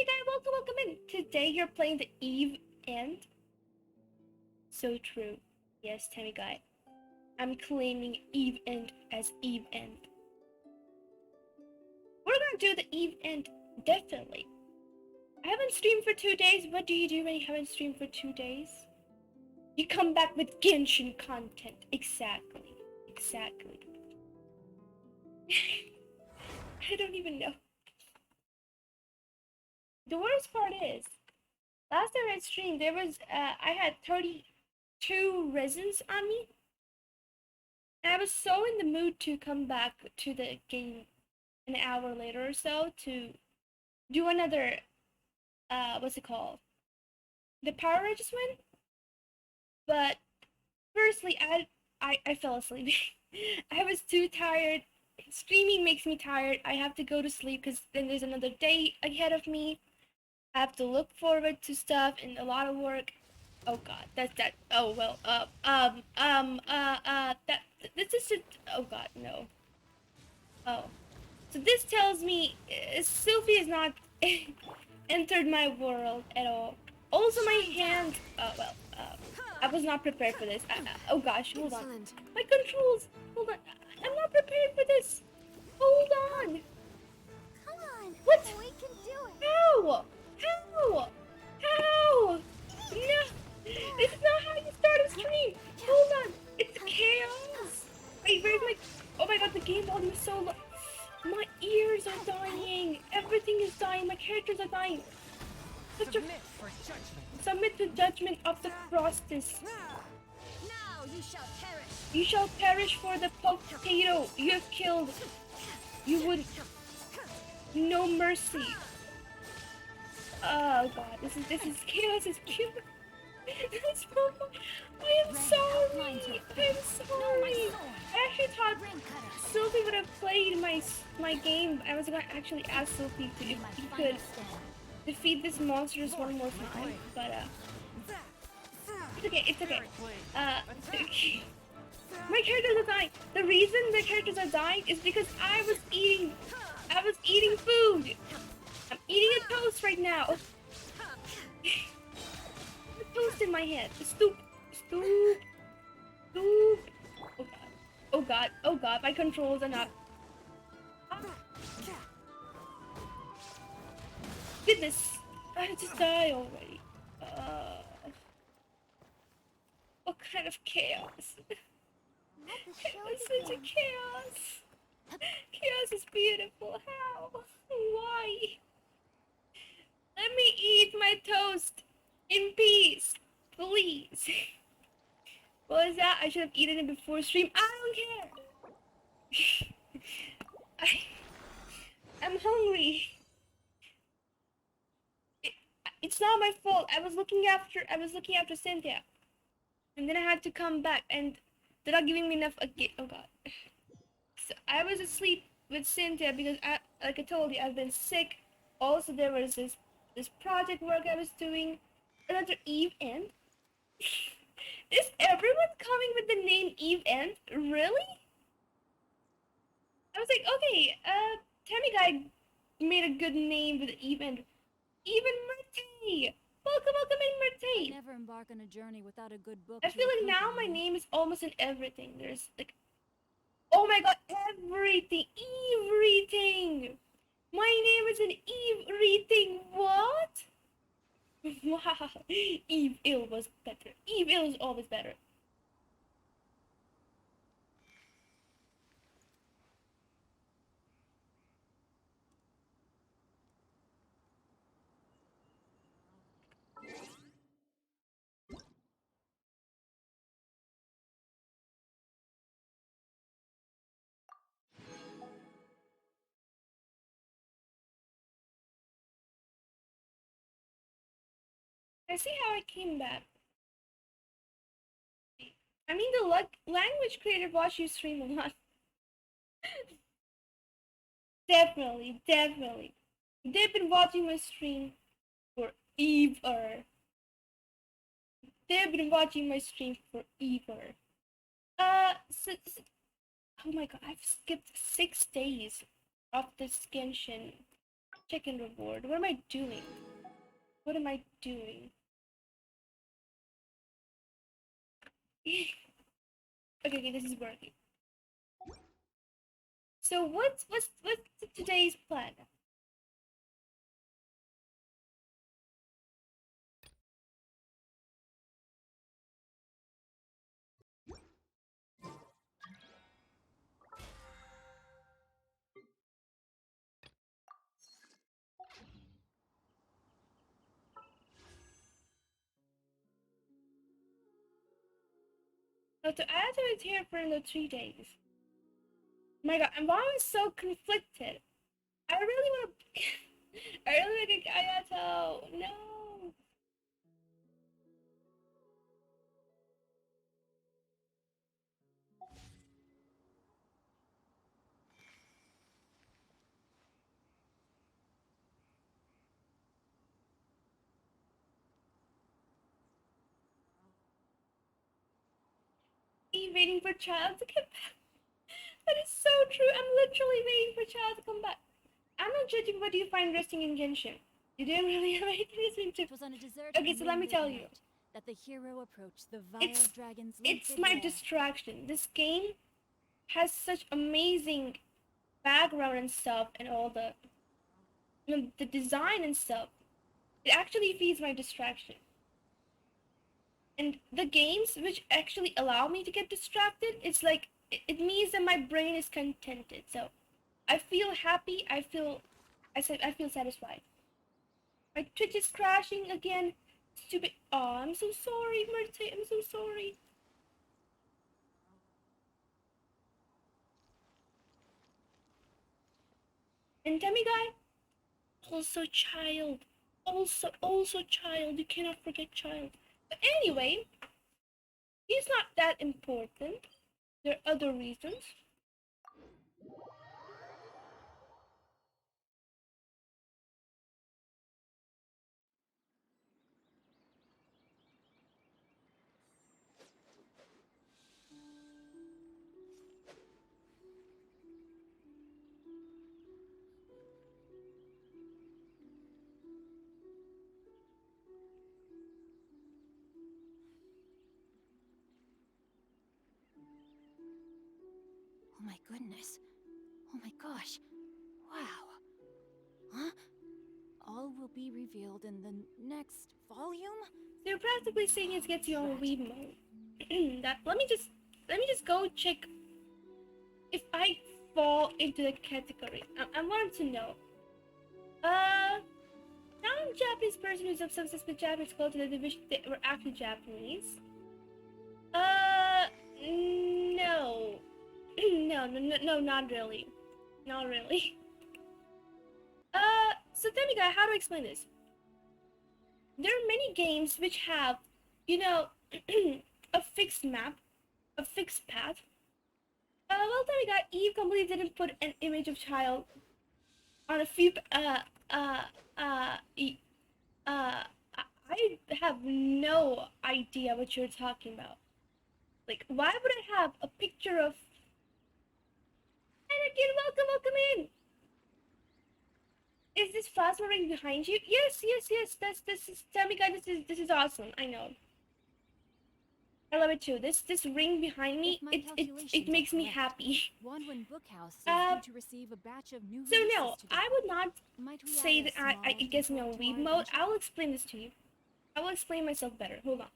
Tammy Guy, welcome in. Today you're playing the Eve End. So true. Yes, Tammy Guy. I'm claiming Eve End as Eve End. We're gonna do the Eve End, definitely. I haven't streamed for 2 days. What do you do when you haven't streamed for 2 days? You come back with Genshin content. Exactly. I don't even know. The worst part is, last time I streamed, there was, I had 32 resins on me. And I was so in the mood to come back to the game an hour later or so to do another, what's it called? The Power Regimen? But, firstly, I fell asleep. I was too tired. Streaming makes me tired. I have to go to sleep because then there's another day ahead of me. I have to look forward to stuff and a lot of work. Oh god, that's that. Oh well, this is just, oh god, no. Oh. So this tells me Sylvie has not entered my world at all. Also my hand, I was not prepared for this. Oh gosh, hold on. My controls, hold on. I'm not prepared for this. Hold on. Come on. What? We can do it. How? How? No. This is not how you start a stream. Hold on. It's chaos. Wait, where's my... Oh my god, the game volume is so low. My ears are dying. Everything is dying. My characters are dying. Submit to judgment of the Frostus. Now you shall perish. You shall perish for the potato you have killed. You would... No mercy. Oh god, this is chaos is pure. I am sorry. I'm sorry. I actually thought Sylvie would have played my game. I was gonna actually ask Sylvie to if he could defeat this monster just one more time, but it's okay. My characters are dying. The reason the characters are dying is because I was eating food. I'm eating a toast right now. A toast in my head. Stoop. Oh god, my controls are not. Goodness, I just die already. What kind of chaos? It was such a chaos. Chaos is beautiful. How? Why? Let me eat my toast in peace, please. What was that? I should have eaten it before stream. I don't care. I'm hungry. It's not my fault. I was looking after Cynthia, and then I had to come back, and they're not giving me enough. Oh god. So I was asleep with Cynthia because like I told you, I've been sick. Also, there was this project work I was doing. Another Eve End. Is everyone coming with the name Eve End? Really? I was like, okay, Tammy Guy made a good name with Eve End. Even Merte! Welcome in, Merte! Never embark on a journey without a good book. I feel like now my name is almost in everything. There's like, oh my god, everything! Everything! My name is in everything. What? Wow, Eve Ill was better. Eve Ill is always better. I see how I came back. I mean, the language creator watch you stream a lot. Definitely. They've been watching my stream forever. They've been watching my stream forever. Oh my god, I've skipped 6 days of this Genshin Chicken reward. What am I doing? What am I doing? Okay, this is working. So what's today's plan? So to add to it here for another 3 days. My god, and why am I so conflicted? I really want to. I really want to get Kayato. No. Waiting for child to come back. That is so true. I'm literally waiting for child to come back. I'm not judging what you find interesting in Genshin. You didn't really have anything interesting to. It was on a deserted Okay, so let me tell you. that the hero approached the vile It's dragon's it's my distraction. This game has such amazing background and stuff, and all the the design and stuff. It actually feeds my distraction. And the games which actually allow me to get distracted, it's like it means that my brain is contented. So I feel happy. I feel satisfied. My Twitch is crashing again. Stupid. Oh, I'm so sorry, Merte. I'm so sorry. And Demiguy, also child. Also child. You cannot forget child. But anyway, he's not that important. There are other reasons. Oh my goodness. Oh my gosh. Wow. Huh? All will be revealed in the next volume? So you're practically saying it gets you on Weeb mode. Let me just go check if I fall into the category. I wanted to know. Now I'm a Japanese person who's obsessed with Japanese culture that they wish they were actually Japanese. No. No, not really. Not really. So tell me, guy, how do I explain this? There are many games which have, you know, a fixed map, a fixed path. Well, tell me, guy, Eve completely didn't put an image of child on a few, I have no idea what you're talking about. Like, why would I have a picture of... Anakin, welcome in! Is this plasma ring behind you? Yes. This is... Tell me, guys, this is awesome. I know. I love it too. This ring behind me, it makes me happy. Wanwen Bookhouse is due to receive a batch of new So no, today. I would not say that it gets me on Weeb mode. I will explain this to you. I will explain myself better. Hold on.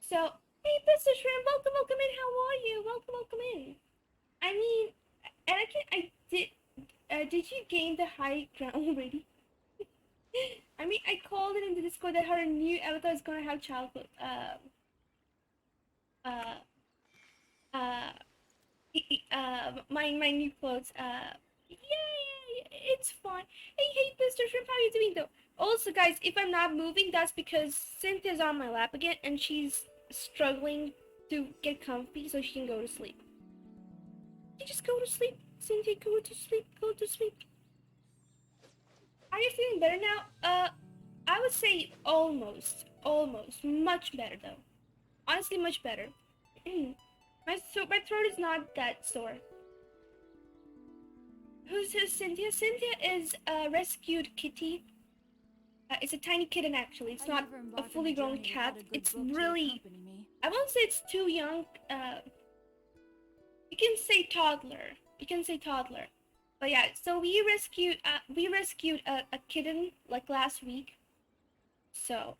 So, hey, Mr. Shrimp, welcome in. How are you? Welcome in. I mean, did you gain the high ground already? I mean, I called it in the Discord that her new avatar is gonna have childhood, my new clothes, yeah, it's fine. Hey, Mr. Shrimp, how are you doing though? Also, guys, if I'm not moving, that's because Cynthia's on my lap again, and she's struggling to get comfy so she can go to sleep. You just go to sleep, Cynthia, go to sleep. Are you feeling better now? I would say almost, much better though. Honestly, much better. My throat is not that sore. Who's Cynthia? Cynthia is a rescued kitty. It's a tiny kitten actually. It's I not never a embarked on fully a grown journey cat. without a good It's book to really, accompany me. I won't say it's too young. You can say toddler. You can say toddler. But yeah, so we rescued a kitten like last week. So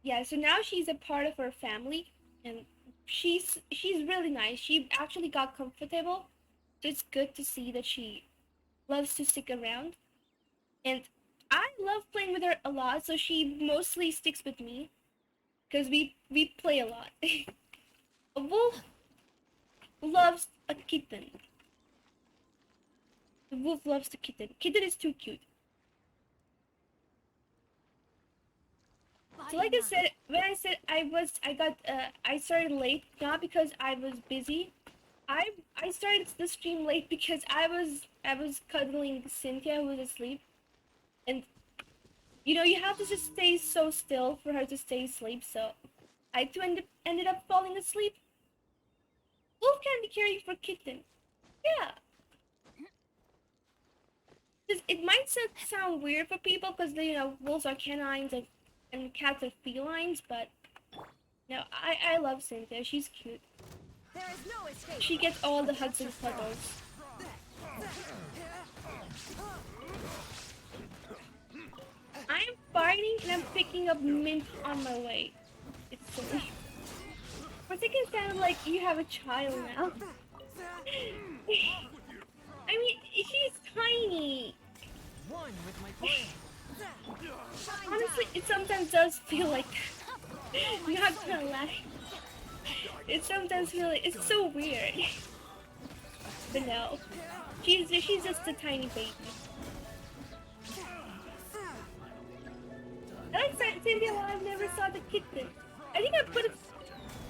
yeah, so now she's a part of our family, and she's really nice. She actually got comfortable, so it's good to see that she loves to stick around. And I love playing with her a lot, so she mostly sticks with me because we play a lot. A wolf loves a kitten. The wolf loves the kitten. Kitten is too cute. So like I said, when I said I started late, not because I was busy. I started the stream late because I was cuddling Cynthia who was asleep, and you have to just stay so still for her to stay asleep. So I too ended up falling asleep. Wolf can be caring for kitten. Yeah, it might sound weird for people because wolves are canines and cats are felines, but no, I love Cynthia. She's cute. There is no escape. She gets all the hugs and cuddles. I'm fighting and I'm picking up mint on my way. It's silly. For a second it sounded like you have a child now. I mean, she's tiny. One with my plan. Honestly, it sometimes does feel like that. Not gonna lie. It sometimes feels like it's so weird. But no. She's just a tiny baby. I like Cynthia while I've never saw the kitten. I think I put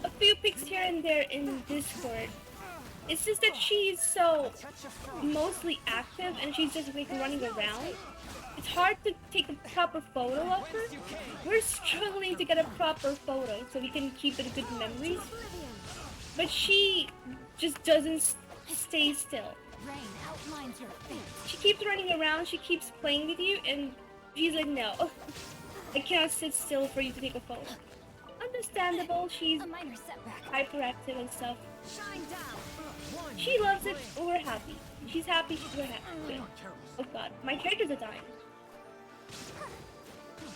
a few pics here and there in Discord. It's just that she's so mostly active and she's just like running around. It's hard to take a proper photo of her. We're struggling to get a proper photo so we can keep it good memories. But she just doesn't stay still. Rain outlines your face. She keeps running around, she keeps playing with you, and she's like, no, I cannot sit still for you to take a photo. Understandable, she's A minor setback. hyperactive and stuff. Shine down. She loves it, we're happy. She's happy, we're happy. Good. Oh god, my characters are dying.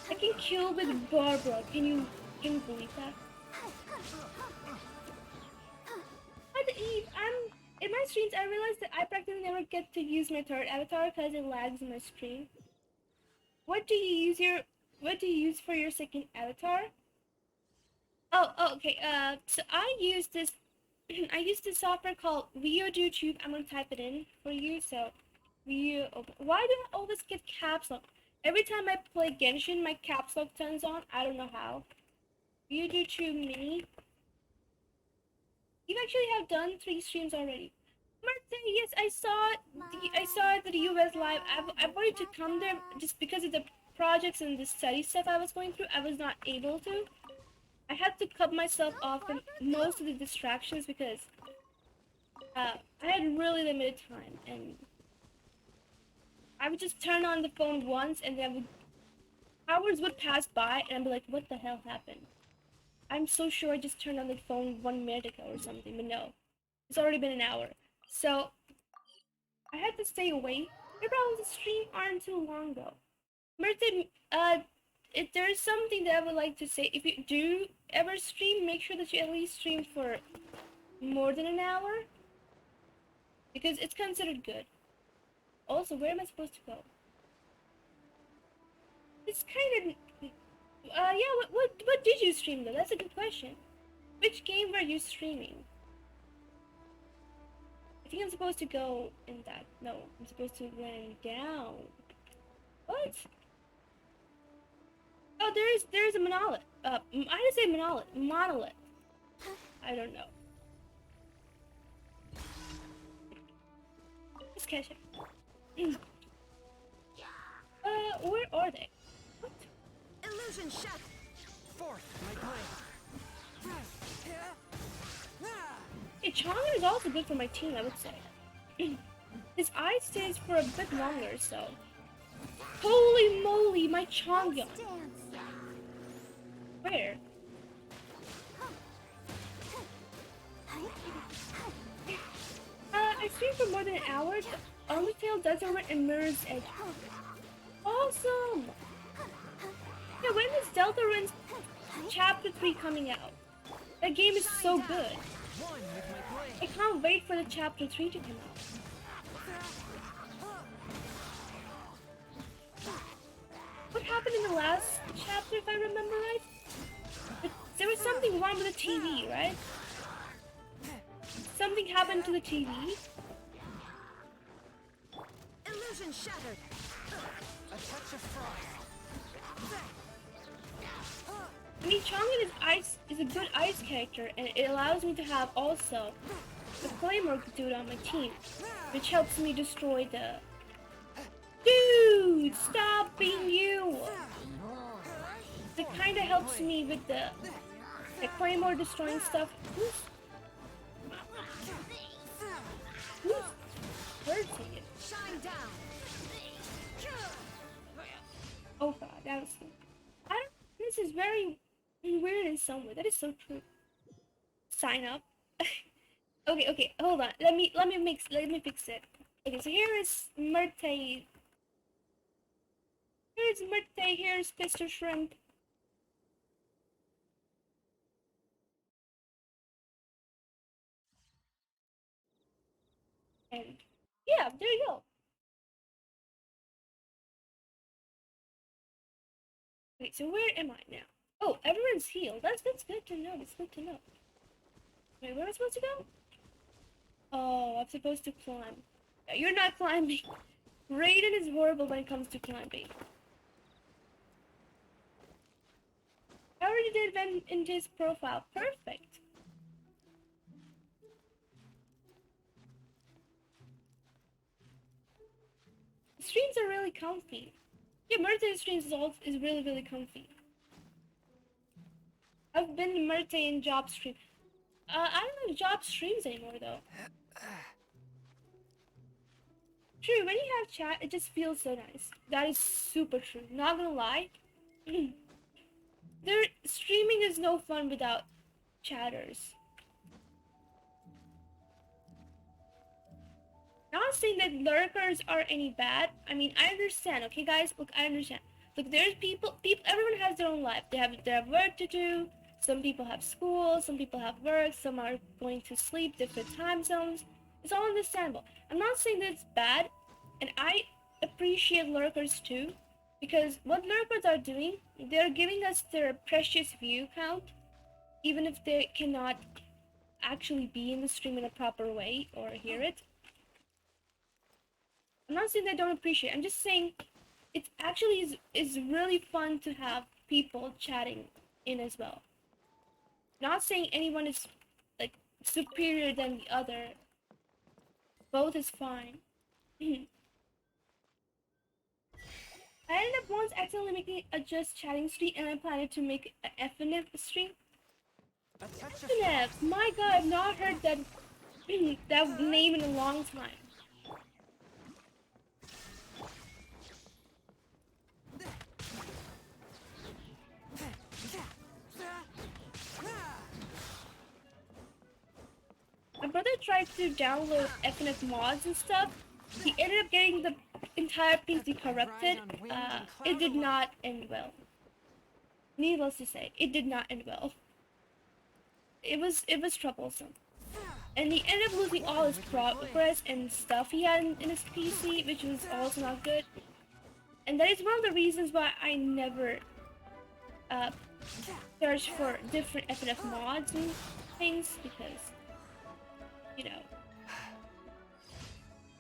I can kill with Barbara, can you believe that? Hi the Eve, in my streams I realized that I practically never get to use my third avatar because it lags in my stream. What do you use for your second avatar? Oh, okay. So I use this. I use this software called VioDuTube. I'm gonna type it in for you. So, why do I always get caps lock? Every time I play Genshin, my caps lock turns on. I don't know how. VioDuTube Mini. You actually have done 3 streams already. Martha, yes, I saw the US live. I wanted to come there just because of the projects and the study stuff I was going through. I was not able to. I had to cut myself off from most of the distractions because I had really limited time, and I would just turn on the phone once and then hours would pass by and I'd be like, what the hell happened? I'm so sure I just turned on the phone 1 minute ago or something, but no. It's already been an hour. So I had to stay away. Your problems the stream aren't too long though. Merton, if there is something that I would like to say, if you do ever stream, make sure that you at least stream for more than an hour. Because it's considered good. Also, where am I supposed to go? It's kind of... yeah, what did you stream though? That's a good question. Which game were you streaming? I think I'm supposed to go in that. No, I'm supposed to run down. What? Oh, there's a monolith. I didn't say monolith. Monolith. I don't know. Let's catch it. Where are they? What? Illusion shut. Fourth, my plan. Hey, Chonga is also good for my team, I would say. his eye stays for a bit longer, so. Holy moly, my Chongyun. Where? I streamed for more than an hour. The Undertale does over in Mirror's Edge. Awesome! Yeah, when is Delta Ruins Chapter 3 coming out? That game is so good. I can't wait for the Chapter 3 to come out. What happened in the last chapter, if I remember right? There was something wrong with the TV, right? Something happened to the TV. Illusion shattered. A touch of frost. I mean, Chongyun is a good ice character, and it allows me to have also the Claymore dude on my team, which helps me destroy the... Dude, stop being you! It kinda helps me with the Claymore destroying stuff. Who's hurting it? Shine down. Oh god, that was... I don't... This is very weird in some way. That is so true. Sign up. Okay, hold on. Let me fix it. Okay, so here is Murtay. Here's Murtay, here's Mr. Shrimp. And yeah, there you go. Wait, so where am I now? Oh, everyone's healed. That's good to know. That's good to know. Wait, where am I supposed to go? Oh, I'm supposed to climb. You're not climbing. Raiden is horrible when it comes to climbing. I already did vent into his profile. Perfect. The streams are really comfy. Yeah, Murtay streams is really comfy. I've been to Murtay in job stream. I don't know job streams anymore though. True, when you have chat, it just feels so nice. That is super true. Not gonna lie. Streaming is no fun without chatters. Not saying that lurkers are any bad. I mean, I understand, okay guys? Look, I understand. Look, there's people, everyone has their own life. They have work to do. Some people have school, some people have work, some are going to sleep, different time zones. It's all understandable. I'm not saying that it's bad, and I appreciate lurkers too, because what lurkers are doing, they're giving us their precious view count, even if they cannot actually be in the stream in a proper way or hear it. I'm not saying they don't appreciate it. I'm just saying it actually is really fun to have people chatting in as well. Not saying anyone is like superior than the other. Both is fine. I ended up once accidentally making a just chatting stream, and I planned to make an FNF stream. FNF, my god, I've not heard that that name in a long time. My brother tried to download FNF mods and stuff. He ended up getting the entire PC corrupted. It did not end well. Needless to say, it did not end well. It was troublesome. And he ended up losing all his progress and stuff he had in his PC, which was also not good. And that is one of the reasons why I never search for different FNF mods and things, because, you know.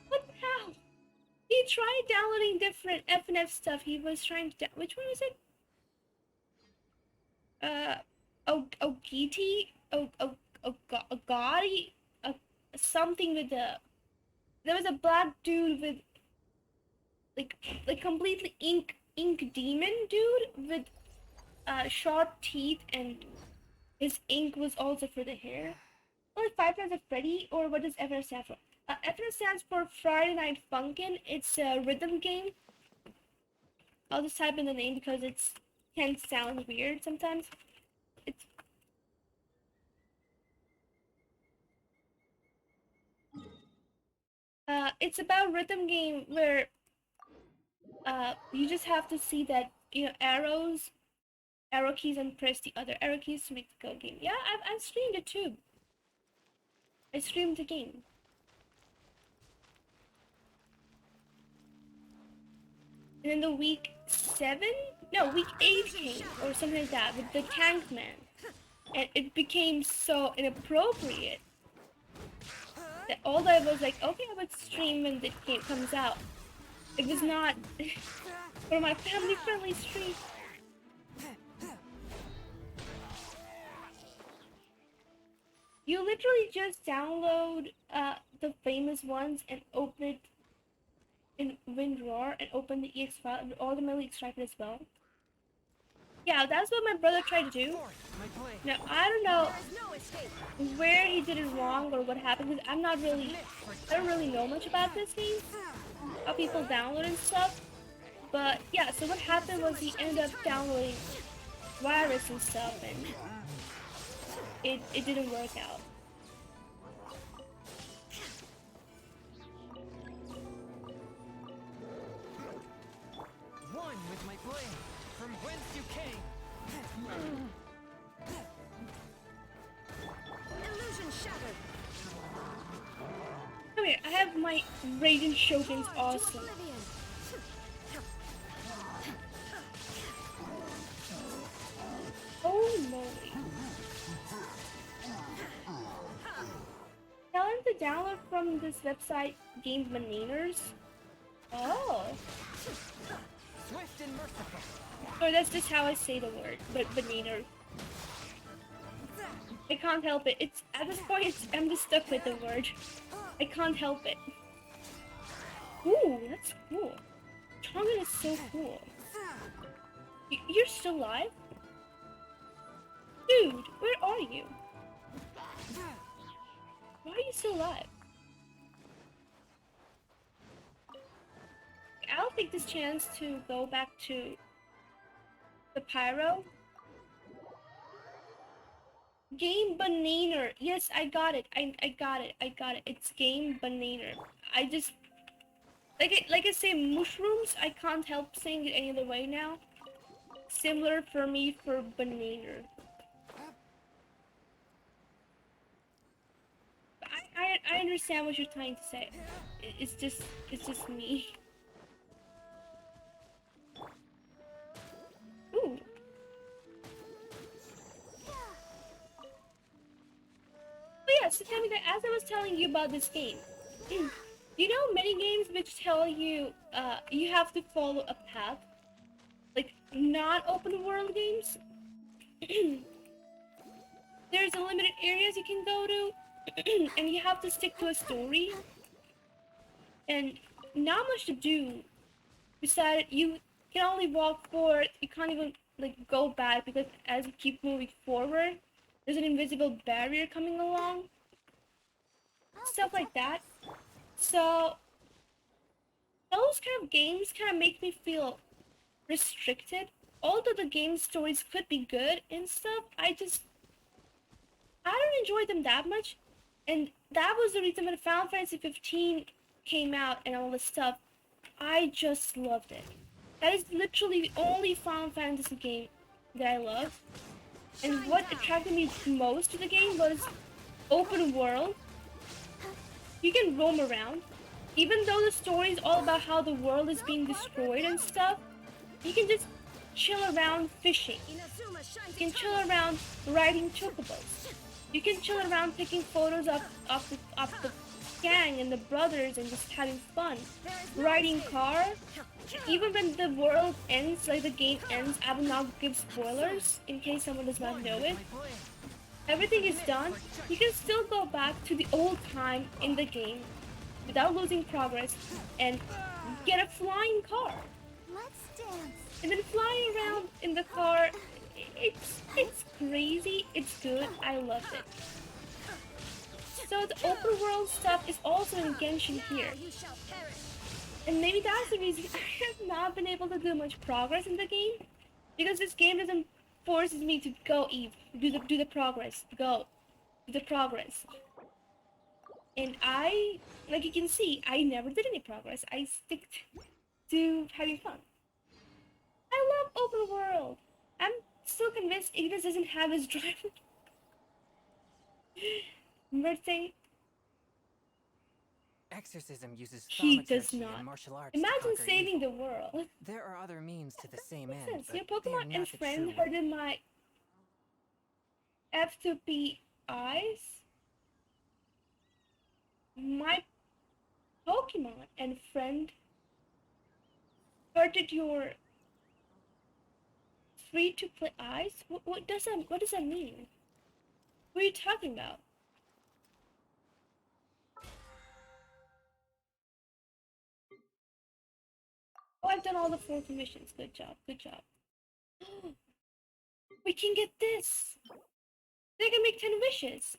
What the hell? He tried downloading different FNF stuff. He was trying to which one was it? Ogiti? Ogati? Something with the... There was a black dude with... Like completely ink demon dude with sharp teeth, and his ink was also for the hair. Or 5 times of Freddy, or what does ever stand for? FNF stands for Friday Night Funkin'. It's a rhythm game. I'll just type in the name because it can sound weird sometimes. It's it's about rhythm game where you just have to see that arrow keys, and press the other arrow keys to make the go game. Yeah, I've streamed it too. I streamed the game. And then the week 7? No, week 8 came, or something like that, with the Tank Man. And it became so inappropriate that all I was like, okay, I would stream when the game comes out. It was not for my family-friendly stream. You literally just download the famous ones and open it in WinRAR and open the EX file and automatically extract it as well. Yeah, that's what my brother tried to do. Now, I don't know where he did it wrong or what happened, because I don't really know much about this game, how people download and stuff. But yeah, so what happened was he ended up downloading virus and stuff, and it didn't work out. One with my blade, from whence you came. Illusion shattered. Come here, I have my Raiden Shogun's To awesome. oblivion. Holy moly. Tell him to download from this website, Game Bananas. Oh. Swift and merciful. Or that's just how I say the word, but banana. I can't help it. It's at this point I'm just stuck with the word. I can't help it. Ooh, that's cool. Tongan is so cool. You're still alive? Dude, where are you? Why are you still alive? I'll take this chance to go back to the Pyro. Game Banana. Yes, I got it. I got it. I got it. It's Game Banana. I just like I say mushrooms. I can't help saying it any other way now. Similar for me for banana. I understand what you're trying to say. It's just me. Ooh. But yeah, so tell me that as I was telling you about this game, you know many games which tell you you have to follow a path, like not open world games. There's a limited areas you can go to, and you have to stick to a story, and not much to do. Besides, you can only walk forward. You can't even like go back because as you keep moving forward, there's an invisible barrier coming along. Stuff like that. So those kind of games kind of make me feel restricted. Although the game stories could be good and stuff, I don't enjoy them that much. And that was the reason when Final Fantasy 15 came out and all this stuff, I just loved it. That is literally the only Final Fantasy game that I loved. And what attracted me most to the game was open world. You can roam around. Even though the story is all about how the world is being destroyed and stuff, you can just chill around fishing. You can chill around riding chocobos. You can chill around taking photos of the gang and the brothers and just having fun. Riding car. Even when the world ends, like the game ends, I will not give spoilers in case someone does not know it. Everything is done. You can still go back to the old time in the game without losing progress and get a flying car. Let's dance. And then flying around in the car, it's crazy, it's good, I loved it. So the open world stuff is also in Genshin here. Now you shall perish. And maybe that's the reason I have not been able to do much progress in the game. Because this game doesn't forces me to go do the progress. Go. Do the progress. And I, like you can see, I never did any progress. I stick to having fun. I love open world. I'm still convinced Ignis doesn't have his driver. Birthday. Exorcism uses He does thaumaturgy not. and martial arts Imagine to conquer saving evil. the world. There are other means to the same Makes end, sense. but Your they are Pokemon and not the friend true heard way. in my F2P eyes. My Pokemon and friend hurted your free-to-play eyes? What does that mean? What are you talking about? Oh, I've done all the 4 missions. Good job, good job. We can get this! They can make 10 wishes!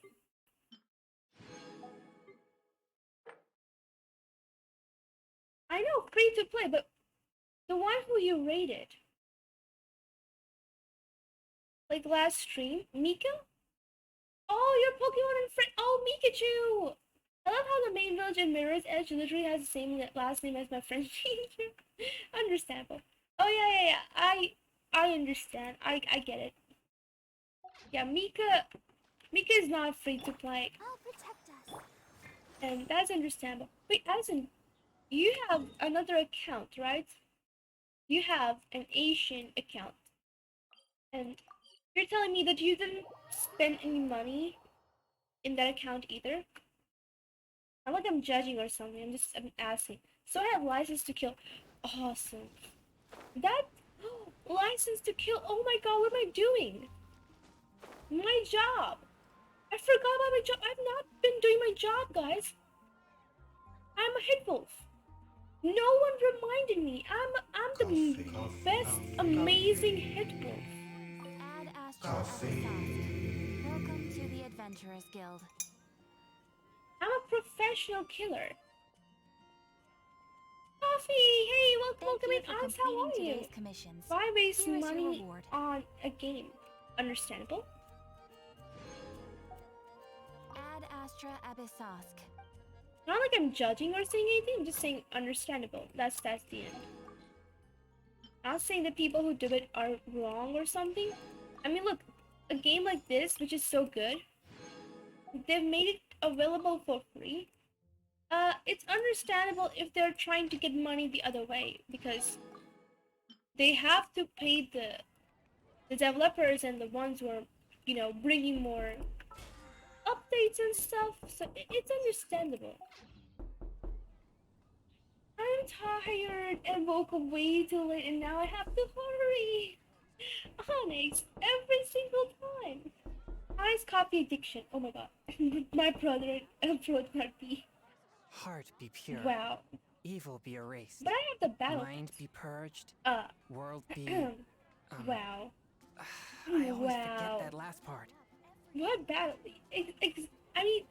I know, free to play, but the one who you rated. Like last stream? Mika? Oh, your Pokemon and friend. Oh, Mikachu! I love how the main village in Mirror's Edge literally has the same last name as my friend Pikachu. Understandable. Oh yeah. I understand. I get it. Yeah, Mika is not free to play, I'll protect us. and that's understandable. Wait, Addison, you have another account, right? You have an Asian account, and you're telling me that you didn't spend any money in that account either? Not like I'm judging or something. I'm asking. So I have license to kill. Awesome. That license to kill. Oh my god, what am I doing? My job. I forgot about my job. I've not been doing my job, guys. I'm a hit wolf. No one reminded me. I'm the best, amazing hit wolf. Ad Astra Episodes. Welcome to the Adventurers Guild. I'm a professional killer. Coffee! Hey, welcome Thank you in. for Us, how completing are you? today's commissions. Why waste Here is your money reward. on a game? Understandable. Ad Astra Abyssosk. Not like I'm judging or saying anything, I'm just saying understandable. That's the end. Not saying that people who do it are wrong or something. I mean, look, a game like this, which is so good, they've made it available for free. It's understandable if they're trying to get money the other way, because they have to pay the developers and the ones who are, bringing more updates and stuff, so it's understandable. I'm tired and woke up way too late and now I have to hurry. Onyx, every single time. Onyx copy addiction. Oh my god. My brother and Broadcard B. Heart be pure. Wow. Evil be erased. But I have the battle. Mind be purged. Uh. World be... Wow. I always forget Wow. that last part. What battle? I mean...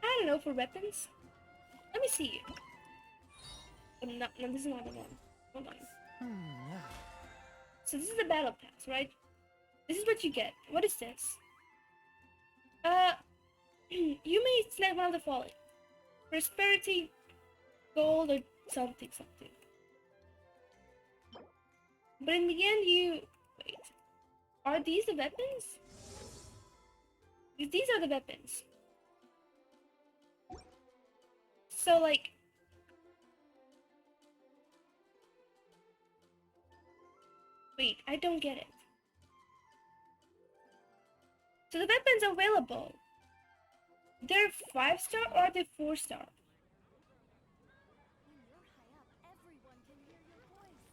I don't know, for weapons? Let me see. Oh, no, this is not the one. Hold on. Yeah. So this is the battle pass, right? This is what you get. What is this? You may select one of the following. Prosperity, gold, or something. But in the end, wait. Are these the weapons? These are the weapons. So, like... Wait, I don't get it. So the weapons available, they're 5-star or are they 4-star? When you're high up, everyone can hear your voice.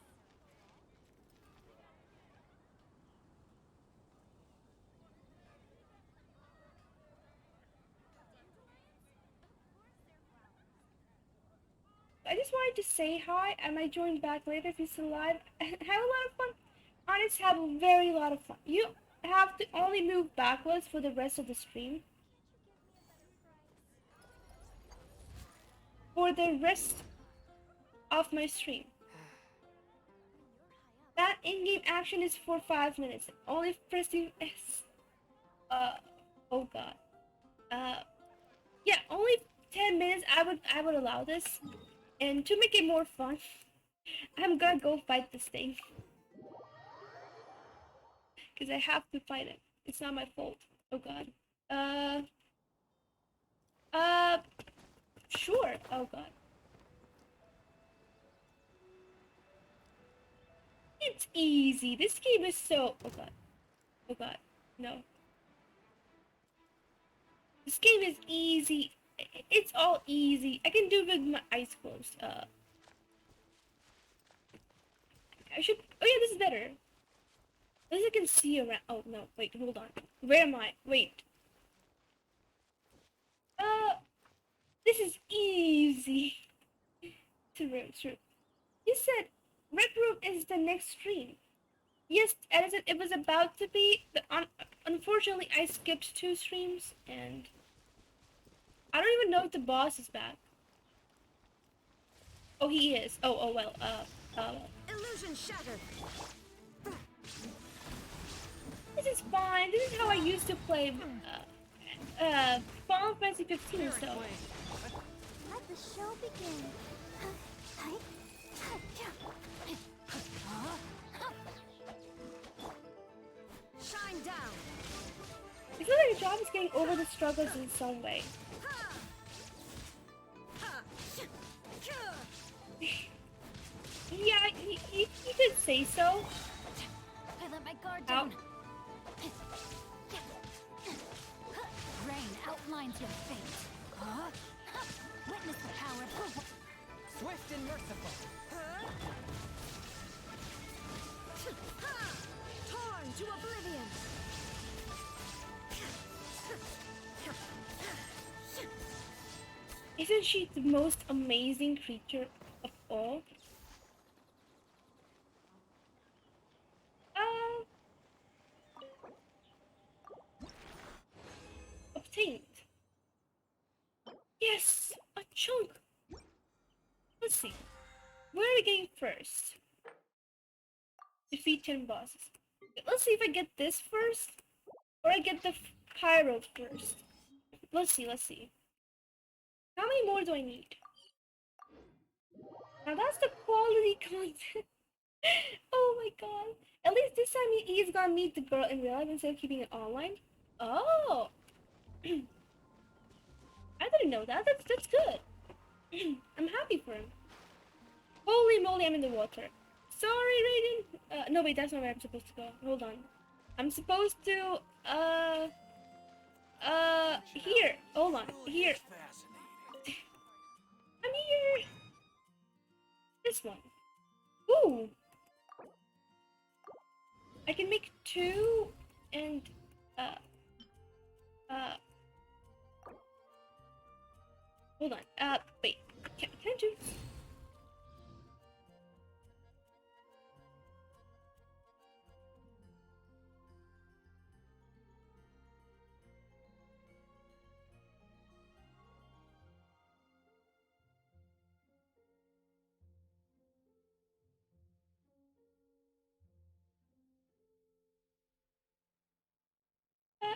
I just wanted to say hi. I might join back later if you're still alive. Have a lot of fun. Artists have a very lot of fun. You have to only move backwards for the rest of the stream. For the rest of my stream. That in-game action is for 5 minutes. Only pressing S. Oh god. Yeah, only 10 minutes. I would allow this. And to make it more fun, I'm gonna go fight this thing. Because I have to fight it. It's not my fault. Oh god. Sure. Oh god. It's easy. This game is so... Oh god. Oh god. No. This game is easy. It's all easy. I can do it with my eyes closed. I should... Oh yeah, this is better. At least I can see around... Oh no, wait, hold on. Where am I? Wait. This is easy. True. You said Red Room is the next stream. Yes, Edison, it was about to be, but unfortunately I skipped 2 streams, and I don't even know if the boss is back. Oh, he is. Oh well, Illusion shattered. this is fine. This is how I used to play, Final Fantasy 15, so. Let the show begin. Shine down. I feel like your job is getting over the struggles in some way. Yeah, you could say so. I let my guard Ow. down. Rain outlines your fate. Witness the power. Swift and merciful. Torn to oblivion. Isn't she the most amazing creature of all? Obtained. Yes, a chunk. Let's see. Where are we getting first? Defeat 10 bosses. Let's see if I get this first, or I get the pyro first. Let's see. How many more do I need? Now that's the quality content. Oh my god. At least this time he's gonna meet the girl in real life instead of keeping it online. Oh. I didn't know that. That's good. I'm happy for him. Holy moly, I'm in the water. Sorry, Raiden. No wait, that's not where I'm supposed to go. Hold on. I'm supposed to here. Hold on. Here. I'm here. This one. Ooh. I can make 2 and hold on. Wait. Can I do?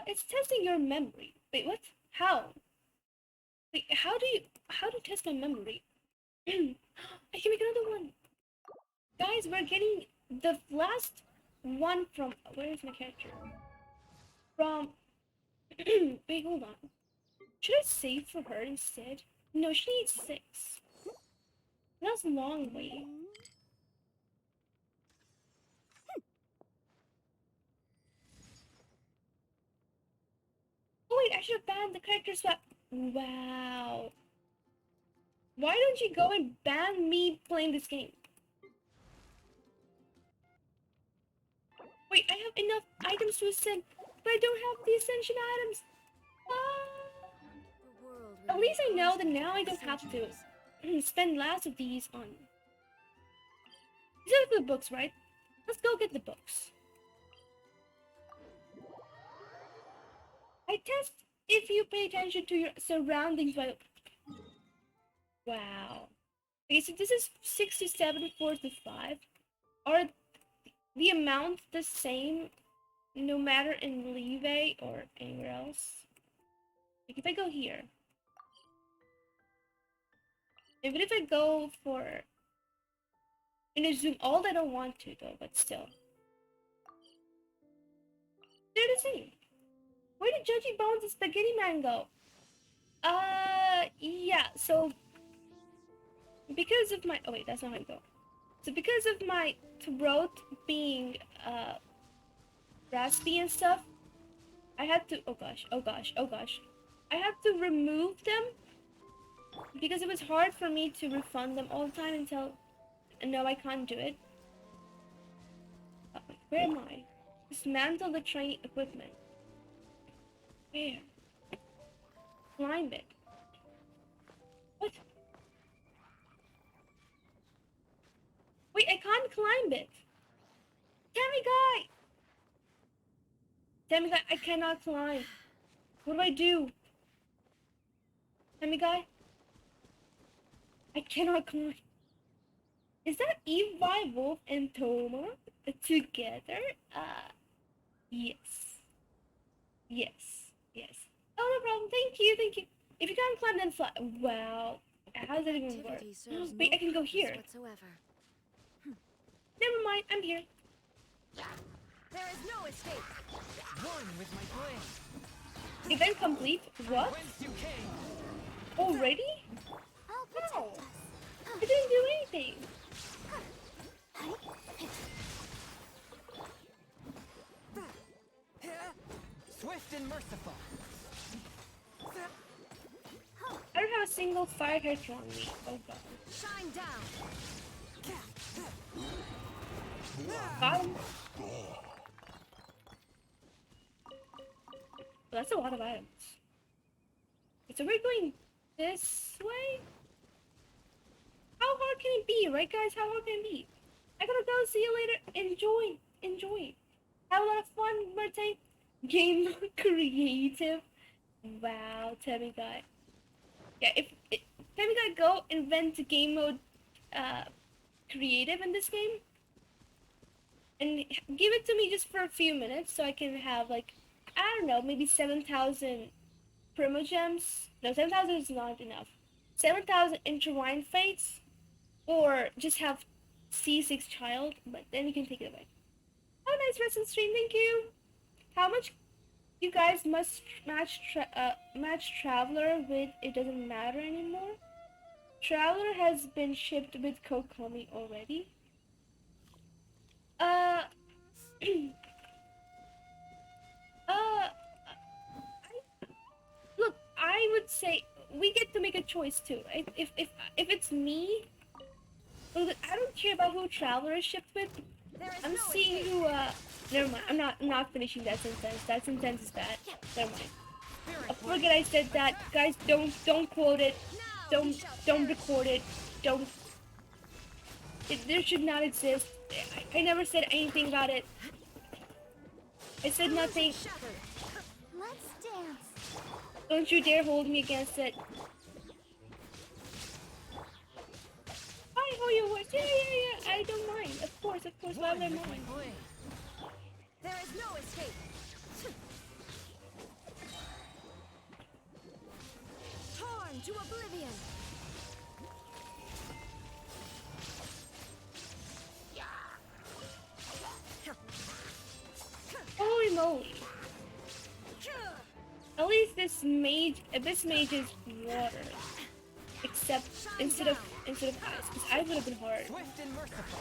It's testing your memory. Wait, what? How? Wait, how do you test my memory? I can make another one. Guys, we're getting the last one from, where is my character? From, wait, hold on. Should I save for her instead? No, she needs 6. That's a long way. Oh wait, I should have banned the character swap. Wow. Why don't you go and ban me playing this game? Wait, I have enough items to ascend, but I don't have the ascension items. At least I know that now I don't have to spend last of these on. These are good books, right? Let's go get the books. I test if you pay attention to your surroundings by... Wow. Okay, so this is 67, 4 to 5. Are the amount the same no matter in Levy or anywhere else? Like if I go here. Even if I go for... in a zoom, all I don't want to though, but still. They're the same. Where did Judgy Bones and Spaghetti Man go? Yeah, so... because of my... oh wait, that's not how you go. So because of my throat being, raspy and stuff, I had to... oh gosh. I had to remove them because it was hard for me to refund them all the time until... no, I can't do it. Where am I? Dismantle the train equipment. Where? Climb it. What? Wait, I can't climb it. Tammy guy, I cannot climb. What do I do? Tammy guy? I cannot climb. Is that Eve, Wolf, and Toma together? Yes. Oh, no problem. Thank you. If you can't climb, then fly. Wow. How does that even work? Activity serves Wait, no I can go purpose here. whatsoever. Never mind, I'm here. There is no escape. One with my blade. Event complete. What? Whence you came. Already? I'll No. protect us. I didn't do anything. Swift and merciful. I don't have a single fire character on me. Oh god. Shine down. Got him. Well, that's a lot of items. So we're going this way? How hard can it be, right guys? How hard can it be? I gotta go, see you later. Enjoy. Have a lot of fun, Marte. Game creative. Wow, Tammy guy. Yeah, if Tammy guy go invent game mode creative in this game and give it to me just for a few minutes so I can have like, I don't know, maybe 7,000 primogems. No, 7,000 is not enough. 7,000 intertwined fates, or just have C6 child, but then you can take it away. Oh, nice resin stream, thank you. How much you guys must match Traveler with? It doesn't matter anymore. Traveler has been shipped with Kokomi already. Look, I would say we get to make a choice too. Right? If it's me, look, I don't care about who Traveler is shipped with. There is I'm no seeing escape. who. Never mind. I'm not finishing that sentence. That sentence is bad. Never mind. I forget I said that. Guys, don't quote it. Now we shall Don't perish. record it. Don't. There should not exist. I never said anything about it. I said nothing. Shattered. Let's dance. Don't you dare hold me against it. Hi, how you was? Yeah. I don't mind. Of course. Why One would I with my mind? blade. There is no escape. Torn to oblivion. Holy moly. At least this mage is water. Except instead of ice, because ice would have been hard. Swift and merciful.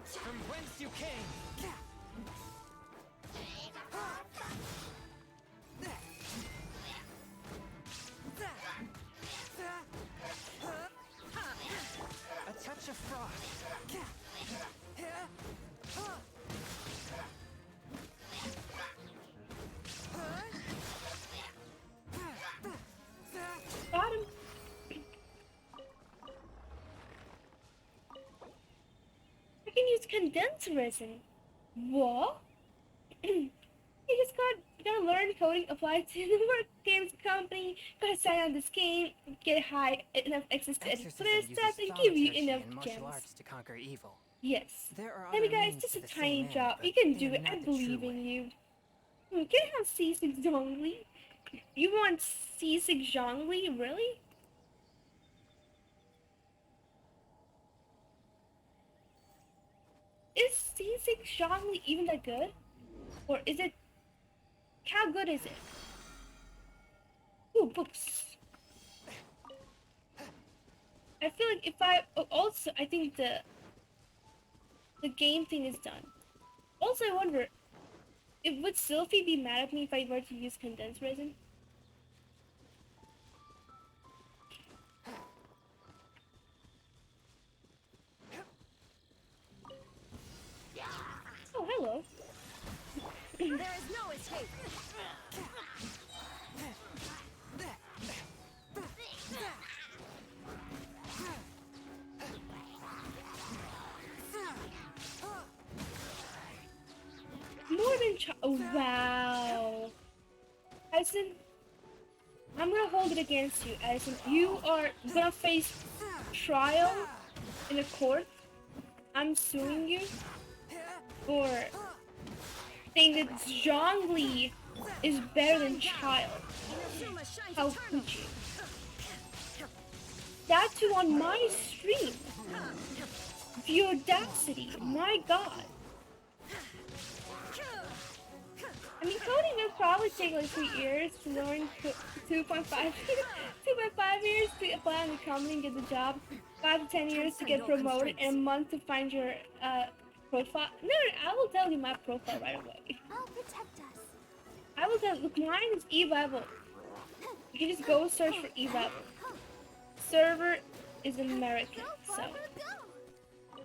From whence you came. A touch of frost. Got him. condensed resin. What? You just gotta learn coding, apply to the work games company, gotta sign on this game, get high enough access to edit player Exorcism stats, uses and give you thaumaturgy enough and martial gems. arts to conquer evil. Yes. There are Hey other guys, means just to a the tiny same end, job. but You can they do are it. I not the true believe in way. you. Can I have C6 Zhongli? You want C6 Zhongli? Really? Is C6 Zhongli even that good? Or is it... How good is it? Ooh, books. I feel like if I... Oh, also, I think the game thing is done. Also, I wonder, would Sylphie be mad at me if I were to use condensed resin? Oh, hello. There is no escape. More than oh, wow. Addison, I'm gonna hold it against you, Addison. You are gonna face trial in a court. I'm suing you for saying that Zhongli is better than Child. Inazuma shines How eternal. could you? That too on my stream. The audacity, my god. I mean, coding will probably take like 3 years to learn 2.5 2.5 years to apply on the company and get the job, 5 to 10 years to get promoted, and a month to find your profile. No, I will tell you my profile right away. I'll protect us. I will tell. Look, mine is E-level. You can just go search for E-level. Server is American, so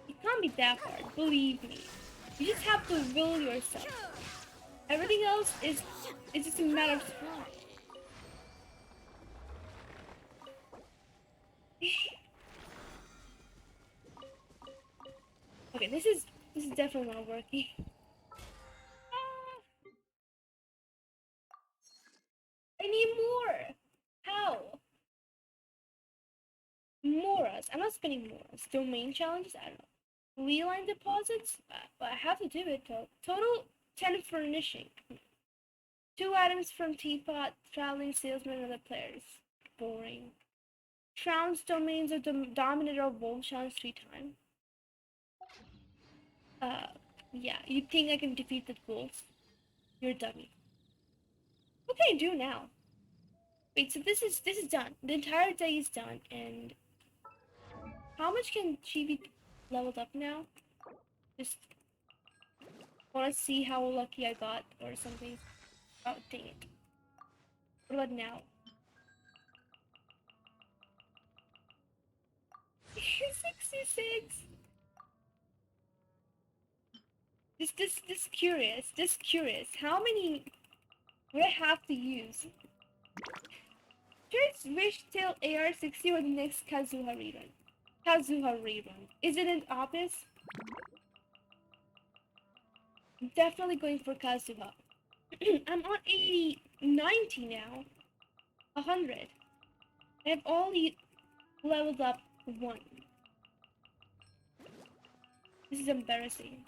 it can't be that hard. Believe me. You just have to will yourself. Everything else is just a matter of time. Okay, this is definitely not working. I need more. How? Moras. I'm not spending moras. Domain challenges. I don't know. Reline deposits. But I have to do it though. Total 10 furnishing. 2 items from Teapot, Traveling Salesman, and other players. Boring. Trounce domains are dominated or wolf challenge 3 times. Yeah, you think I can defeat the wolf? You're a dummy. What can I do now? Wait, so this is done. The entire day is done, and how much can she be leveled up now? Just wanna see how lucky I got or something. Oh, dang it. What about now? 66. Just curious. How many would I have to use? Just wish till AR60 or the next Kazuha rerun. Kazuha rerun. Is it an obvious? I'm definitely going for Kazuha. I'm on 80, 90 now. 100. I've only leveled up 1. This is embarrassing.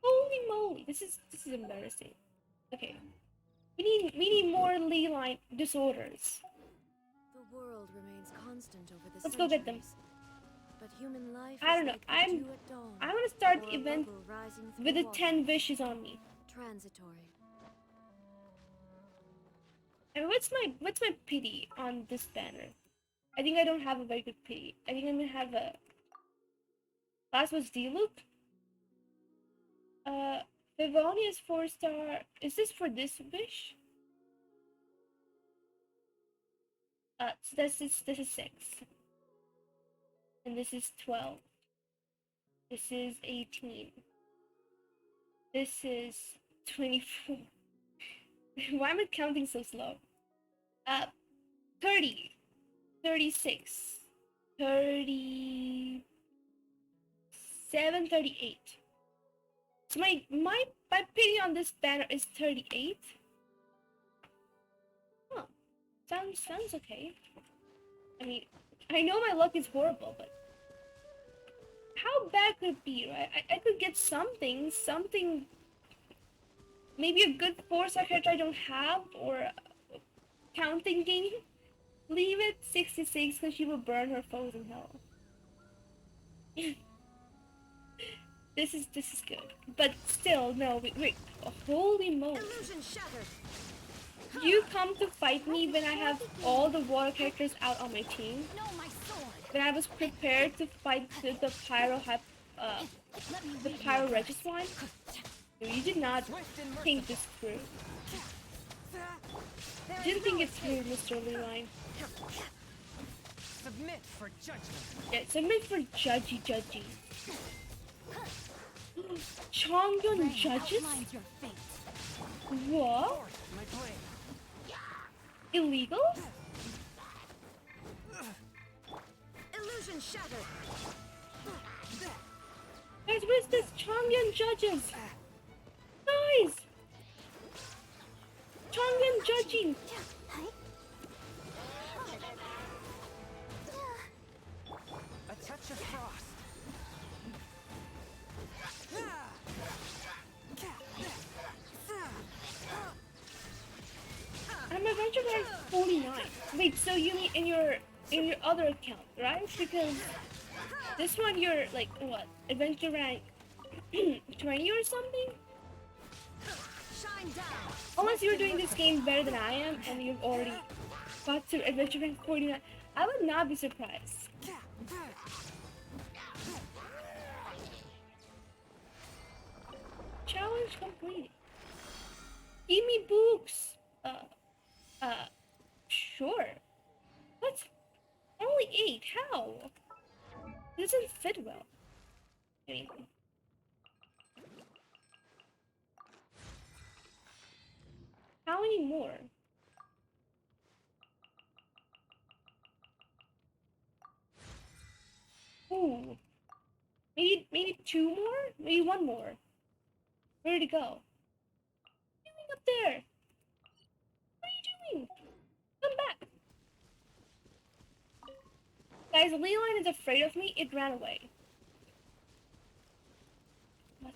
Holy moly, this is embarrassing. Okay. We need more ley line disorders. The world remains constant over the Let's go get them. centuries, but human life I is don't know. like the dew at dawn, I want to start or the a event bubble rising through with the water. 10 wishes on me. Transitory. And what's my pity on this banner? I think I don't have a very good pity. I think I'm gonna have a last was D-loop. Vivonia is 4-star. Is this for this wish? So this is 6. And this is 12. This is 18. This is 24. Why am I counting so slow? 30. 36. 30. 738. So my pity on this banner is 38. Huh. Sounds okay. I mean, I know my luck is horrible, but how bad could it be, right? I could get something, maybe a good 4-star character I don't have, or a counting game. Leave it 66 because she will burn her foes in hell. This is good, but still, no. Wait. Holy moly! Illusion shattered. You come to fight me when I have all the water characters out on my team. No, my sword. When I was prepared to fight the pyro Let me the read pyro your Regis one. You did not Swift and think merciful. this through. There Didn't is think no it through, Mr. Leeline. Submit for judgment. Yeah, submit for judgy. Chongyun Rain judges? outlines your fate. What? Force my blade. Illegal? illusion shattered. Guys, where's this Chongyun judges? Guys! Chongyun judging! A touch of frost. I'm adventure rank 49. Wait, so you mean in your other account, right? Because this one you're like what? Adventure rank 20 or something? Shine down. Unless you're doing this game better than I am and you've already got to adventure rank 49. I would not be surprised. Challenge completed. Give me books. Sure. What? Only 8? How? It doesn't fit well. I mean, how many more? Ooh. Maybe 2 more? Maybe 1 more. Where did it go? What are you doing up there? What are you doing? Come back. Guys, Leeline is afraid of me. It ran away. What?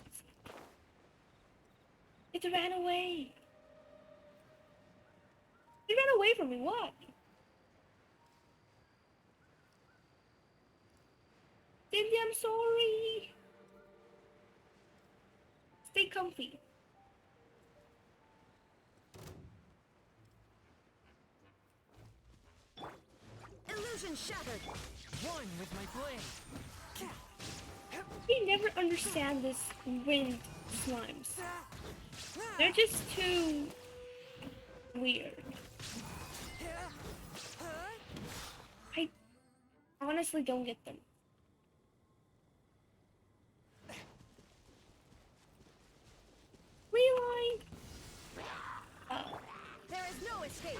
It ran away. It ran away from me. What? Cindy, I'm sorry. Stay comfy. Illusion shattered. One with my blade. I never understand this wind slimes. They're just too weird. I honestly don't get them. Leeline! Oh. There is no escape.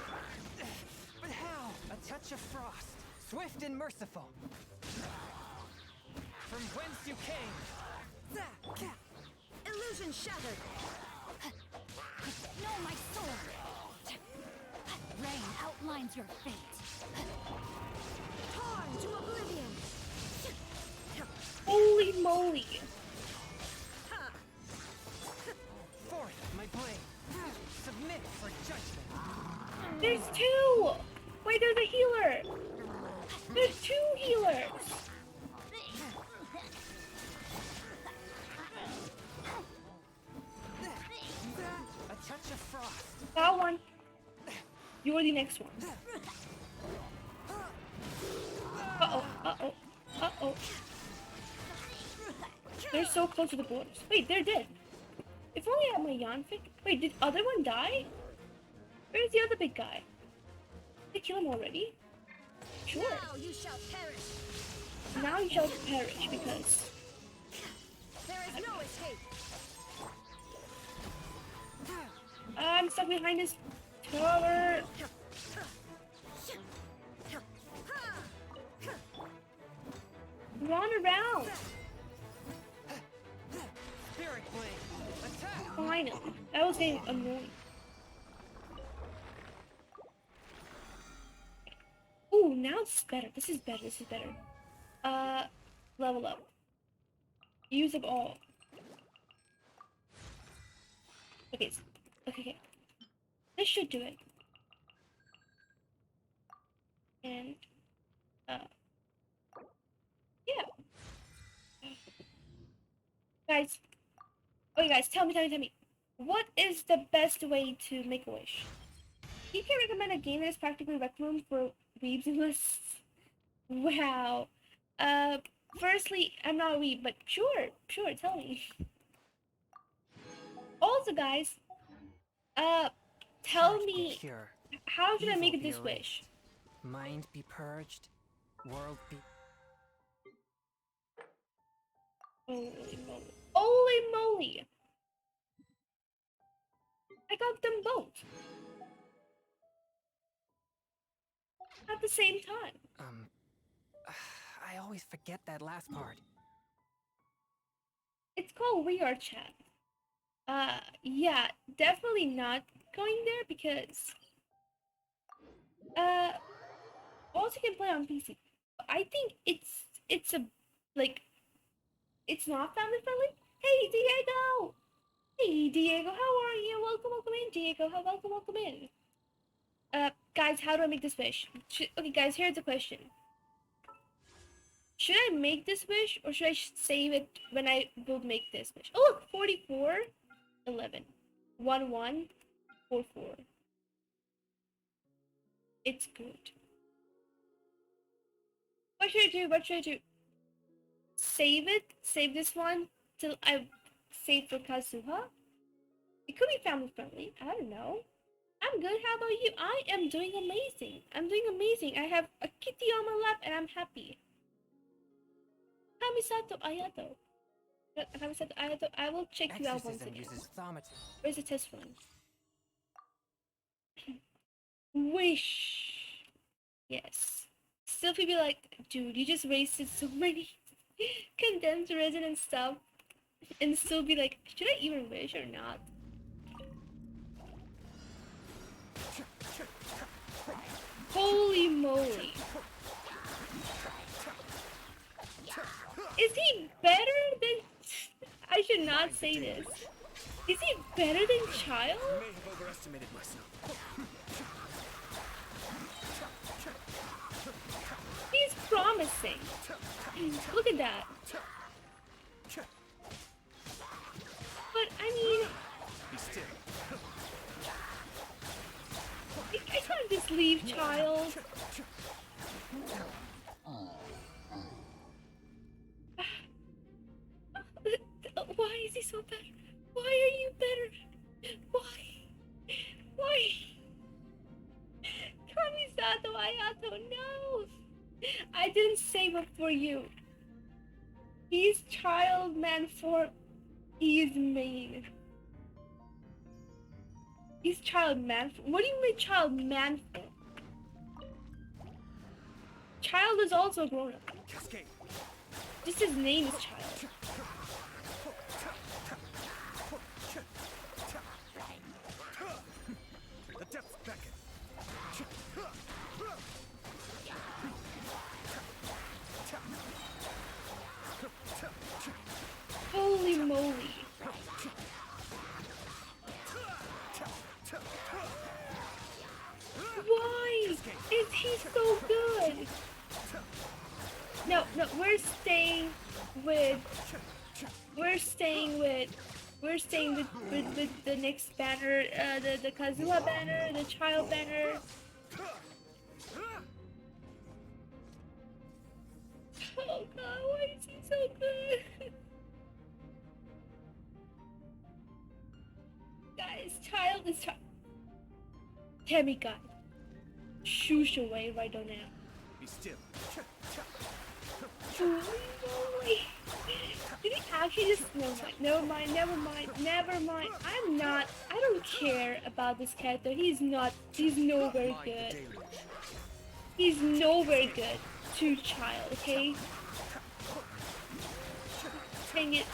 But how? A touch of frost. Swift and merciful. From whence you came. Illusion shattered. No, my sword. Rain outlines your fate. Torn to oblivion. Holy moly! Forth my blade. Submit for judgment. There's 2! Wait, there's a healer! There's 2 healers! A touch of frost. Got one. You are the next one. Uh-oh. They're so close to the borders. Wait, they're dead. If only I had my Yanfic. Wait, did other one die? Where's the other big guy? Did they kill him already? Sure. Now you shall perish. Now you shall perish because There is no escape. I'm stuck behind this tower. Run around. CormacDarkBlade. Attack! Finally. That was getting annoying. Ooh, now it's better. This is better. This is better. Level up. Use up all. Okay. Okay. This should do it. And, yeah. Guys. Okay, guys, tell me. What is the best way to make a wish? You can recommend a game that is practically Rec Room for weebs and lists. Wow. Firstly, I'm not a weeb, but sure, tell me. Also, guys, tell Heart be me, pure, how should I evil make be this erased, wish? mind be purged, world be... Holy moly. Holy moly! I got them both. At the same time. I always forget that last part. It's called We Are Chat. Yeah, definitely not going there because, also can play on PC. I think it's a, like, it's not family friendly. Hey, Diego! Hey, Diego, how are you? Welcome in, Diego. Welcome in. Guys, how do I make this wish? Okay, guys, here's the question. Should I make this wish, or should I save it when I will make this wish? Oh, look, 44, 11, 1, 1, 4, 4. It's good. What should I do? Save it? Save this one till I save for Kazuha? It could be family friendly. I don't know. I'm good. How about you? I am doing amazing. I have a kitty on my lap and I'm happy. Kamisato Ayato. I will check you out once Exorcism again. uses thaumaturgy. Where's the test run? Wish. Yes. Still people be like, dude, you just wasted so many condensed resin and stuff. And still be like, should I even wish or not? Holy moly. Is he better than... I should not say this. Is he better than Child? May have overestimated myself. He's promising. Look at that. But, I mean... Be still. I can't just leave Child. Why is he so better? Why are you better? Why? Kamisato Ayato, no! I didn't save up for you. He's Child Man for... He's mean. He's Child Man for... What do you mean Child Man for? Child is also grown up. Cascade. Just his name is Child. The depths beckon. Holy moly. Why is he so good? No, we're staying with the next banner, the Kazuha banner, the Child banner. Oh god, why is he so good? Guys, Child is Demigod. Shoosh away right now. Be still. Holy moly. Did he actually just... Never mind. I don't care about this character. He's nowhere Mind the good. deluge. He's nowhere good to Child, okay? Dang it.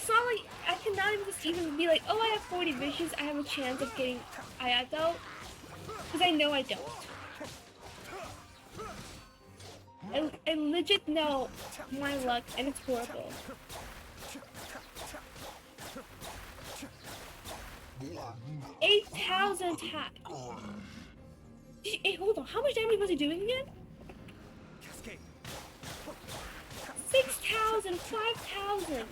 it's not like I cannot even be like, oh, I have 40 wishes, I have a chance of getting Ayato, because I know I don't. I legit know my luck, and it's horrible. 8,000 attack. Hey, hold on. How much damage was he doing again? Cascade. 6,000, 5,000,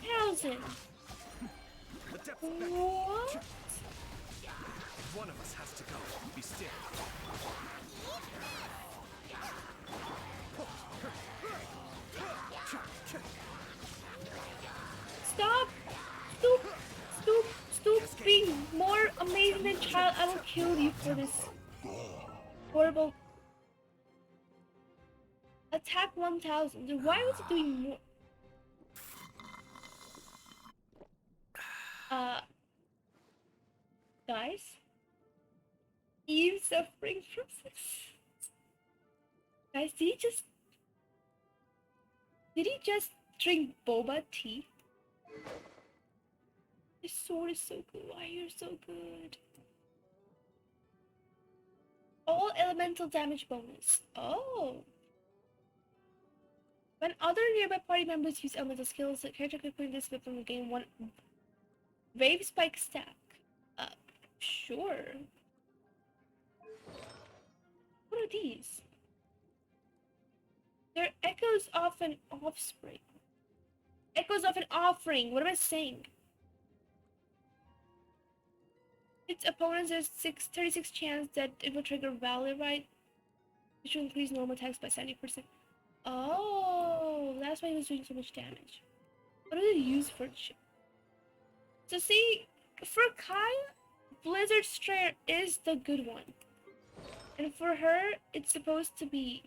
8,000. The depths beckon. What? One of us has to go. Be still. Stop! Stop being more amazing than child. I will kill you for this horrible attack 1,000. Dude, why was it doing more? Guys? Eve suffering from this. Guys, did he just drink boba tea? His sword is so good. Why you're so good? All elemental damage bonus. Oh. When other nearby party members use elemental skills, the character can put this weapon and gain one wave spike stack. Sure. What are these? They're echoes of an offspring. Echoes of an offering. What am I saying? Its opponents there's 36 chance that it will trigger Valor Right, which will increase normal attacks by 70%. Oh, that's why he was doing so much damage. What do they use for shit? So see, for Kaya, Blizzard Strayer is the good one. And for her, it's supposed to be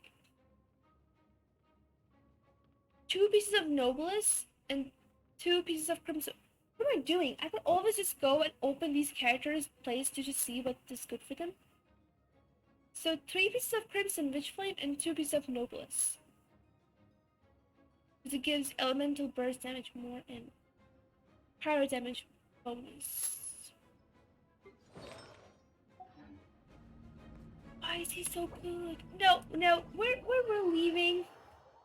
2 pieces of Noblesse and 2 pieces of Crimson. What am I doing? I could always just go and open these characters' plays to just see what is good for them. So 3 pieces of Crimson Witchflame and 2 pieces of Noblesse. Because it gives elemental burst damage more and pyro damage bonus. Why is he so good? No, we're leaving.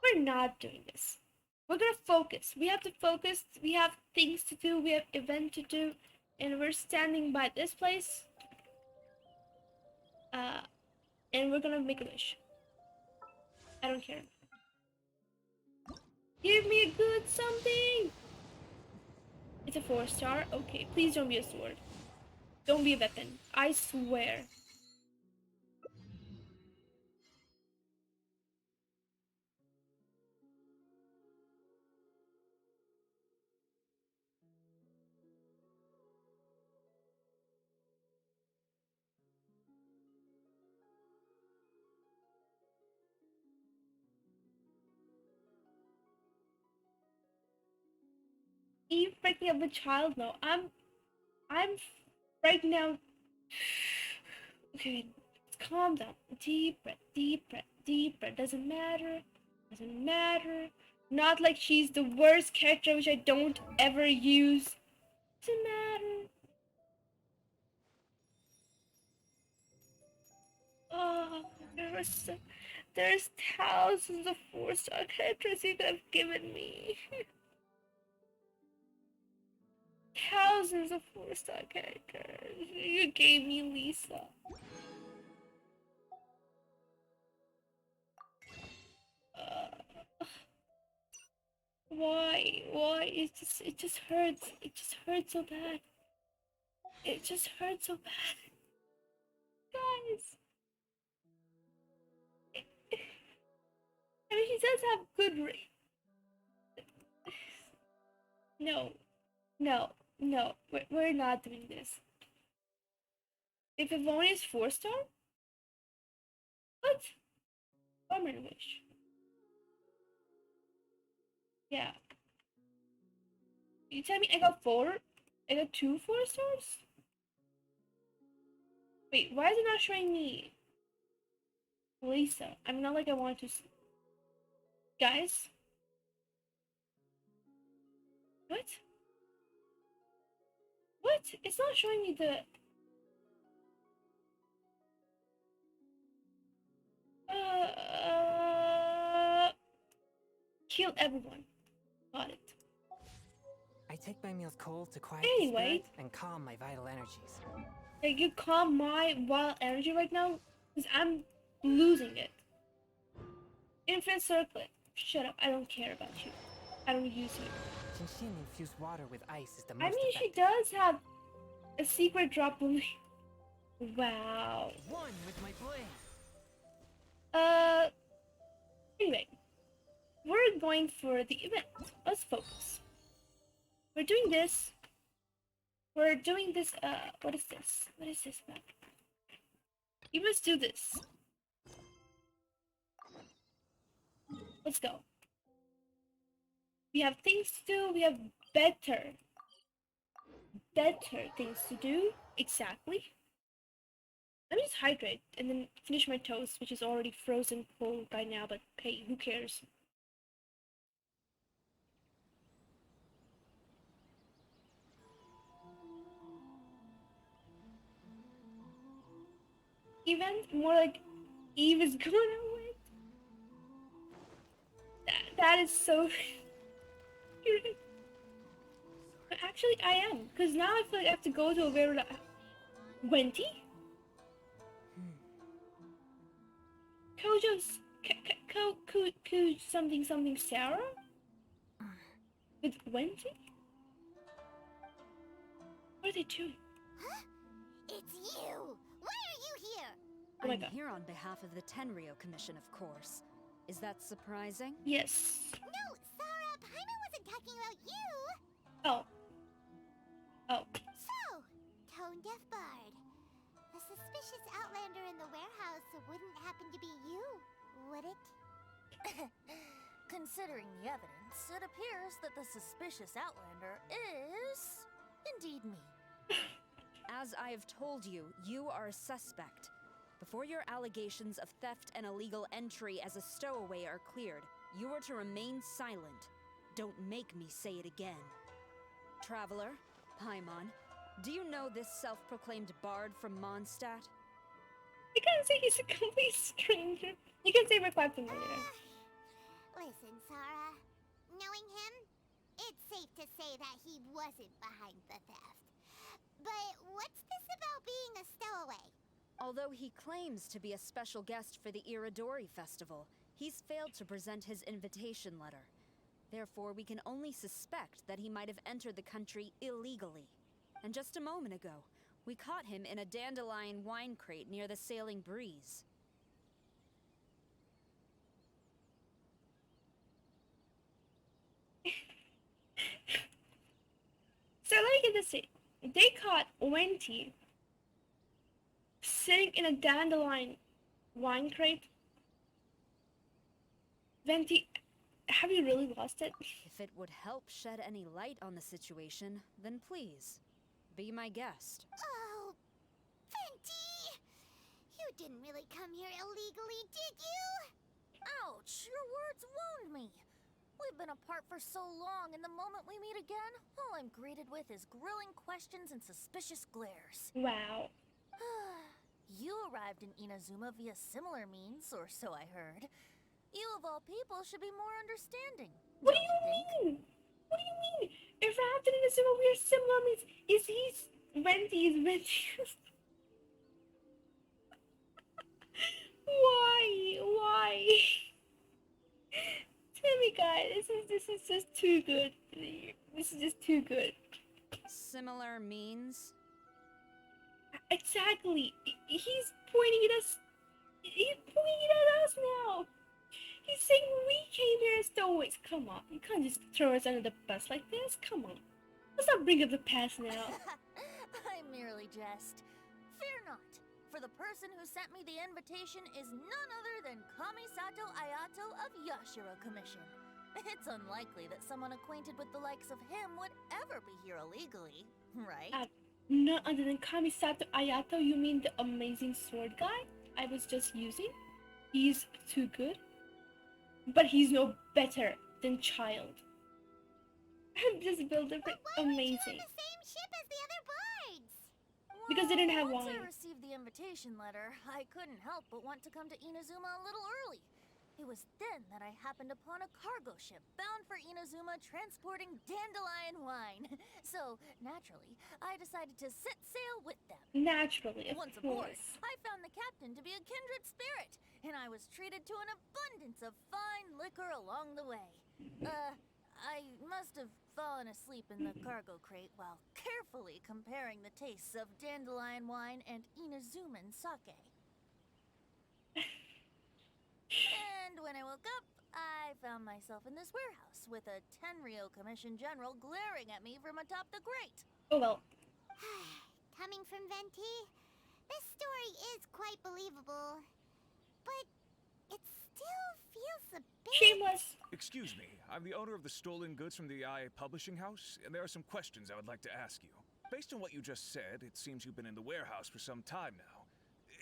We're not doing this. We're gonna focus. We have to focus. We have things to do. We have event to do, and we're standing by this place. And we're gonna make a wish. I don't care. Give me a good something. It's a 4-star. Okay, please don't be a sword. Don't be a weapon. I swear. Eve breaking up with child? No, I'm right now. Okay, calm down. Deep breath, deep breath, deep breath. Doesn't matter. Doesn't matter. Not like she's the worst character which I don't ever use. Doesn't matter. Oh, there's thousands of 4-star characters you could have given me. Thousands of 4-star characters. You gave me Lisa. Why? Why? It just hurts. It just hurts so bad. It just hurts so bad. Guys. I mean, he does have good No. No. No. We're not doing this. If Ivone is 4-star? What? Farmer wish. Yeah. You tell me I got 4? I got 2 4-stars? Wait, why is it not showing me Lisa? I'm not like I want to see. Guys? What? What? It's not showing me the... Killed everyone. Got it. I take my meals cold to quiet the Anyway. spirit and calm my vital energies. Like, you calm my wild energy right now? Because I'm losing it. Infinite circlet. Shut up. I don't care about you. I don't use you. Genshin infused water with ice is the most I mean, she effective. does have a secret drop only. Wow. One with my blade. Anyway. We're going for the event. Let's focus. We're doing this. We're doing this, what is this? What is this about? You must do this. Let's go. We have things to do. We have better things to do. Exactly. Let me just hydrate and then finish my toast, which is already frozen cold by now, but hey, who cares? Event? More like Eve is going away. That is so... But actually, I am. Because now I feel like I have to go to a very... Wenty? Kojo's... Ko something Sarah? With Wenty? What are they doing? Huh? It's you! Why are you here? Oh my I'm god. here on behalf of the Tenryou Commission, of course. Is that surprising? Yes. No, Sarah, Paimon wasn't talking about you! Oh. Oh. So, Tone Deaf Bard. The suspicious outlander in the warehouse wouldn't happen to be you, would it? Considering the evidence, it appears that the suspicious outlander is indeed me. As I have told you, you are a suspect. Before your allegations of theft and illegal entry as a stowaway are cleared, you are to remain silent. Don't make me say it again. Traveler, Paimon, do you know this self-proclaimed bard from Mondstadt? You can't say he's a complete stranger. You can say we're quite familiar. Listen, Sarah. Knowing him, it's safe to say that he wasn't behind the theft. But what's this about being a stowaway? Although he claims to be a special guest for the Iridori Festival, he's failed to present his invitation letter. Therefore, we can only suspect that he might have entered the country illegally. And just a moment ago, we caught him in a dandelion wine crate near the Sailing Breeze. So let me get this straight. They caught Wenty sitting in a dandelion wine crate. Venti, have you really lost it? If it would help shed any light on the situation, then please, be my guest. Oh, Fenty! You didn't really come here illegally, did you? Ouch, your words wound me. We've been apart for so long, and the moment we meet again, all I'm greeted with is grilling questions and suspicious glares. Wow. You arrived in Inazuma via similar means, or so I heard. You of all people should be more understanding. What do don't you think? mean? What do you mean? If Raptor and Azuma we are similar means is he's Venti is Venti. Why? Tell me, guys, this is just too good. This is just too good. Similar means? Exactly. He's pointing at us. He's pointing at us now. He's saying we came here as stowaways. Come on, you can't just throw us under the bus like this. Come on. Let's not bring up the past now. I merely jest. Fear not, for the person who sent me the invitation is none other than Kamisato Ayato of Yashiro Commission. It's unlikely that someone acquainted with the likes of him would ever be here illegally, right? None other than Kamisato Ayato, you mean the amazing sword guy I was just using? He's too good? But he's no better than Child. Just build it But why weren't you amazing. on the same ship as the other bards? Because they didn't have Once I wine. received the invitation letter, I couldn't help but want to come to Inazuma a little early. It was then that I happened upon a cargo ship bound for Inazuma transporting dandelion wine. So, naturally, I decided to set sail with them. Naturally, of Once aboard, course. I found the captain to be a kindred spirit, and I was treated to an abundance of fine liquor along the way. I must have fallen asleep in the cargo crate while carefully comparing the tastes of dandelion wine and Inazuman sake. And when I woke up, I found myself in this warehouse with a Tenryo Commission General glaring at me from atop the grate. Oh well. Coming from Venti, this story is quite believable. But it still feels a bit... Shameless. Excuse me, I'm the owner of the stolen goods from the IA publishing house, and there are some questions I would like to ask you. Based on what you just said, it seems you've been in the warehouse for some time now.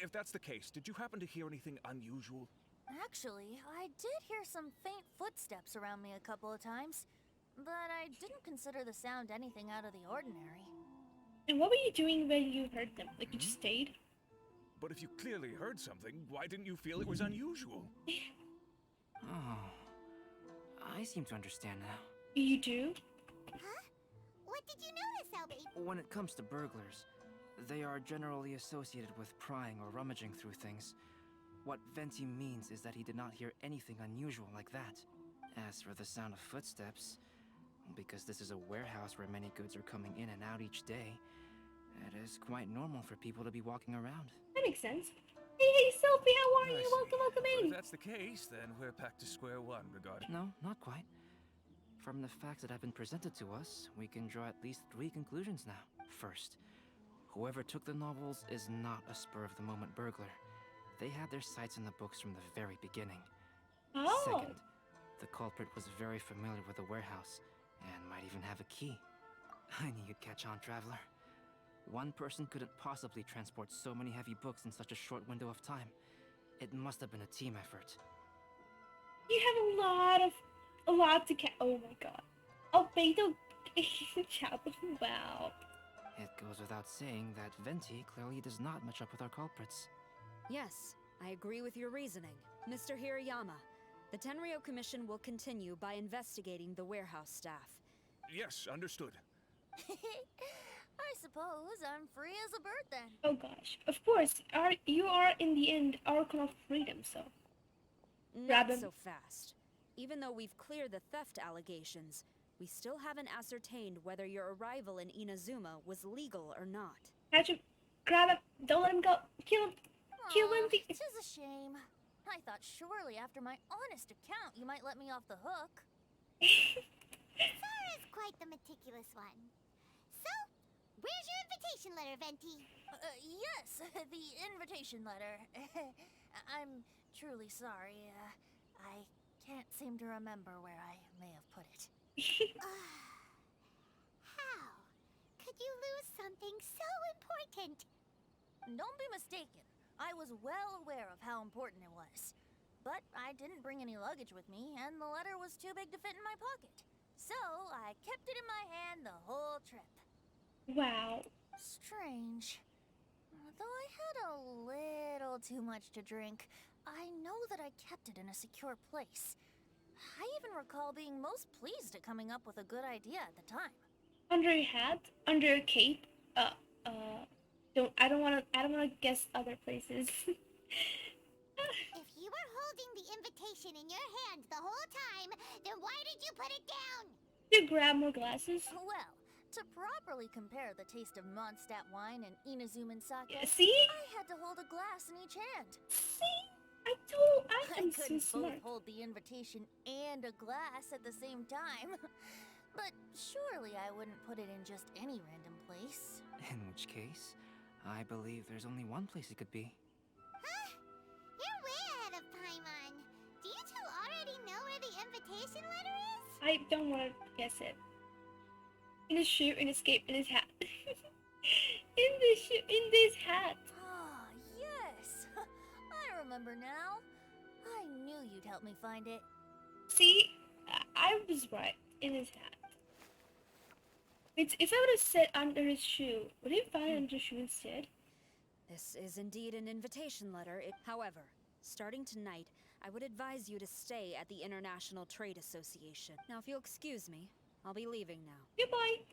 If that's the case, did you happen to hear anything unusual? Actually, I did hear some faint footsteps around me a couple of times, but I didn't consider the sound anything out of the ordinary. And what were you doing when you heard them? Like you just stayed? But if you clearly heard something, why didn't you feel it was unusual? Oh, I seem to understand now. You do? Huh? What did you notice, Albie? When it comes to burglars, they are generally associated with prying or rummaging through things. What Venti means is that he did not hear anything unusual like that. As for the sound of footsteps, because this is a warehouse where many goods are coming in and out each day, it is quite normal for people to be walking around. That makes sense. Hey, Sophie, how are I you? see. Welcome, welcome But in. if that's the case, then we're back to square one regarding... No, not quite. From the facts that have been presented to us, we can draw at least 3 conclusions now. First, whoever took the novels is not a spur-of-the-moment burglar. They had their sights in the books from the very beginning. Oh. Second, the culprit was very familiar with the warehouse, and might even have a key. I knew you'd catch on, Traveler. One person couldn't possibly transport so many heavy books in such a short window of time. It must have been a team effort. You have a lot to oh my god. Albedo wow. It goes without saying that Venti clearly does not match up with our culprits. Yes, I agree with your reasoning. Mr. Hirayama, the Tenryo Commission will continue by investigating the warehouse staff. Yes, understood. I suppose I'm free as a bird then. Oh gosh. Of course, you are in the end Oracle of Freedom, so. Grab Not him. so fast. Even though we've cleared the theft allegations, we still haven't ascertained whether your arrival in Inazuma was legal or not. Catch him. Grab him. Don't let him go. Kill him. Kill him. Tis a shame. I thought surely after my honest account you might let me off the hook. Sarah's quite the meticulous one. So, where's your invitation letter, Venti? Yes, the invitation letter. I'm truly sorry. I can't seem to remember where I may have put it. How could you lose something so important? Don't be mistaken. I was well aware of how important it was. But I didn't bring any luggage with me, and the letter was too big to fit in my pocket. So I kept it in my hand the whole trip. Wow. Strange. Though I had a little too much to drink, I know that I kept it in a secure place. I even recall being most pleased at coming up with a good idea at the time. Under your hat? Under your cape? I don't wanna guess other places. If you were holding the invitation in your hand the whole time, then why did you put it down? To grab more glasses? Well, to properly compare the taste of Mondstadt wine and Inazuman sake, See? I had to hold a glass in each hand. See? I am so couldn't smart. both hold the invitation and a glass at the same time. But surely I wouldn't put it in just any random place. In which case, I believe there's only one place it could be. Huh? You're way ahead of Paimon. Do you two already know where the invitation letter is? I don't want to guess it. In his shoe, in his cape, in his hat. in this hat. Ah, yes! I remember now. I knew you'd help me find it. See? I was right. In his hat. It's, if I would have sat under his shoe, would he find under his shoe instead? This is indeed an invitation letter. However, starting tonight, I would advise you to stay at the International Trade Association. Now, if you'll excuse me, I'll be leaving now. Goodbye.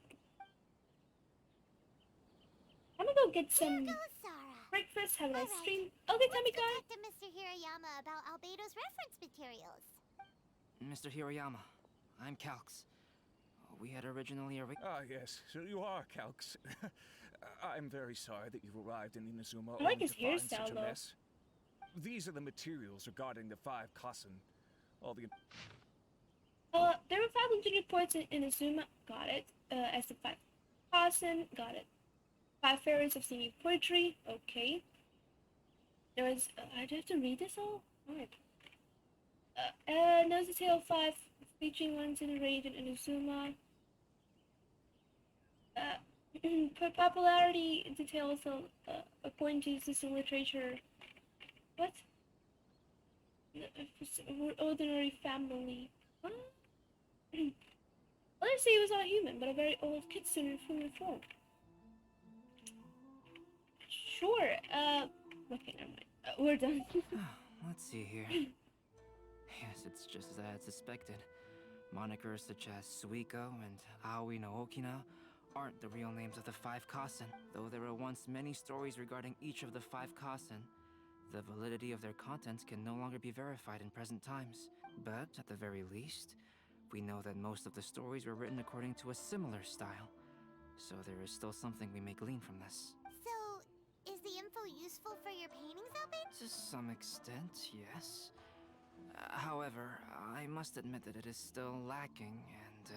I'm gonna go get some Go, Sara. breakfast, have a nice Alright. stream. Okay, Let's Tommy go guy. talk to Mr. Hirayama about Albedo's reference materials. Mr. Hiroyama, I'm Calx. We had originally Ah, yes, so you are Calx. I'm very sorry that you've arrived in Inazuma I like only his to find hairstyle, such a though. mess. These are the materials regarding the 5 Kassen. All the... There were 500 reports in Inazuma, got it. As the 5 Kassen, got it. 5 fairies of singing poetry, okay. There was, I do have to read this all? Alright. There's a tale of 5 featuring ones in a raid in Inazuma. For popularity, details of, according to existing literature. What? Ordinary family. What? Others say he was not human, but a very old kitsune in human form. Sure, okay, never mind. We're done. Let's see here. Yes, it's just as I had suspected. Monikers such as Suiko and Aoi no Okina aren't the real names of the 5 Kassen. Though there were once many stories regarding each of the 5 Kassen, the validity of their contents can no longer be verified in present times. But, at the very least, we know that most of the stories were written according to a similar style. So there is still something we may glean from this. So, is the info useful for your paintings, Albin? To some extent, yes. However, I must admit that it is still lacking and,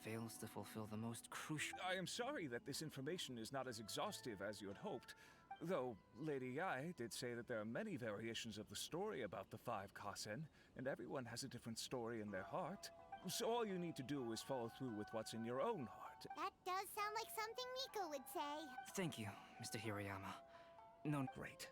fails to fulfill the most crucial... I am sorry that this information is not as exhaustive as you had hoped. Though, Lady Yae did say that there are many variations of the story about the 5 Kassen, and everyone has a different story in their heart. So all you need to do is follow through with what's in your own heart. That does sound like something Miko would say. Thank you, Mr. Hiroyama. No... Great.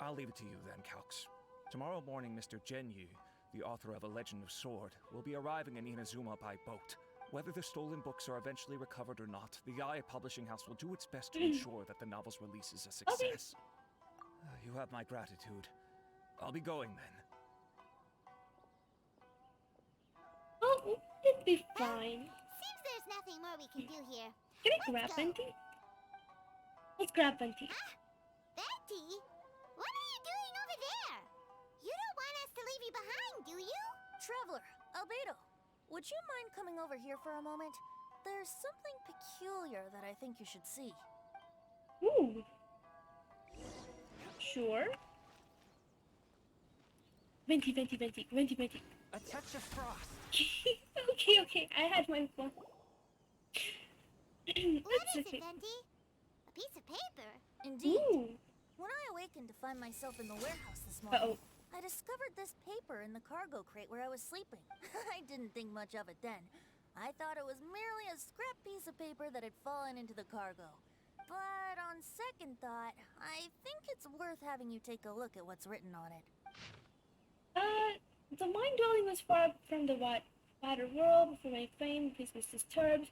I'll leave it to you then, Calx. Tomorrow morning, Mr. Genyu, the author of A Legend of Sword, will be arriving in Inazuma by boat. Whether the stolen books are eventually recovered or not, the Yae Publishing House will do its best to ensure that the novel's release is a success. You have my gratitude. I'll be going then. Oh, it'd be fine. Seems there's nothing more we can do here. Can I grab go. Venti? Let's grab Venti. Betty? What are you doing over there? You don't want us to leave you behind, do you? Traveler, Albedo, would you mind coming over here for a moment? There's something peculiar that I think you should see. Ooh. Sure. Venti, Venti, Venti, Venti, Venti. A touch of frost! Okay, I had my fun. What is That's it, okay. Venti? A piece of paper? Indeed. Ooh. When I awakened to find myself in the warehouse this morning, Uh-oh. I discovered this paper in the cargo crate where I was sleeping. I didn't think much of it then. I thought it was merely a scrap piece of paper that had fallen into the cargo. But on second thought, I think it's worth having you take a look at what's written on it. The mind dwelling was far from the wider world before my fame, peace was disturbed.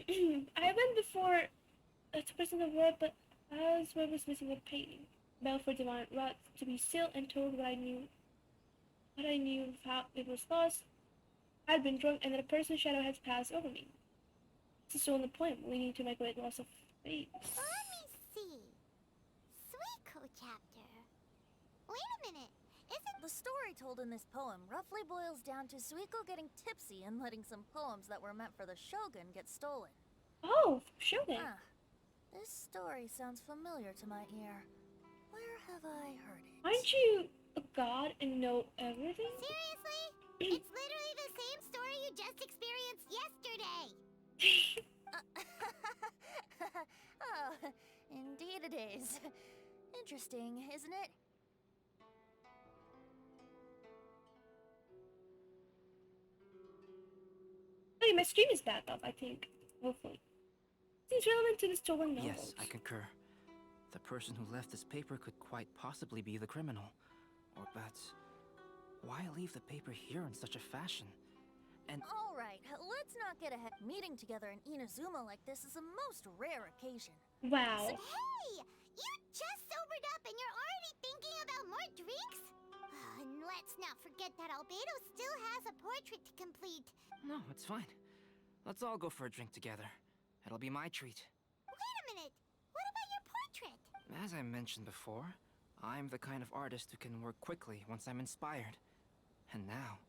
I went before to present the world, but as where was missing the painting. Bell for divine wrath to be still and told what I knew of how it was lost. I had been drunk and that a person's shadow had passed over me. This is still in the poem, leading to my great loss of faith. Let me see. Suiko chapter. Wait a minute. Isn't The story told in this poem roughly boils down to Suiko getting tipsy and letting some poems that were meant for the shogun get stolen. Oh, Shogun. Ah, this story sounds familiar to my ear. Where have I heard it? Aren't you a god and know everything? seriously? It's literally the same story you just experienced yesterday. Oh, indeed it is. Interesting, isn't it? Okay, my stream is back up, I think. Hopefully. Seems relevant to the stolen novels. Yes, I concur. The person who left this paper could quite possibly be the criminal. But why leave the paper here in such a fashion? And Alright, let's not get ahead. Meeting together in Inazuma like this is a most rare occasion. Wow. Hey! You just sobered up and you're already thinking about more drinks? And let's not forget that Albedo still has a portrait to complete. no, it's fine. Let's all go for a drink together. It'll be my treat. Wait a minute! What about your portrait? As I mentioned before, I'm the kind of artist who can work quickly once I'm inspired. And now,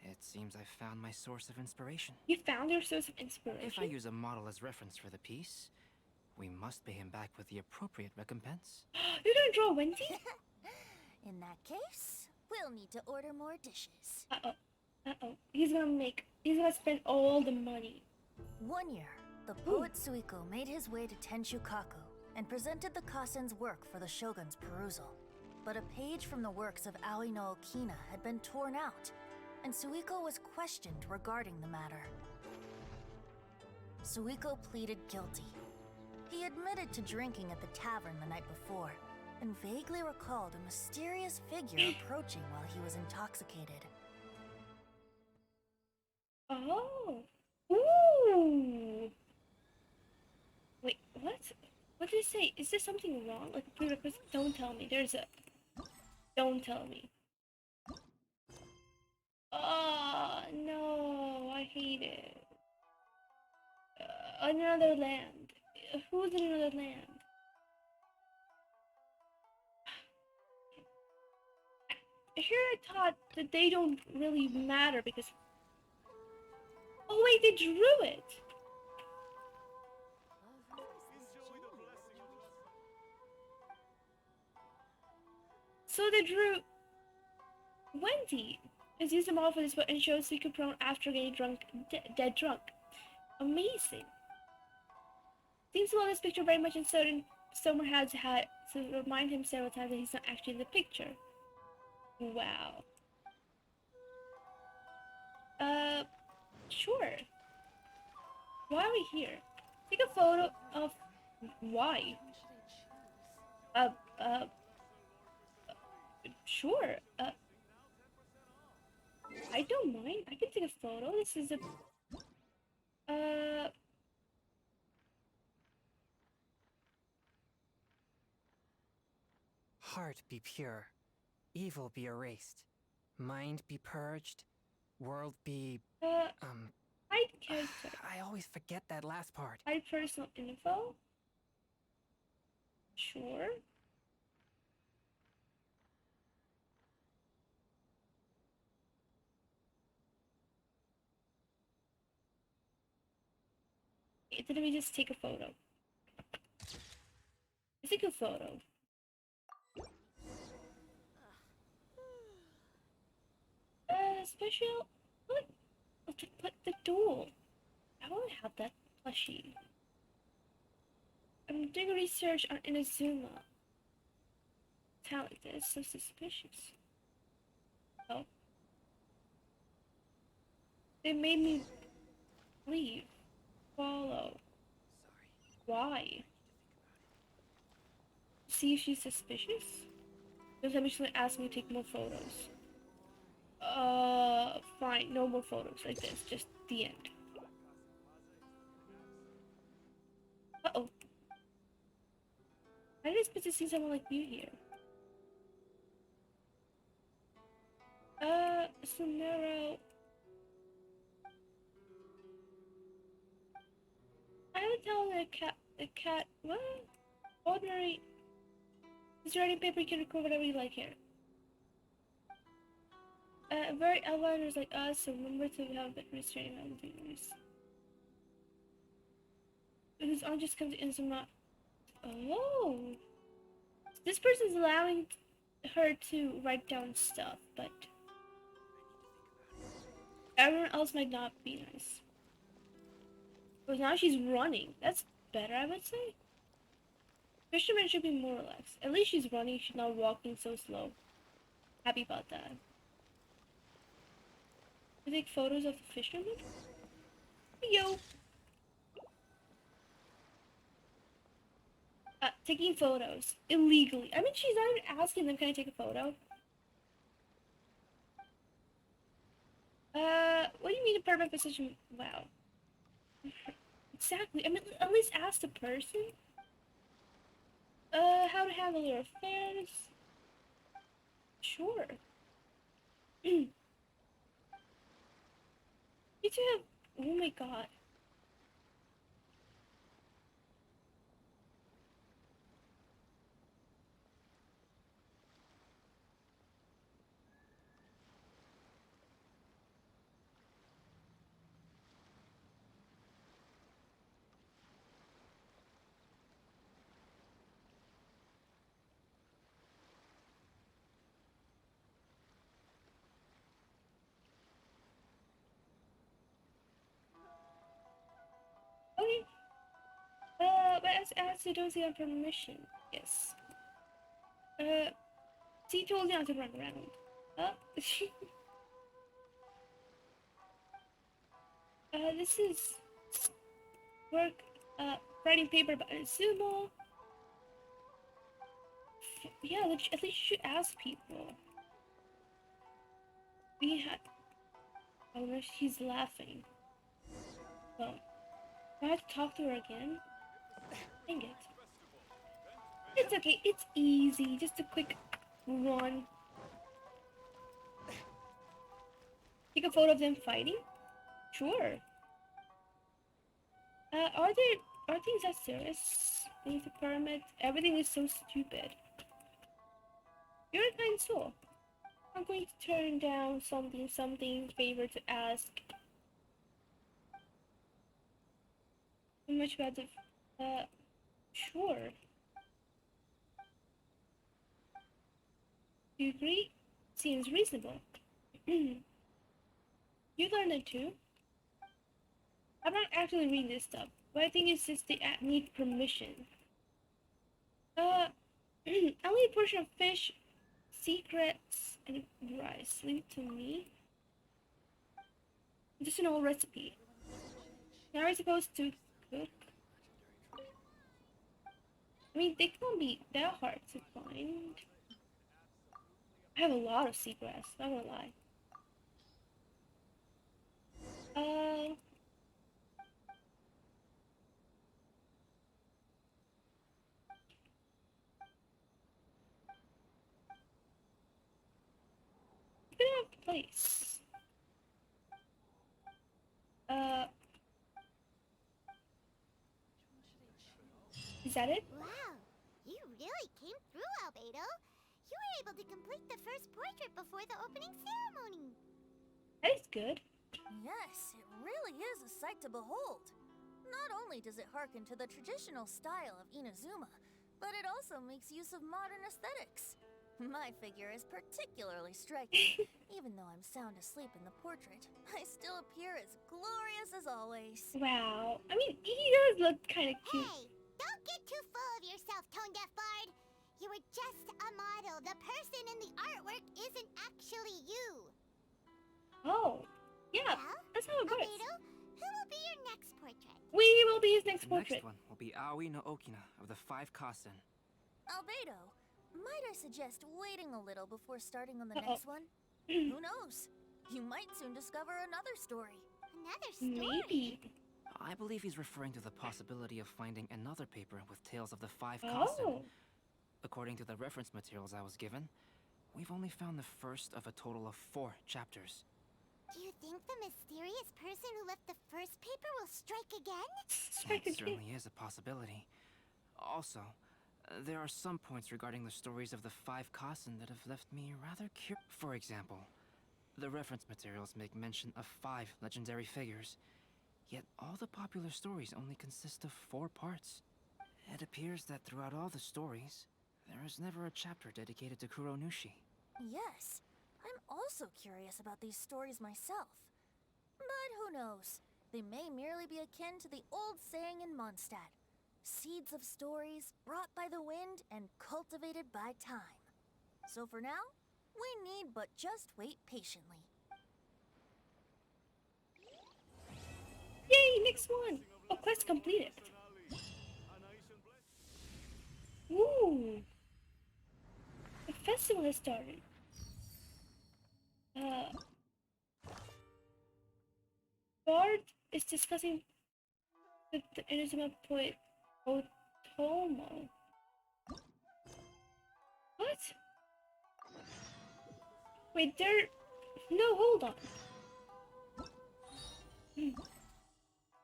it seems I've found my source of inspiration. You found your source of inspiration? If I use a model as reference for the piece, we must pay him back with the appropriate recompense. You're gonna draw Wendy? In that case, we'll need to order more dishes. Uh-oh. Uh-oh. He's gonna spend all the money. One year, the poet Suiko made his way to Tenshukaku and presented the Kasen's work for the shogun's perusal. But a page from the works of Aoi no Okina had been torn out, and Suiko was questioned regarding the matter. Suiko pleaded guilty. He admitted to drinking at the tavern the night before, and vaguely recalled a mysterious figure approaching while he was intoxicated. Oh. Ooh. Wait, what? What did it say? Is there something wrong? Like a prerequisite? Don't tell me. There's a... Don't tell me. Oh, no. I hate it. Another land. Who's in another land? Here I thought that they don't really matter because... Oh wait, they drew it! So they drew... Wendy has used them all for this book and shows secret prone after getting drunk, dead drunk. Amazing. Seems to love this picture very much, and Somer has had to remind him several times that he's not actually in the picture. Wow. Sure. Why are we here? Take a photo of... Why? Sure. I don't mind. I can take a photo. This is a... Heart be pure, evil be erased, mind be purged, world be... hide character. I always forget that last part. Hide personal info. Sure. Didn't we just take a photo? Let's take a photo. Special... What? Let's put the duel. I want to have that plushie. I'm doing research on Inazuma. Talent, that is so suspicious. Oh. They made me leave. Follow. Why? See if she's suspicious? Because I'm just gonna ask me to take more photos. Fine, no more photos like this, just the end. Uh-oh. Why did I expect to see someone like you here? Sumero. I would tell the cat, what? Ordinary. Is there any paper you can record whatever you like here? Very outliners like us, so remember to have a bit of restraining on fingers. Because on just comes in some not. Oh! This person's allowing her to write down stuff, but everyone else might not be nice. Because now she's running. That's better, I would say. Fisherman should be more relaxed. At least she's running, she's not walking so slow. Happy about that. To take photos of the fisherman? Yo! Taking photos. Illegally. I mean, she's not even asking them, can I take a photo? What do you Finding a permanent position. Wow. Exactly. I mean, at least ask the person. How to handle your affairs. Sure. You two have. Oh my god. Okay. But as you don't see on permission. Yes. He told you not to run around. This is work, writing paper about sumo. Yeah, at least you should ask people. We had. Oh, no, she's laughing. Well, do I have to talk to her again? Dang it. It's okay, it's easy. Just a quick run. Take a photo of them fighting? Sure. Are things that serious? Beneath the pyramid? Everything is so stupid. You're a kind soul. I'm going to turn down something favor to ask. How much about the sure. Do you agree? Seems reasonable. You learned it too? I'm not actually reading this stuff, but I think it's just they need permission. Only a portion of fish, secrets, and rice. Leave it to me. Just an old recipe. Now we're supposed to cook. I mean, they can't be that hard to find. I have a lot of seagrass, not gonna lie. Bit of place. Is that it? Wow, you really came through, Albedo. You were able to complete the first portrait before the opening ceremony. That is good. Yes, it really is a sight to behold. Not only does it harken to the traditional style of Inazuma, but it also makes use of modern aesthetics. My figure is particularly striking. Even though I'm sound asleep in the portrait, I still appear as glorious as always. Wow. I mean, he does look kind of cute. Hey, don't get too full of yourself, Tone Deaf Bard. You were just a model. The person in the artwork isn't actually you. Oh, yeah. Well, That's how it works. Albedo, who will be your next portrait? We will be his next The portrait. next one will be Aoi no Okina of the Five Kasen. Albedo, might I suggest waiting a little before starting on the Uh-oh. next one? Who knows? You might soon discover another story. Another story? Maybe. I believe he's referring to the possibility of finding another paper with tales of the Five Kasen. Oh. According to the reference materials I was given, we've only found the first of a total of 4 chapters. Do you think the mysterious person who left the first paper will strike again? Strike It again. certainly is a possibility. Also, there are some points regarding the stories of the Five Kasen that have left me rather curious. For example, the reference materials make mention of 5 legendary figures, yet all the popular stories only consist of 4 parts. It appears that throughout all the stories, there is never a chapter dedicated to Kuronushi. Yes, I'm also curious about these stories myself. But who knows? They may merely be akin to the old saying in Mondstadt. Seeds of stories brought by the wind and cultivated by time. So for now, we need but just wait patiently. Yay, next one. Oh, quest completed. Ooh. The festival has started. Bard is discussing with the Inazuma poet Otomo. What? Wait, there... No, hold on.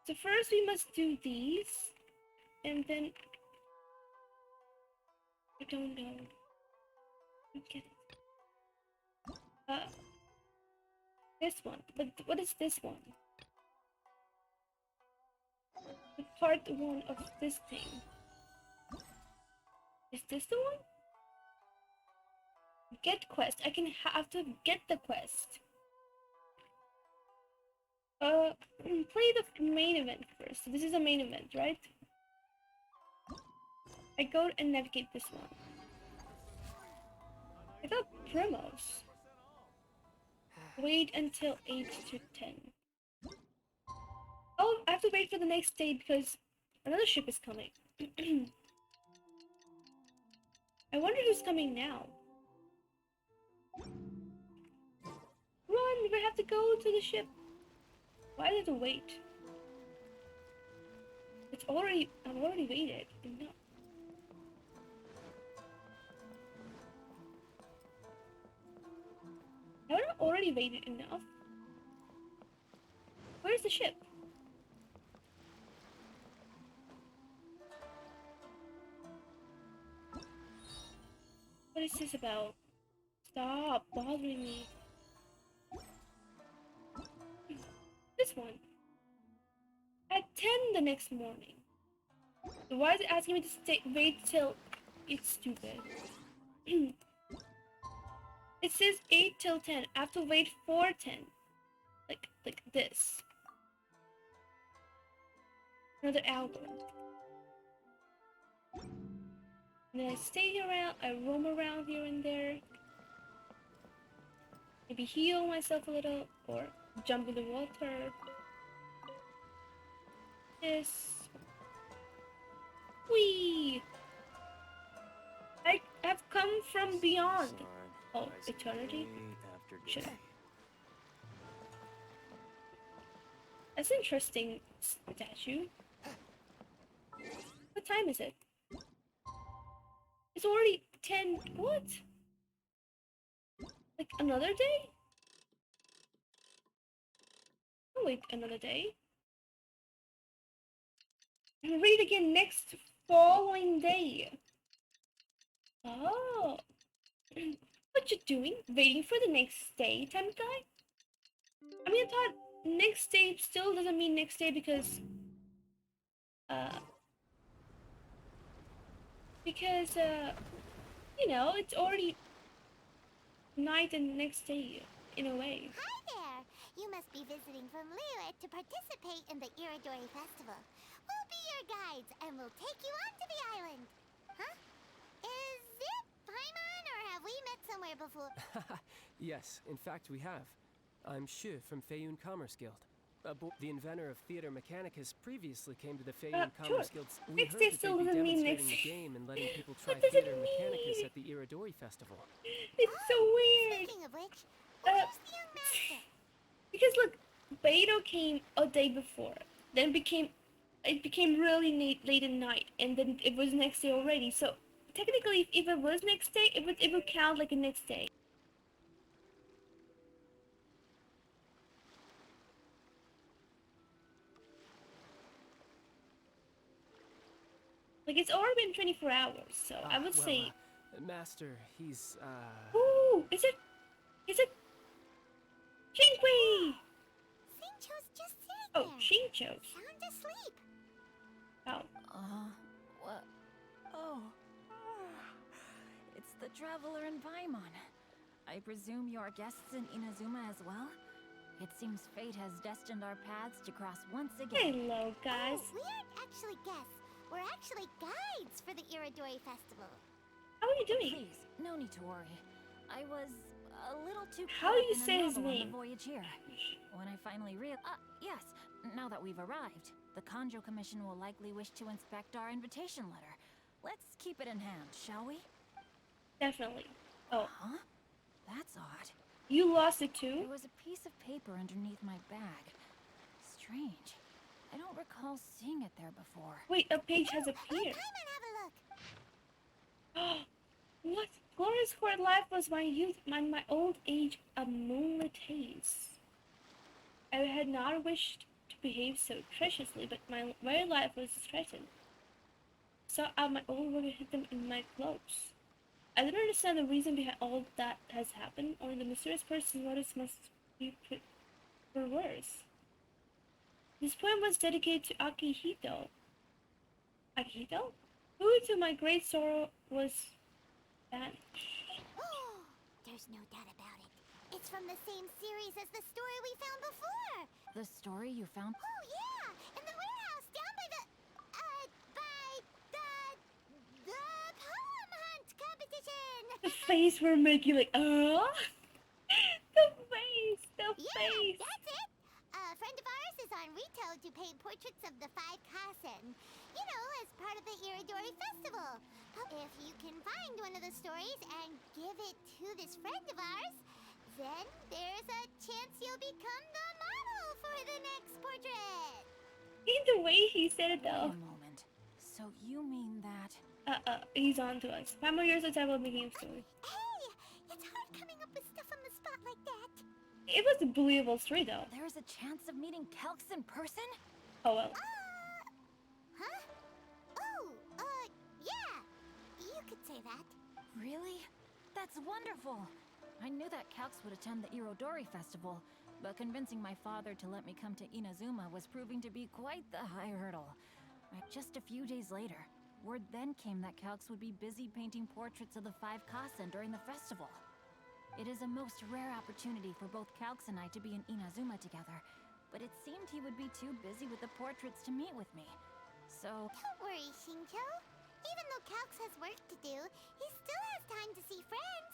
So first we must do these, and then... I don't know. I get it. This one. But what is this one? The part 1 of this thing. Is this the one? Get quest. I can have to get the quest. Play the main event first. So this is a main event, right? I go and navigate this one. I got promos. Wait until 8 to 10. Oh, I have to wait for the next day because another ship is coming. I wonder who's coming now. Run! We have to go to the ship. Why did I wait? I've already waited. No. Haven't I already waited enough? Where's the ship? What is this about? Stop bothering me. This one. At 10 the next morning. So why is it asking me to wait till it's stupid? It says 8 till 10. I have to wait for 10. Like this. Another hour. And then I stay around, I roam around here and there. Maybe heal myself a little, or jump in the water. This. Whee! I have come from beyond. Oh, eternity? Should I? That's an interesting statue. What time is it? It's already 10. What? Like another day? Oh, wait, another day? And read again next following day. Oh. What you doing? Waiting for the next day, time guy? I mean, I thought next day still doesn't mean next day because you know, it's already night and next day in a way. Hi there! You must be visiting from Liyue to participate in the Iridori Festival. We'll be your guides and we'll take you onto the island. Huh? Is it Paimon or have we met somewhere before? Yes, in fact we have. I'm Shu from Feiyun Commerce Guild. The inventor of Theater Mechanicus previously came to the Feiyun Commerce Sure. Guild's... We Next heard day that still they'd be doesn't mean demonstrating next- the game and letting people try What does it Theater Mechanicus mean? at the Iridori Festival. It's so weird. Speaking of which, where's the young master? Because look, Beidou came a day before, then it became really late at night, and then it was next day already. So technically, if it was next day, it would count like a next day. Like it's already been 24 hours, so I would say. Master, he's, Ooh, is it Shinqui? Xingqiu's just sitting Oh, there. Xingqiu. Sound asleep. Oh, What? Oh. It's the traveler in Paimon. I presume you're guests in Inazuma as well? It seems fate has destined our paths to cross once again. hello guys. Oh, we aren't actually guests. We're actually guides for the Iridori Festival. How are you doing? Please, no need to worry. I was a little too How caught do up you in a say his novel on name? the voyage here. When I finally yes, now that we've arrived, the Kanjo Commission will likely wish to inspect our invitation letter. Let's keep it in hand, shall we? Definitely. Oh, Huh? That's odd. you lost it too? There was a piece of paper underneath my bag. strange. I don't recall seeing it there before. Wait, a page has Ooh, appeared. Paimon, have a look. What? Glorious court life was my youth, my old age a moonlit haze. I had not wished to behave so treacherously, but my very life was threatened. Saw out my old work and hid them in my clothes. I don't understand the reason behind all that has happened, or the mysterious person's motives must be put for worse. This poem was dedicated to Akihito. Akihito? Who, to my great sorrow, was banished. There's no doubt about it. It's from the same series as the story we found before. The story you found? Oh, yeah! In the warehouse down by the poem hunt competition! The face we're making, like, the face, the Yeah, face. that's it! A friend of ours is on Rito to paint portraits of the 5 Kasen. You know, as part of the Iridori Festival. If you can find one of the stories and give it to this friend of ours, then there's a chance you'll become the model for the next portrait. See the way he said it, Wait though. a moment. So you mean that... He's on to us. 5 more years of time, we'll making a story. Hey, it's hard coming up with stuff on the spot like that. It was a believable story, though. There's a chance of meeting Calx in person? Oh well. Huh? Oh, yeah. You could say that. Really? That's wonderful! I knew that Calx would attend the Irodori Festival, but convincing my father to let me come to Inazuma was proving to be quite the high hurdle. Just a few days later, word then came that Calx would be busy painting portraits of the 5 Kasen during the festival. It is a most rare opportunity for both Calx and I to be in Inazuma together, but it seemed he would be too busy with the portraits to meet with me. So... Don't worry, Shincho. Even though Calx has work to do, he still has time to see friends.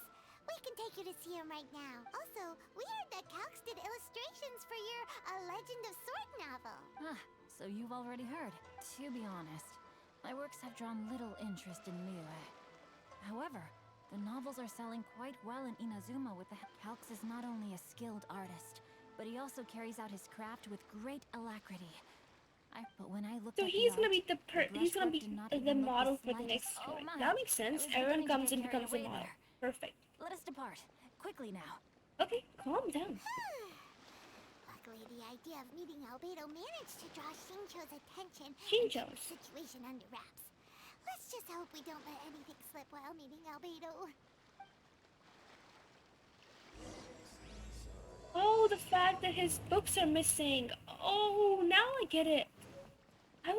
We can take you to see him right now. Also, we heard that Calx did illustrations for your A Legend of Sword novel. So you've already heard. To be honest, my works have drawn little interest in Liyue. However, the novels are selling quite well in Inazuma with the... Calx is not only a skilled artist, but he also carries out his craft with great alacrity. But when I looked So at he's the gonna art, be he's gonna be brushwork did not the even look model for the slightest. next Oh story. my, That makes sense. I was Everyone beginning to comes get and carried becomes a away model. there. Perfect. Let us depart. Quickly now. Okay, calm down. Luckily, the idea of meeting Albedo managed to draw Shincho's attention and Shincho's. keep the situation under wraps. Let's just hope we don't let anything slip while meeting Albedo. Oh, the fact that his books are missing. Oh, now I get it. I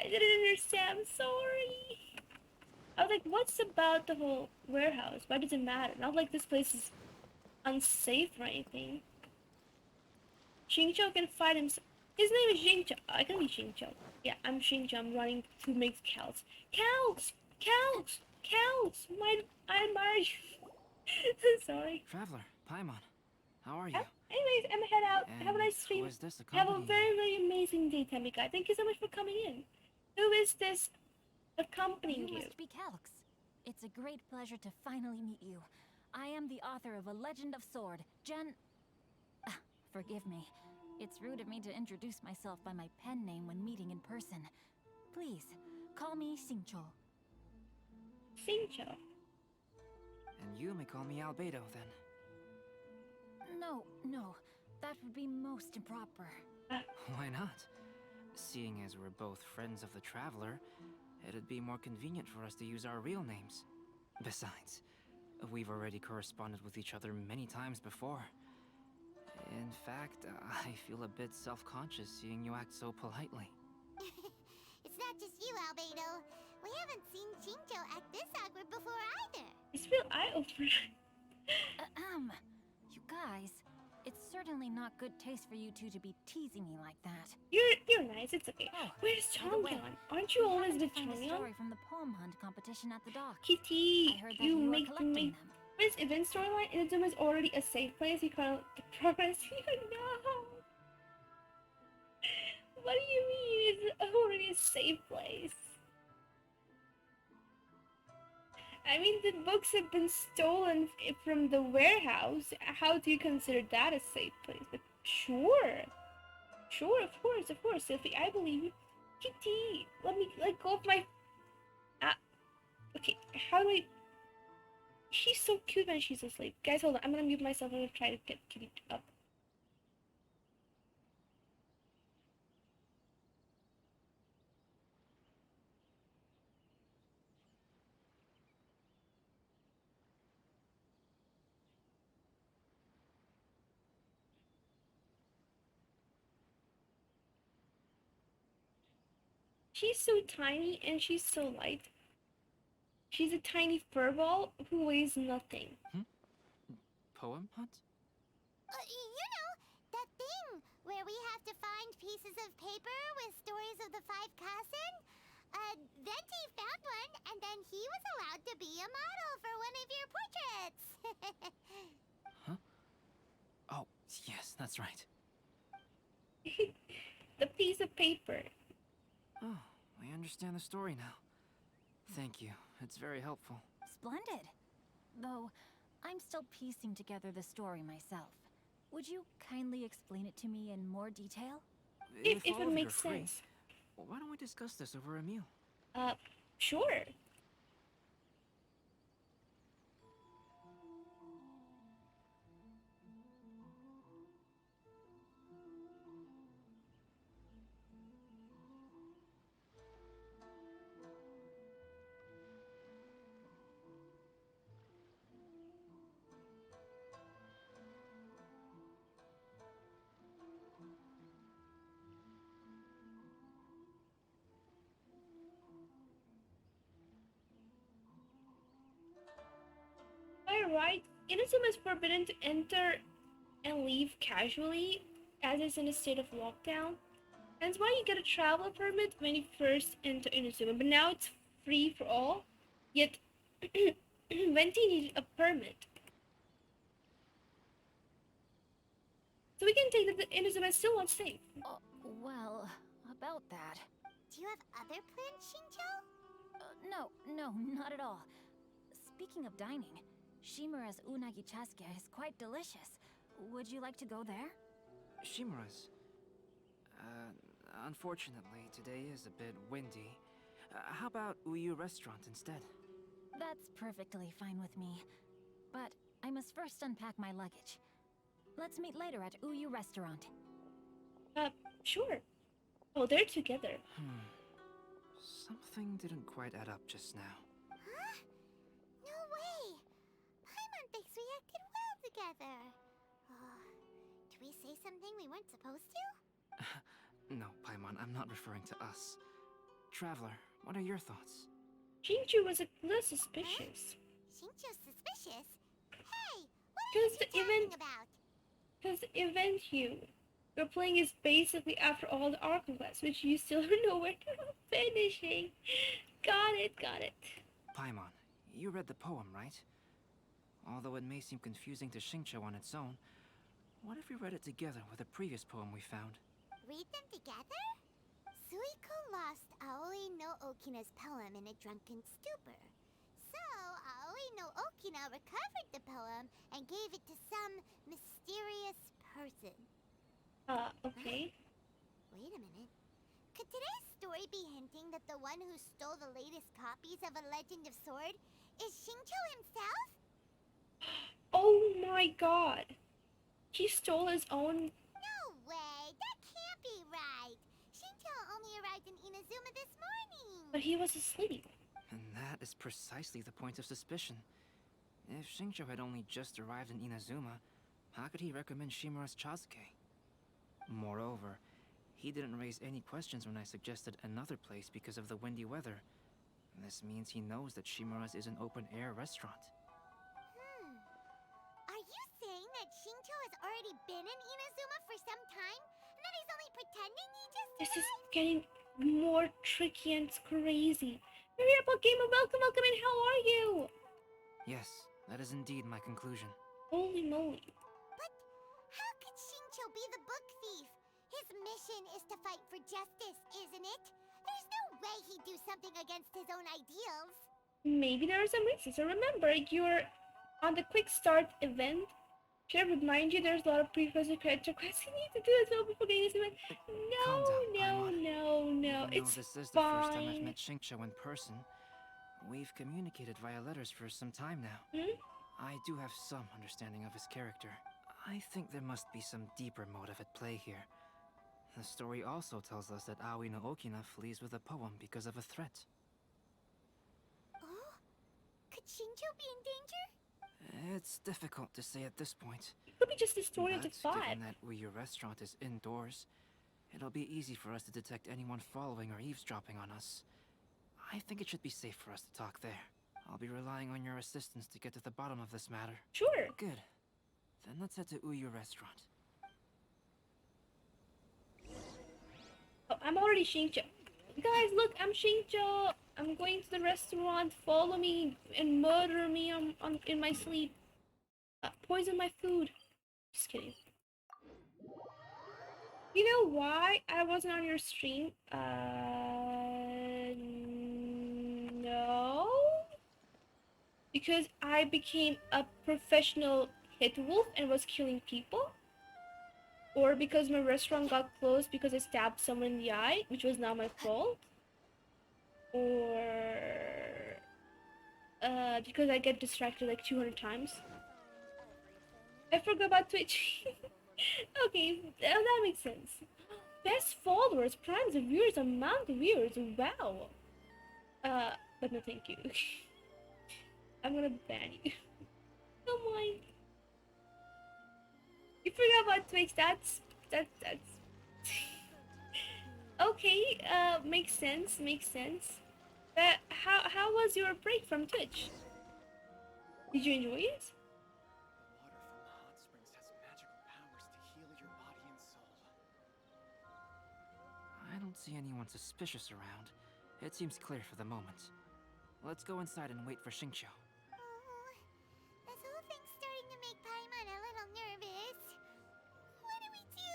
didn't understand. I'm sorry. I was like, what's about the whole warehouse? Why does it matter? Not like this place is unsafe or anything. Shincho can fight himself. His name is Shincho. I can be Shincho. Yeah, I'm Shincho. I'm running to make Calx. Calx! Calx! Calx! I admire you. Sorry. Traveler, Paimon, how are you? Anyways, I'm gonna head out. And Have a nice who stream. is this Have a accompanying very, you? very amazing day, Tamika. Thank you so much for coming in. Who is this accompanying You you? must be Calx. It's a great pleasure to finally meet you. I am the author of A Legend of Sword, Forgive me. It's rude of me to introduce myself by my pen name when meeting in person. Please, call me Shincho. Shincho. And you may call me Albedo, then. No, that would be most improper. Why not? Seeing as we're both friends of the Traveler, it'd be more convenient for us to use our real names. Besides, we've already corresponded with each other many times before. In fact, I feel a bit self-conscious seeing you act so politely. It's not just you, Albedo. We haven't seen Shincho act this awkward before either. It's real eye-opener. You guys, it's certainly not good taste for you two to be teasing me like that. You're nice. It's okay. Oh, Where's by the way, Chongyeon? Aren't you we always happened with to find a Chongyeon? story from the poem hunt competition at the dock. Kitty, I heard that you you are make collecting me. them. What is event storyline? Inazuma is already a safe place. You can't progress. No. What do you mean? It's already a safe place. I mean, the books have been stolen from the warehouse. How do you consider that a safe place? But sure. Sure, of course, Sophie. I believe you. Kitty, let me let go of my. Ah, okay. How do I? She's so cute when she's asleep. Guys, hold on. I'm gonna mute myself. I'm gonna try to get Kitty up. She's so tiny and she's so light. She's a tiny furball who weighs nothing. Poem hunt? You know, that thing where we have to find pieces of paper with stories of the five Kassen? Venti found one, and then he was allowed to be a model for one of your portraits. Huh? Oh, yes, that's right. The piece of paper. Oh, I understand the story now. Thank you. It's very helpful. Splendid. Though, I'm still piecing together the story myself. Would you kindly explain it to me in more detail? If all it of you makes are free, sense. why don't we discuss this over a meal? Sure. By right, Inazuma is forbidden to enter and leave casually, as it's in a state of lockdown. That's why you get a travel permit when you first enter Inazuma, but now it's free for all. Yet, Venti needed a permit. So we can take that the Inazuma is still not safe. Well, about that. Do you have other plans, Shincho? No, not at all. Speaking of dining, Shimura's unagi chasuke is quite delicious. Would you like to go there? Shimura's. Unfortunately, today is a bit windy. How about Uyu Restaurant instead? That's perfectly fine with me. But I must first unpack my luggage. Let's meet later at Uyu Restaurant. Sure. Oh, they're together. Something didn't quite add up just now. Huh? No way! Paimon thinks we acted well together. Did we say something we weren't supposed to? No, Paimon, I'm not referring to us. Traveler, what are your thoughts? Shinju was a little suspicious. Shincho's suspicious? Hey, what are Because you the talking event, about? because the event you're playing is basically after all the Arc quests, which you still don't know where to finishing. Got it. Paimon, you read the poem, right? Although it may seem confusing to Xingqiu on its own, what if we read it together with a previous poem we found? Read them together? Suiko lost Aoi no Okina's poem in a drunken stupor. So, Aoi no Okina recovered the poem and gave it to some mysterious person. Okay. Wait a minute. Could today's story be hinting that the one who stole the latest copies of A Legend of Sword is Shincho himself? Oh my god. He stole his own. No way! That can't be right! Shincho only arrived in Inazuma this morning! But he was asleep. And that is precisely the point of suspicion. If Xingqiu had only just arrived in Inazuma, how could he recommend Shimura's Chasuke? Moreover, he didn't raise any questions when I suggested another place because of the windy weather. This means he knows that Shimura's is an open-air restaurant. Are you saying that Shincho has already been in Inazuma for some time? And that he's only pretending he just This is arrived? getting more tricky and it's crazy. Hurry up, Gamer. Welcome in. How are you? Yes, that is indeed my conclusion. Holy moly. But how could Shincho be the book thief? His mission is to fight for justice, isn't it? There's no way he'd do something against his own ideals. Maybe there are some reasons. So remember, you're on the quick start event. Should I remind you there's a lot of prerequisite character quests you need to do as well before getting this event? Calm down, No, Paimon. no, Even though it's this is the first time I've fine. met Xingqiu in person, we've communicated via letters for some time now. Hmm? I do have some understanding of his character. I think there must be some deeper motive at play here. The story also tells us that Aoi no Okina flees with a poem because of a threat. Oh? Could Shinjo be in danger? It's difficult to say at this point. It could be just the story of the But vibe. given that Uyu restaurant is indoors, it'll be easy for us to detect anyone following or eavesdropping on us. I think it should be safe for us to talk there. I'll be relying on your assistance to get to the bottom of this matter. Sure. Good. Then let's head to Uyu restaurant. Oh, I'm already Shinjo. Guys, look, I'm Shinjo. I'm going to the restaurant. Follow me and murder me in my sleep. Poison my food. Just kidding. You know why I wasn't on your stream? No. Because I became a professional hit wolf and was killing people? Or because my restaurant got closed because I stabbed someone in the eye, which was not my fault? Or because I get distracted like 200 times? I forgot about Twitch. Okay, that makes sense. Best followers, primes of viewers, amount of viewers, wow. But no thank you. I'm gonna ban you. Don't mind. You forgot about Twitch, that's... Okay, makes sense. But how was your break from Twitch? Did you enjoy it? Water from the hot springs has magical powers to heal your body and soul. I don't see anyone suspicious around. It seems clear for the moment. Let's go inside and wait for Xingqiu. Oh, this whole thing's starting to make Paimon a little nervous. What do we do?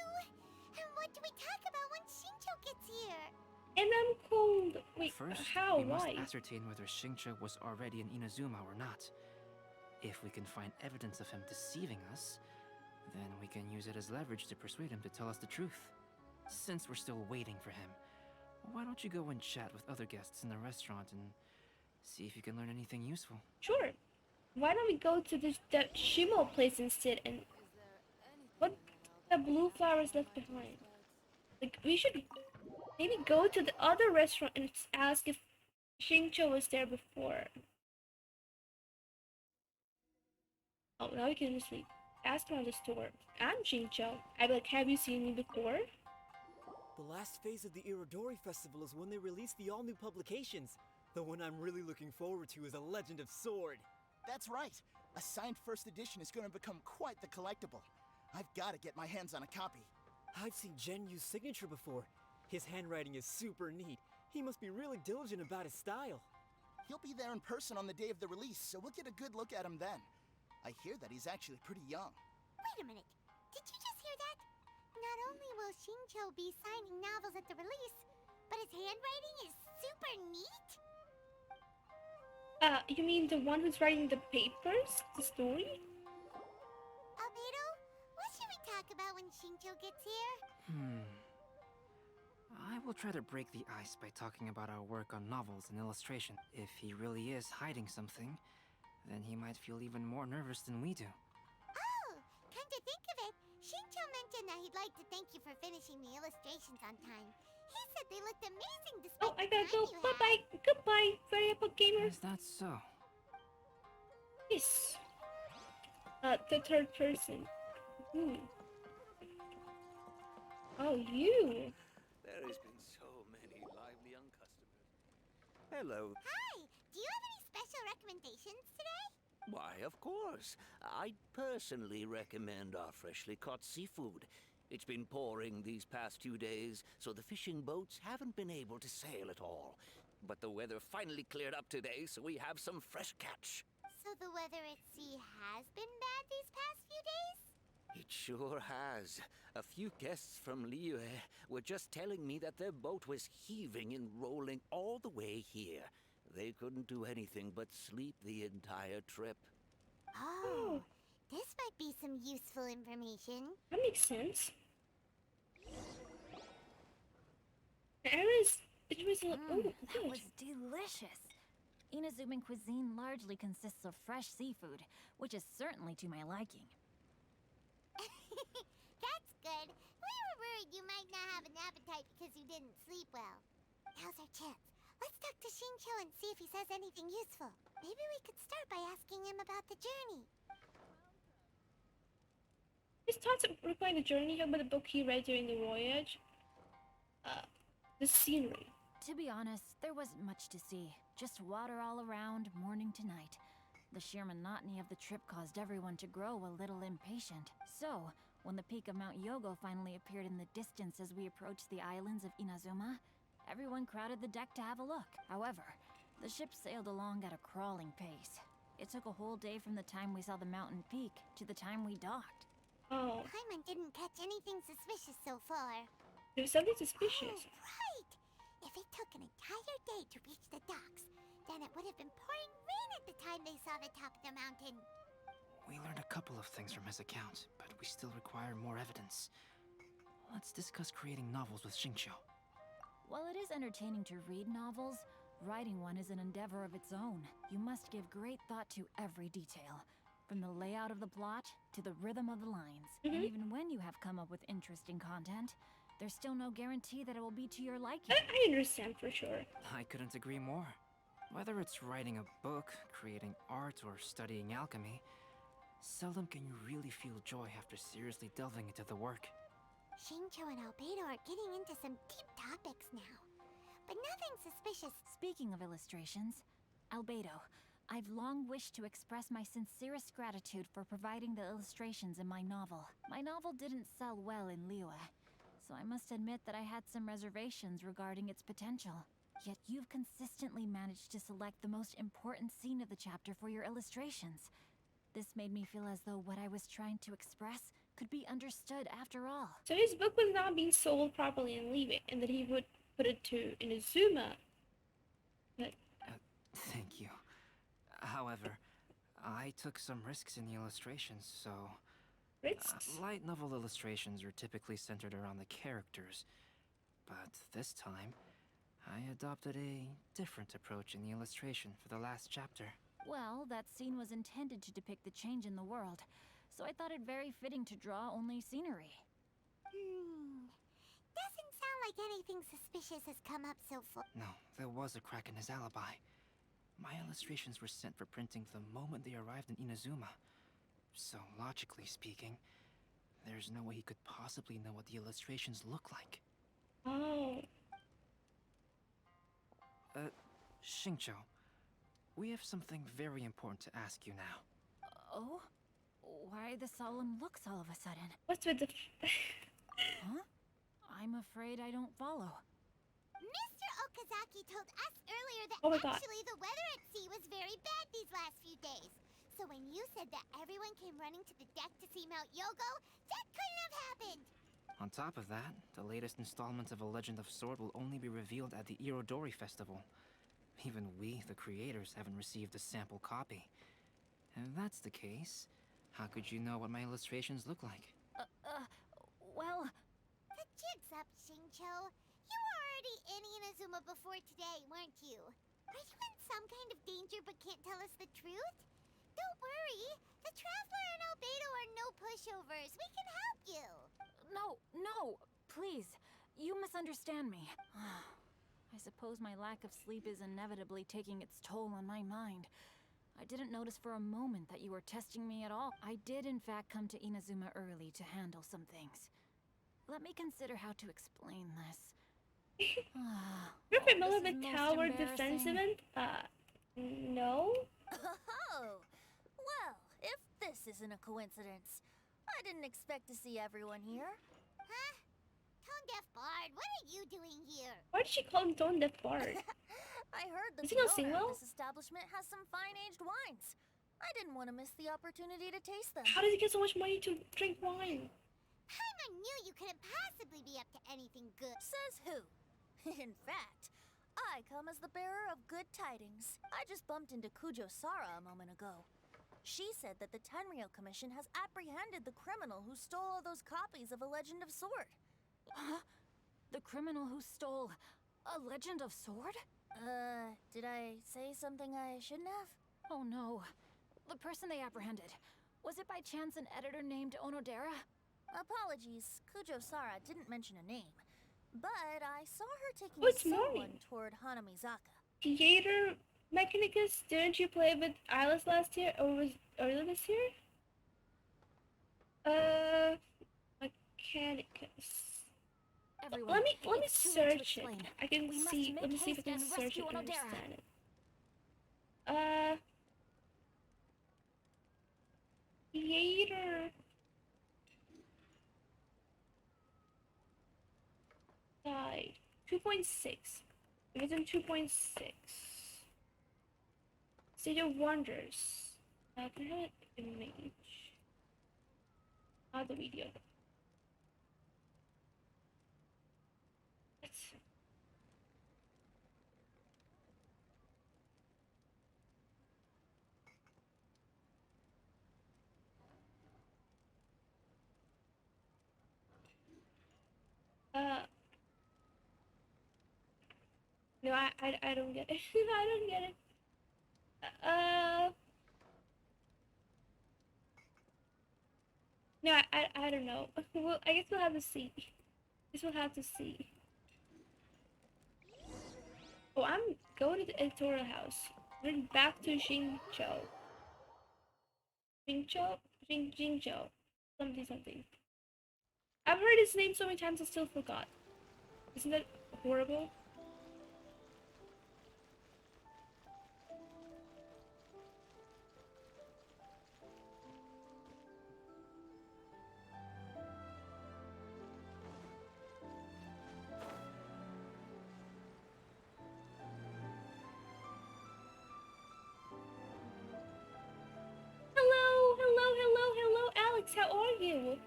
And what do we talk about when Shinjo gets here? And I'm cold. Wait, First, how? we must Why? ascertain whether Xingqiu was already in Inazuma or not. If we can find evidence of him deceiving us, then we can use it as leverage to persuade him to tell us the truth. Since we're still waiting for him, why don't you go and chat with other guests in the restaurant and see if you can learn anything useful? Sure. Why don't we go to the Shimo place instead and what the blue flowers left behind? Like we should maybe go to the other restaurant and ask if Xingqiu was there before. Oh, now we can just like ask around the store. I'm Xingqiu. I'd be like, have you seen me before? The last phase of the Irodori Festival is when they release the all-new publications. The one I'm really looking forward to is A Legend of Sword. That's right. A signed first edition is going to become quite the collectible. I've got to get my hands on a copy. I've seen Genyu's signature before. His handwriting is super neat. He must be really diligent about his style. He'll be there in person on the day of the release, so we'll get a good look at him then. I hear that he's actually pretty young. Wait a minute. Did you just hear that? Not only will Shinjo be signing novels at the release, but his handwriting is super neat? You mean the one who's writing the papers? The story? Albedo, what should we talk about when Shinjo gets here? I will try to break the ice by talking about our work on novels and illustration. If he really is hiding something, then he might feel even more nervous than we do. Oh, come to think of it, Shinjo mentioned that he'd like to thank you for finishing the illustrations on time. He said they looked amazing despite Oh, I the gotta time go. you Bye had. bye. Goodbye, Fairy Apple Gamer. Is that so? Yes. The third person. Oh, you. There has been so many lively young customers. Hello. Hi, do you have any special recommendations today? Why, of course. I personally recommend our freshly caught seafood. It's been pouring these past 2 days, so the fishing boats haven't been able to sail at all. But the weather finally cleared up today, so we have some fresh catch. So the weather at sea has been bad these past few days? It sure has. A few guests from Liyue were just telling me that their boat was heaving and rolling all the way here. They couldn't do anything but sleep the entire trip. Oh, this might might be some useful information. That makes sense. It was a, oh, That good. was delicious. Inazuman cuisine largely consists of fresh seafood, which is certainly to my liking. That's good. We were worried you might not have an appetite because you didn't sleep well. Now's our chance. Let's talk to Shincho and see if he says anything useful. Maybe we could start by asking him about the journey. His thoughts regarding the journey about the book he read during the voyage. The scenery. To be honest, there wasn't much to see. Just water all around, morning to night. The sheer monotony of the trip caused everyone to grow a little impatient. So, when the peak of Mount Yogo finally appeared in the distance as we approached the islands of Inazuma, everyone crowded the deck to have a look. However, the ship sailed along at a crawling pace. It took a whole day from the time we saw the mountain peak to the time we docked. Oh, Paimon didn't catch anything suspicious so far. there was something suspicious. Oh, right! If it took an entire day to reach the docks, then it would have been pouring rain at the time they saw the top of the mountain. We learned a couple of things from his account, but we still require more evidence. Let's discuss creating novels with Xingqiu. While it is entertaining to read novels, writing one is an endeavor of its own. You must give great thought to every detail, from the layout of the plot to the rhythm of the lines. And even when you have come up with interesting content, there's still no guarantee that it will be to your liking. I understand for sure. I couldn't agree more. Whether it's writing a book, creating art, or studying alchemy, seldom can you really feel joy after seriously delving into the work. Shincho and Albedo are getting into some deep topics now, but nothing suspicious. Speaking of illustrations, Albedo, I've long wished to express my sincerest gratitude for providing the illustrations in my novel. My novel didn't sell well in Liyue, so I must admit that I had some reservations regarding its potential. Yet you've consistently managed to select the most important scene of the chapter for your illustrations. This made me feel as though what I was trying to express could be understood after all. So his book was not being sold properly in Liyue, and that he would put it to Inazuma. But Thank you. However, I took some risks in the illustrations, so... risks. Light novel illustrations are typically centered around the characters, but this time, I adopted a different approach in the illustration for the last chapter. Well, that scene was intended to depict the change in the world, so I thought it very fitting to draw only scenery. Doesn't sound like anything suspicious has come up so far. No, there was a crack in his alibi. My illustrations were sent for printing the moment they arrived in Inazuma. So, logically speaking, there's no way he could possibly know what the illustrations look like. Oh. Xingqiu, we have something very important to ask you now. Oh? Why the solemn looks all of a sudden? What's with the... Huh? I'm afraid I don't follow. Mr. Okazaki told us earlier that Oh my God. actually the weather at sea was very bad these last few days. So when you said that everyone came running to the deck to see Mount Yogo, that couldn't have happened! On top of that, the latest installment of A Legend of Sword will only be revealed at the Irodori Festival. Even we, the creators, haven't received a sample copy. If that's the case, how could you know what my illustrations look like? Well... The jig's up, Shincho. You were already in Inazuma before today, weren't you? Are you in some kind of danger but can't tell us the truth? Don't worry. The Traveler and Albedo are no pushovers. We can help you. No, please. You misunderstand me. I suppose my lack of sleep is inevitably taking its toll on my mind. I didn't notice for a moment that you were testing me at all. I did in fact come to Inazuma early to handle some things. Let me consider how to explain this. You're familiar this is with most tower embarrassing. defensive? No? Oh, well, if this isn't a coincidence, I didn't expect to see everyone here. Huh? Tone Deaf Bard, what are you doing here? Why did she call him Tone Deaf Bard? I heard that Does he the not sing owner well? of this establishment has some fine-aged wines. I didn't want to miss the opportunity to taste them. How did he get so much money to drink wine? Paimon knew you couldn't possibly be up to anything good. Says who? In fact, I come as the bearer of good tidings. I just bumped into Kujo Sara a moment ago. She said that the Tenryou Commission has apprehended the criminal who stole all those copies of A Legend of Sword. Huh? The criminal who stole A Legend of Sword? Did I say something I shouldn't have? Oh no. The person they apprehended. Was it by chance an editor named Onodera? Apologies, Kujo-Sara didn't mention a name. But I saw her taking What's someone morning? toward Hanamizaka. Theater Mechanicus, didn't you play with Alice last year, or was earlier this year? Mechanicus. Everyone, Let me it's too late to search it. explain. I can We must see. Let make me see if I haste can and search it rescue and Onodera. understand it. Theater. Guide 2.6. It was in 2.6. City of Wonders. Can I have an image? The video. Let's no, I don't get it. I don't get it. No, I don't know. Well, I guess we'll have to see. Guess we'll have to see. Oh, I'm going to the editorial house. Then back to Jingzhou. Jingzhou. Something. I've heard his name so many times I still forgot. Isn't that horrible? Hello, Alex, how are you?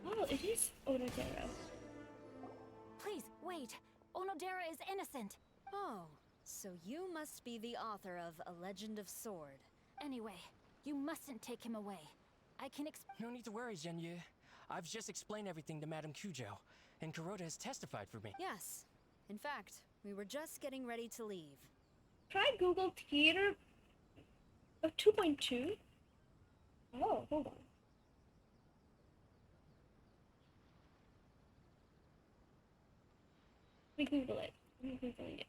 Oh, it is Onodera. Please, wait. Onodera is innocent. Oh, so you must be the author of A Legend of Sword. Anyway, you mustn't take him away. I can No need to worry, Zhenyu. I've just explained everything to Madame Kujo, and Kuroda has testified for me. Yes. In fact, we were just getting ready to leave. Try Google Theater 2.2. Oh, hold on. Let me Google it. I'm Googling it.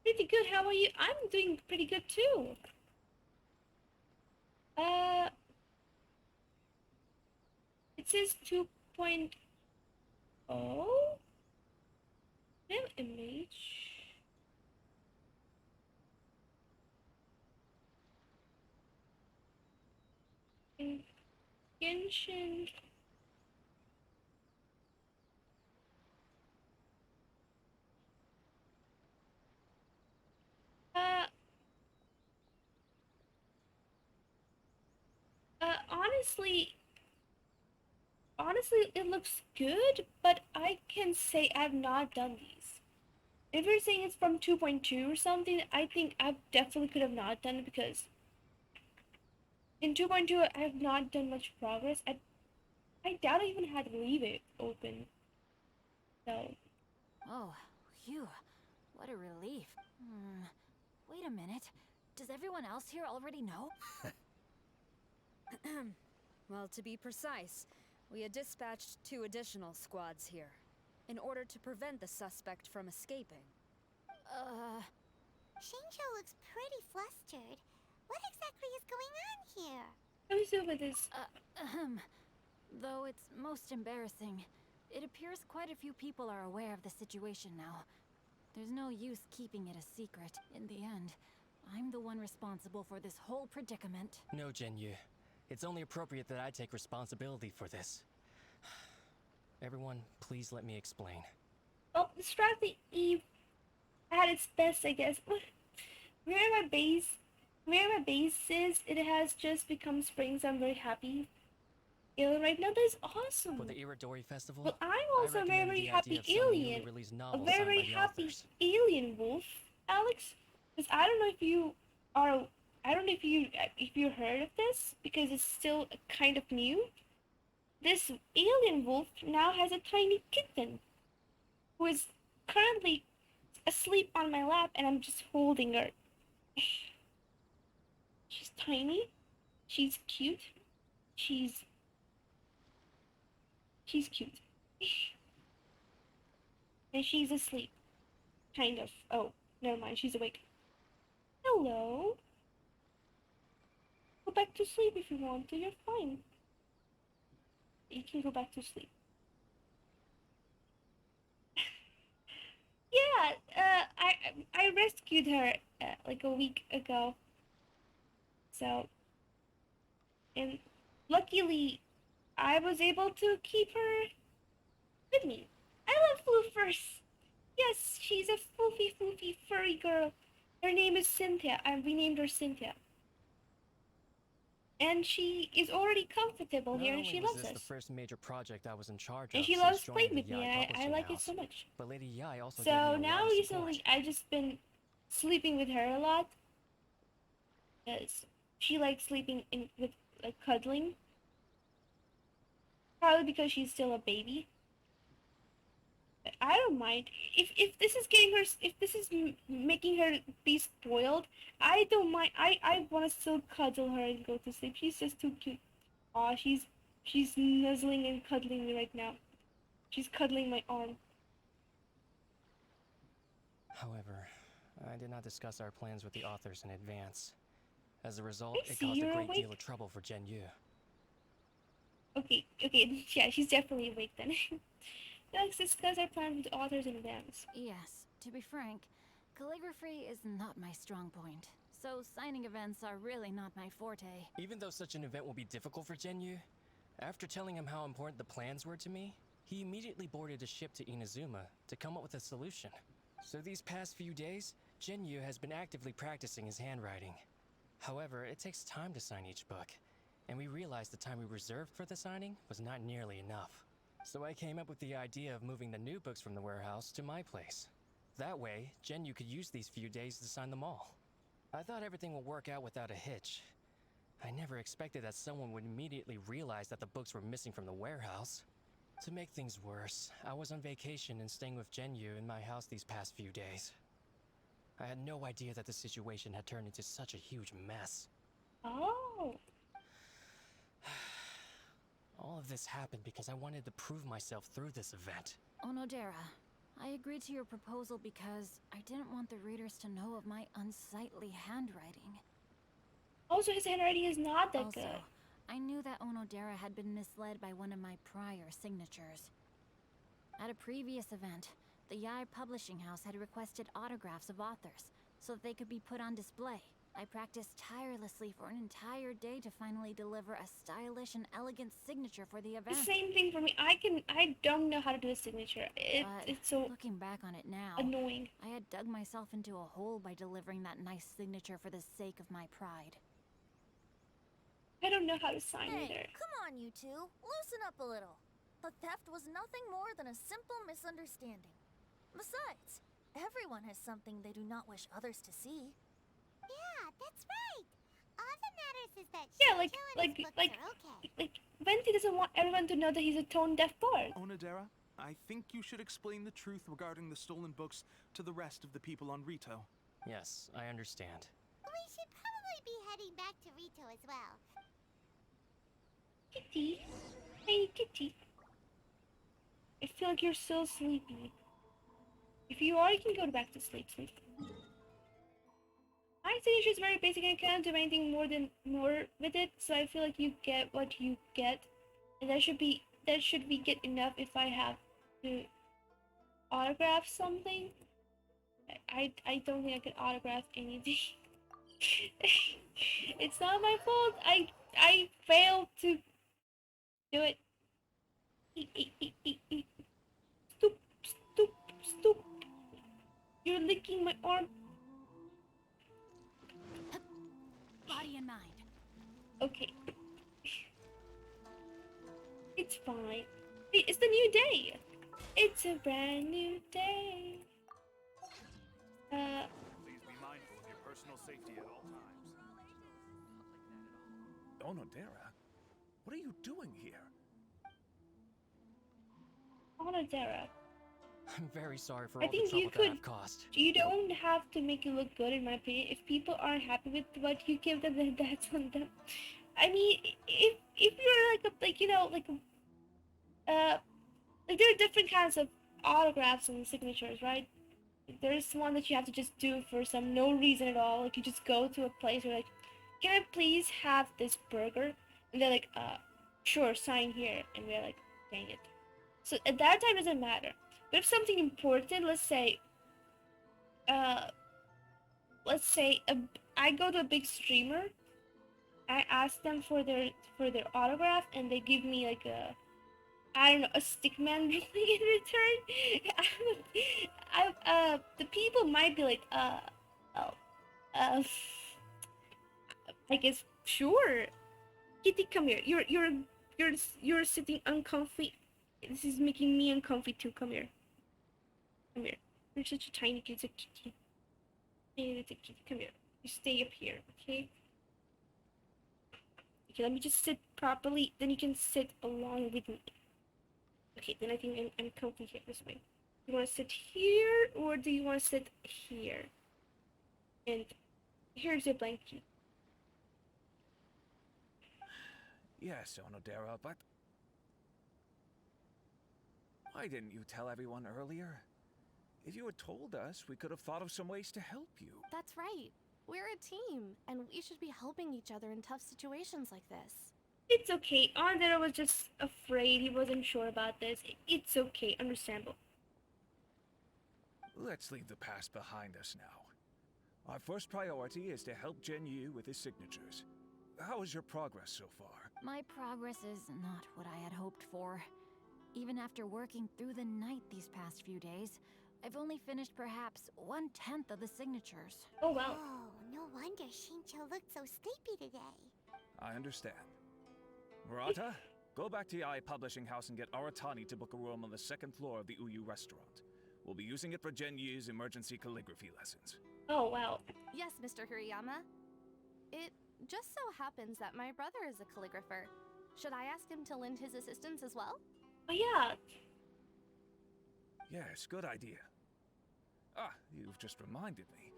Pretty good. How are you? I'm doing pretty good too. It says 2.0. Name image. Genshin. Honestly, it looks good, but I can say I've not done these. If you're saying it's from 2.2 or something, I think I definitely could have not done it because in 2.2 I have not done much progress. I doubt I even had to leave it open. So. Oh, phew. What a relief. Wait a minute. Does everyone else here already know? Well, to be precise, we had dispatched 2 additional squads here, in order to prevent the suspect from escaping. Xingqiu looks pretty flustered. What exactly is going on here? Let me see what this. Though it's most embarrassing, it appears quite a few people are aware of the situation now. There's no use keeping it a secret. In the end, I'm the one responsible for this whole predicament. No, Zhenyu. It's only appropriate that I take responsibility for this. Everyone, please let me explain. Oh, the strategy Eve at its best, I guess. Where my base is, it has just become spring, so I'm very happy. Right now, that's awesome. For the Iridori Festival, Well, I'm also a very, very recommend the idea happy of some newly alien. released A novels very, signed by very the happy authors. alien wolf. Alex? Because I don't know if you are. I don't know if you heard of this because it's still kind of new. This alien wolf now has a tiny kitten who is currently asleep on my lap, and I'm just holding her. She's tiny. She's cute. She's cute. And she's asleep. Kind of. Oh, never mind. She's awake. Hello. Go back to sleep if you want to. You're fine. You can go back to sleep. Yeah, I rescued her like a week ago. So, and luckily, I was able to keep her with me. I love floofers. Yes, she's a floofy furry girl. Her name is Cynthia. I renamed her Cynthia. And she is already comfortable here, and she loves Not only was this us. the first major project I was in charge of And she since loves joining playing with the me, Yai and I publishing like it house, so much. but Lady Yai also gave me So a now lot of recently, support. I've just been sleeping with her a lot. Because she likes sleeping with like cuddling. Probably because she's still a baby. But I don't mind if this is getting her, if this is making her be spoiled. I don't mind. I want to still cuddle her and go to sleep. She's just too cute. Aw, she's nuzzling and cuddling me right now. She's cuddling my arm. However, I did not discuss our plans with the authors in advance. As a result, I it see caused a you're great deal awake. of trouble for Gen Yu. Okay, yeah, she's definitely awake then. Let's discuss our plans with authors in advance. Yes, to be frank, calligraphy is not my strong point. So signing events are really not my forte. Even though such an event will be difficult for Gen Yu, after telling him how important the plans were to me, he immediately boarded a ship to Inazuma to come up with a solution. So these past few days, Gen Yu has been actively practicing his handwriting. However, it takes time to sign each book, and we realized the time we reserved for the signing was not nearly enough. So I came up with the idea of moving the new books from the warehouse to my place. That way, Gen Yu could use these few days to sign them all. I thought everything would work out without a hitch. I never expected that someone would immediately realize that the books were missing from the warehouse. To make things worse, I was on vacation and staying with Gen Yu in my house these past few days. I had no idea that the situation had turned into such a huge mess. Oh. All of this happened because I wanted to prove myself through this event. Onodera, I agreed to your proposal because I didn't want the readers to know of my unsightly handwriting. Also, his handwriting is not that Also, good. I knew that Onodera had been misled by one of my prior signatures. At a previous event, the Yai Publishing House had requested autographs of authors so that they could be put on display. I practiced tirelessly for an entire day to finally deliver a stylish and elegant signature for the event. The same thing for me. I don't know how to do a signature. It's so looking back on it now, annoying. I had dug myself into a hole by delivering that nice signature for the sake of my pride. I don't know how to sign Hey, either. come on, you two. Loosen up a little. The theft was nothing more than a simple misunderstanding. Besides, everyone has something they do not wish others to see. Yeah, that's right. All that matters is that Yeah, Shinjo and his books are okay. Like Venti doesn't want everyone to know that he's a tone-deaf bard. Onodera, I think you should explain the truth regarding the stolen books to the rest of the people on Rito. Yes, I understand. We should probably be heading back to Rito as well. Kitty. Hey, Kitty. I feel like you're still sleepy. If you are, you can go back to sleep. My signature is very basic and I can't do anything more with it, so I feel like you get what you get. And that should be good enough if I have to autograph something. I don't think I could autograph anything. It's not my fault. I failed to do it. Stoop. You're licking my arm. Body and mind. Okay. It's fine. It's the new day. It's a brand new day. safety at all times. Onodera, what are you doing here? Onodera. I'm very sorry for I all the think trouble you that could. I've caused. You don't have to make it look good, in my opinion. If people aren't happy with what you give them, then that's on them. I mean, if you're like there are different kinds of autographs and signatures, right? There's one that you have to just do for some no reason at all. Like you just go to a place where like, can I please have this burger? And they're like, sure, sign here. And we're like, dang it. So at that time it doesn't matter. But if something important, let's say I go to a big streamer, I ask them for their autograph, and they give me like a, I don't know, a stickman in return. The people might be like, oh, uh, I guess sure. Kitty, come here. You're sitting uncomfy. This is making me uncomfy too. Come here. Come here. You're such a tiny kid. It's a kitty. Hey, it's a kitty. Come here. You stay up here, okay? Okay, let me just sit properly. Then you can sit along with me. Okay, then I think I'm comfy here this way. You want to sit here, or do you want to sit here? And here's your blanket. Yes, Onodera, but why didn't you tell everyone earlier? If you had told us, we could have thought of some ways to help you. That's right. We're a team, and we should be helping each other in tough situations like this. It's okay. Onodera was just afraid. He wasn't sure about this. It's okay. Understandable. Let's leave the past behind us now. Our first priority is to help Genyu with his signatures. How is your progress so far? My progress is not what I had hoped for. Even after working through the night these past few days, I've only finished perhaps 1/10 of the signatures. Oh wow. Oh, no wonder Shincho looked so sleepy today. I understand. Murata, go back to the IA Publishing House and get Aratani to book a room on the second floor of the Uyu restaurant. We'll be using it for Genyu's emergency calligraphy lessons. Oh wow. Yes, Mr. Hirayama. It just so happens that my brother is a calligrapher. Should I ask him to lend his assistance as well? Oh yeah. Yes, good idea. Ah, you've just reminded me.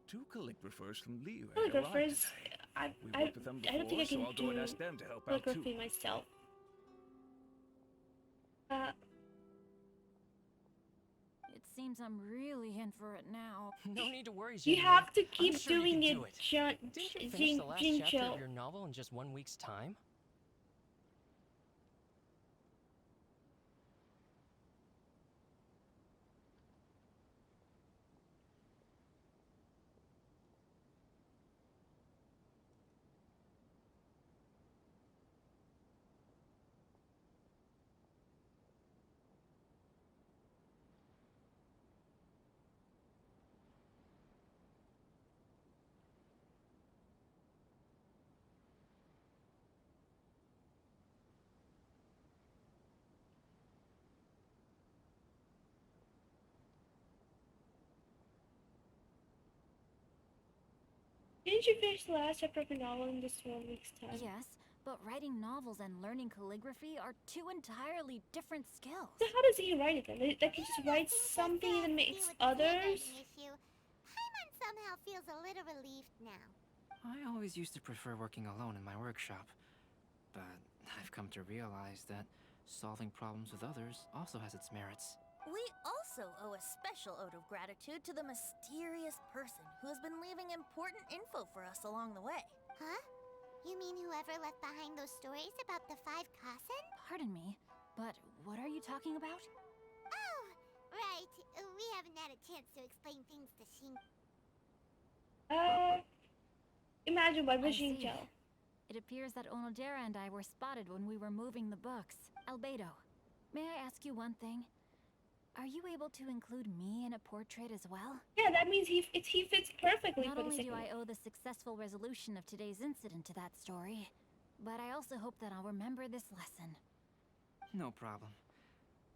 2 calligraphers from Liyue Calligraphers. We worked with them before, I don't think I can so I'll go and ask them to help out calligraphy too. myself. It seems I'm really in for it now. No need to worry, You Genyu. have to I'm keep sure you doing can it, do it. Didn't you finish the last chapter Jincho. of your novel in just 1 week's time? Didn't you finish the last chapter of your novel in this 1 week's time? Yes, but writing novels and learning calligraphy are 2 entirely different skills. So how does he write it then? That can just write something that makes others? Paimon somehow feels a little relieved now. I always used to prefer working alone in my workshop, but I've come to realize that solving problems with others also has its merits. We also owe a special ode of gratitude to the mysterious person who has been leaving important info for us along the way. Huh? You mean whoever left behind those stories about the 5 Kasen? Pardon me, but what are you talking about? Oh, right. We haven't had a chance to explain things to Shin. Imagine what I was see. Jincho. It appears that Onodera and I were spotted when we were moving the books. Albedo, may I ask you one thing? Are you able to include me in a portrait as well? Yeah, that means he fits perfectly Not for the only second do one. I owe the successful resolution of today's incident to that story, but I also hope that I'll remember this lesson. No problem.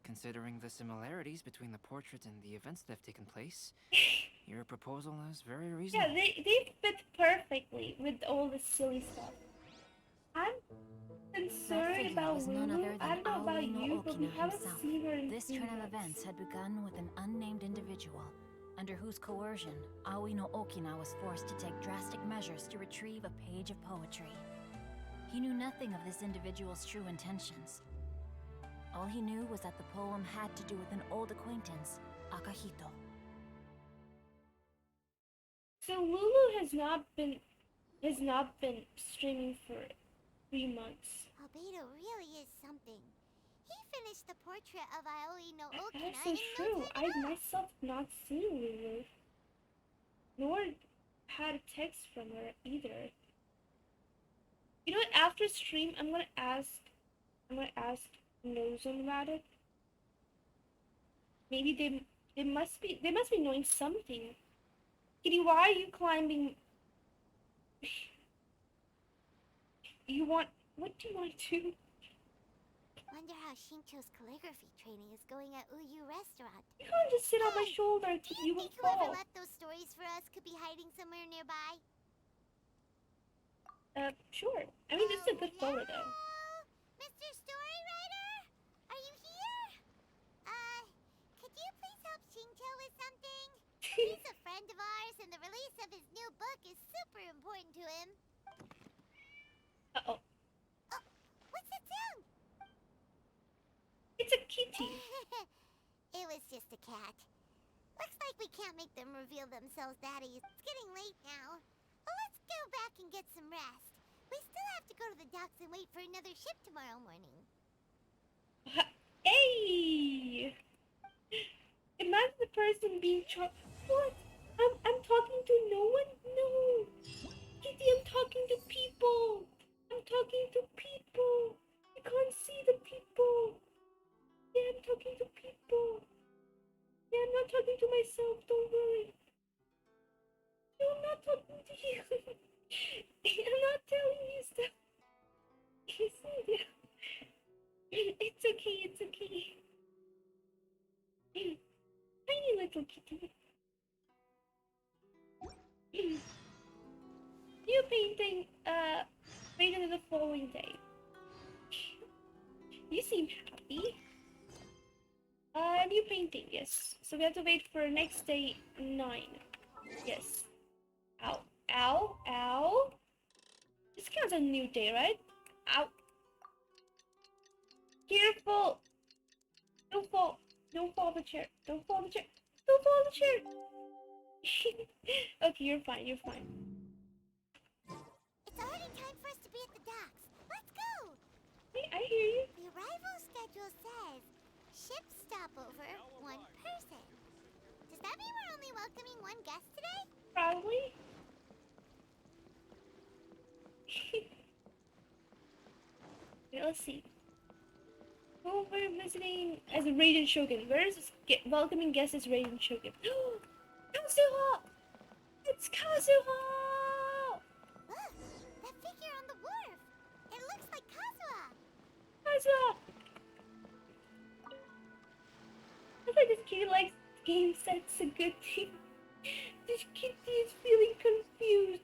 Considering the similarities between the portrait and the events that have taken place, Your proposal is very Yeah, reasonable. they fit perfectly with all the silly stuff. I'm concerned figure about was none Lulu. other I than don't know about Aoi no you, but we Okina haven't himself. seen her in This 3 turn of months. events had begun with an unnamed individual, under whose coercion Aoi no Okina was forced to take drastic measures to retrieve a page of poetry. He knew nothing of this individual's true intentions. All he knew was that the poem had to do with an old acquaintance, Akahito. So Lulu has not been streaming for 3 months. Albedo really is something. He finished the portrait of Aoi no That's Okina so in true. no time I at all. myself have not seen Lulu, nor had a text from her either. You know what? After stream, I'm gonna ask Nozone about it. Maybe they must be knowing something. Kitty, why are you climbing? What do you want to do? Wonder how Shincho's calligraphy training is going at Uyu Restaurant. You can't just sit on my shoulder, Kitty. You will Think whoever fall. left those stories for us could be hiding somewhere nearby? Sure. I mean, this is a good photo, though. Mr. Storywriter? Are you here? Could you please help Shincho with something? He's a friend of ours, and the release of his new book is super important to him. Uh-oh. Oh, what's that sound? It's a kitty. It was just a cat. Looks like we can't make them reveal themselves that easy. It's getting late now. Well, let's go back and get some rest. We still have to go to the docks and wait for another ship tomorrow morning. Hey! Imagine the person being charged. What? I'm talking to no one? No! Kitty, I'm talking to people! I'm talking to people! You can't see the people! Yeah, I'm talking to people! Yeah, I'm not talking to myself, don't worry. No, I'm not talking to you. I'm not telling you stuff. It's okay, it's okay. Tiny little kitty. New painting, wait until the following day. You seem happy. New painting, yes. So we have to wait for next day 9. Yes. Ow. Ow. Ow. This counts as a new day, right? Ow. Careful. Don't fall. Don't fall the chair. Don't fall the chair. Don't fall the chair. Okay, you're fine. You're fine. It's already time for us to be at the docks. Let's go! Hey, I hear you. The arrival schedule says ship stopover 1 person. Does that mean we're only welcoming 1 guest today? Probably. Okay, let's see. Oh, we're visiting as a Raiden Shogun. Where is this welcoming guest as Raiden Shogun? Kazuha! It's Kazuha! Look, that figure on the wharf. It looks like Kazuha. Kazuha! I thought this kitty likes game sets a good thing. This kitty is feeling confused.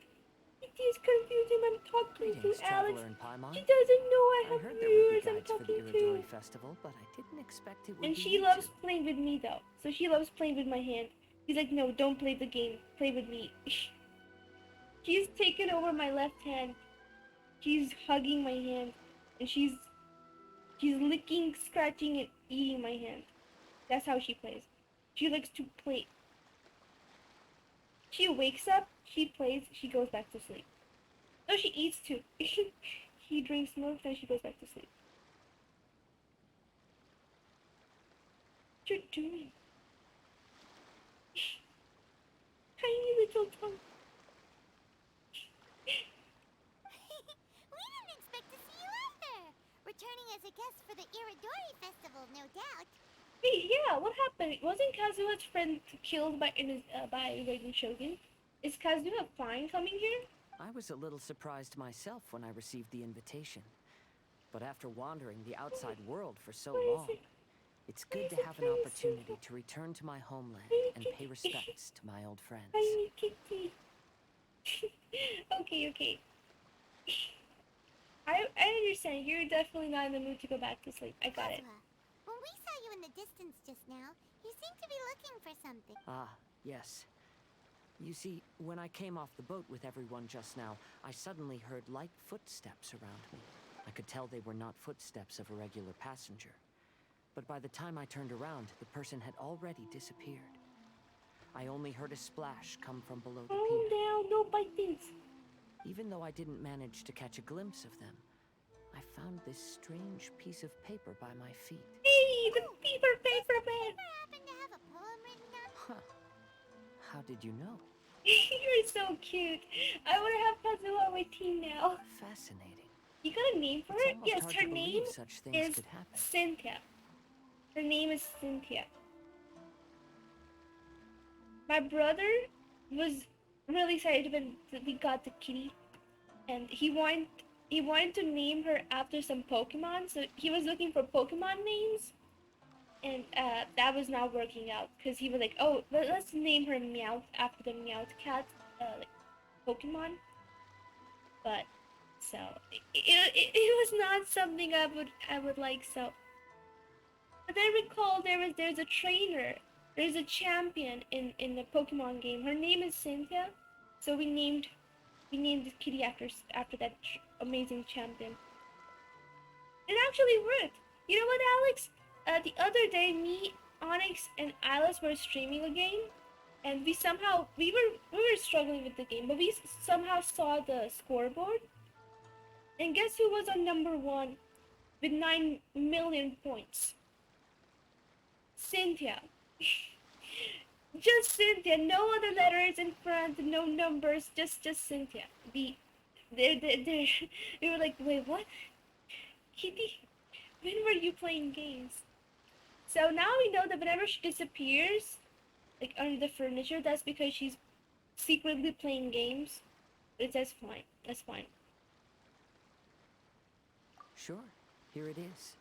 Kitty is confused and I'm talking Greetings, to Alex. Traveler in Paimon. She doesn't know I I have heard there would viewers be I'm guides for the talking Iridori to. Festival, but I didn't expect it would And be she you loves two. playing with me though. So she loves playing with my hand. He's like, no, don't play the game. Play with me. She's taken over my left hand. She's hugging my hand. And she's licking, scratching, and eating my hand. That's how she plays. She likes to play. She wakes up, she plays, she goes back to sleep. No, she eats too. She drinks milk, then she goes back to sleep. What you doing? Tiny little tongue. We didn't expect to see you either. Returning as a guest for the Iridori Festival, no doubt. Wait, yeah, what happened? Wasn't Kazuha's friend killed by Raiden Shogun? Is Kazuha fine coming here? I was a little surprised myself when I received the invitation. But after wandering the outside world for so Where is long, it? It's good to have an opportunity to return to my homeland and pay respects to my old friends. Tiny kitty. Okay. I understand. You're definitely not in the mood to go back to sleep. I got it. When we saw you in the distance just now, you seemed to be looking for something. Ah, yes. You see, when I came off the boat with everyone just now, I suddenly heard light footsteps around me. I could tell they were not footsteps of a regular passenger. But by the time I turned around, the person had already disappeared. I only heard a splash come from below the pier. Oh, now, no biting. Even though I didn't manage to catch a glimpse of them, I found this strange piece of paper by my feet. Hey, the paper man! Happen to have a poem written down? Huh. How did you know? You're so cute. I want to have Kazuha on my team now. Fascinating. You got a name for her? Yes, her name such things is could happen. Cynthia. Her name is Cynthia. My brother was really excited when we got the kitty, and he wanted to name her after some Pokemon. So he was looking for Pokemon names, and that was not working out because he was like, "Oh, let's name her Meowth after the Meowth cat, like Pokemon." But so it was not something I would like. So, but I recall there's a trainer. There's a champion in the Pokemon game. Her name is Cynthia, so we named the kitty after that amazing champion. It actually worked. You know what, Alex? The other day, me, Onyx, and Alice were streaming a game, and we were struggling with the game, but we somehow saw the scoreboard, and guess who was on number 1 with 9 million points? Cynthia. Just Cynthia, no other letters in front, no numbers, just Cynthia. We were like, wait, what? Kitty, when were you playing games? So now we know that whenever she disappears, like under the furniture, that's because she's secretly playing games. That's fine. That's fine. Sure, here it is.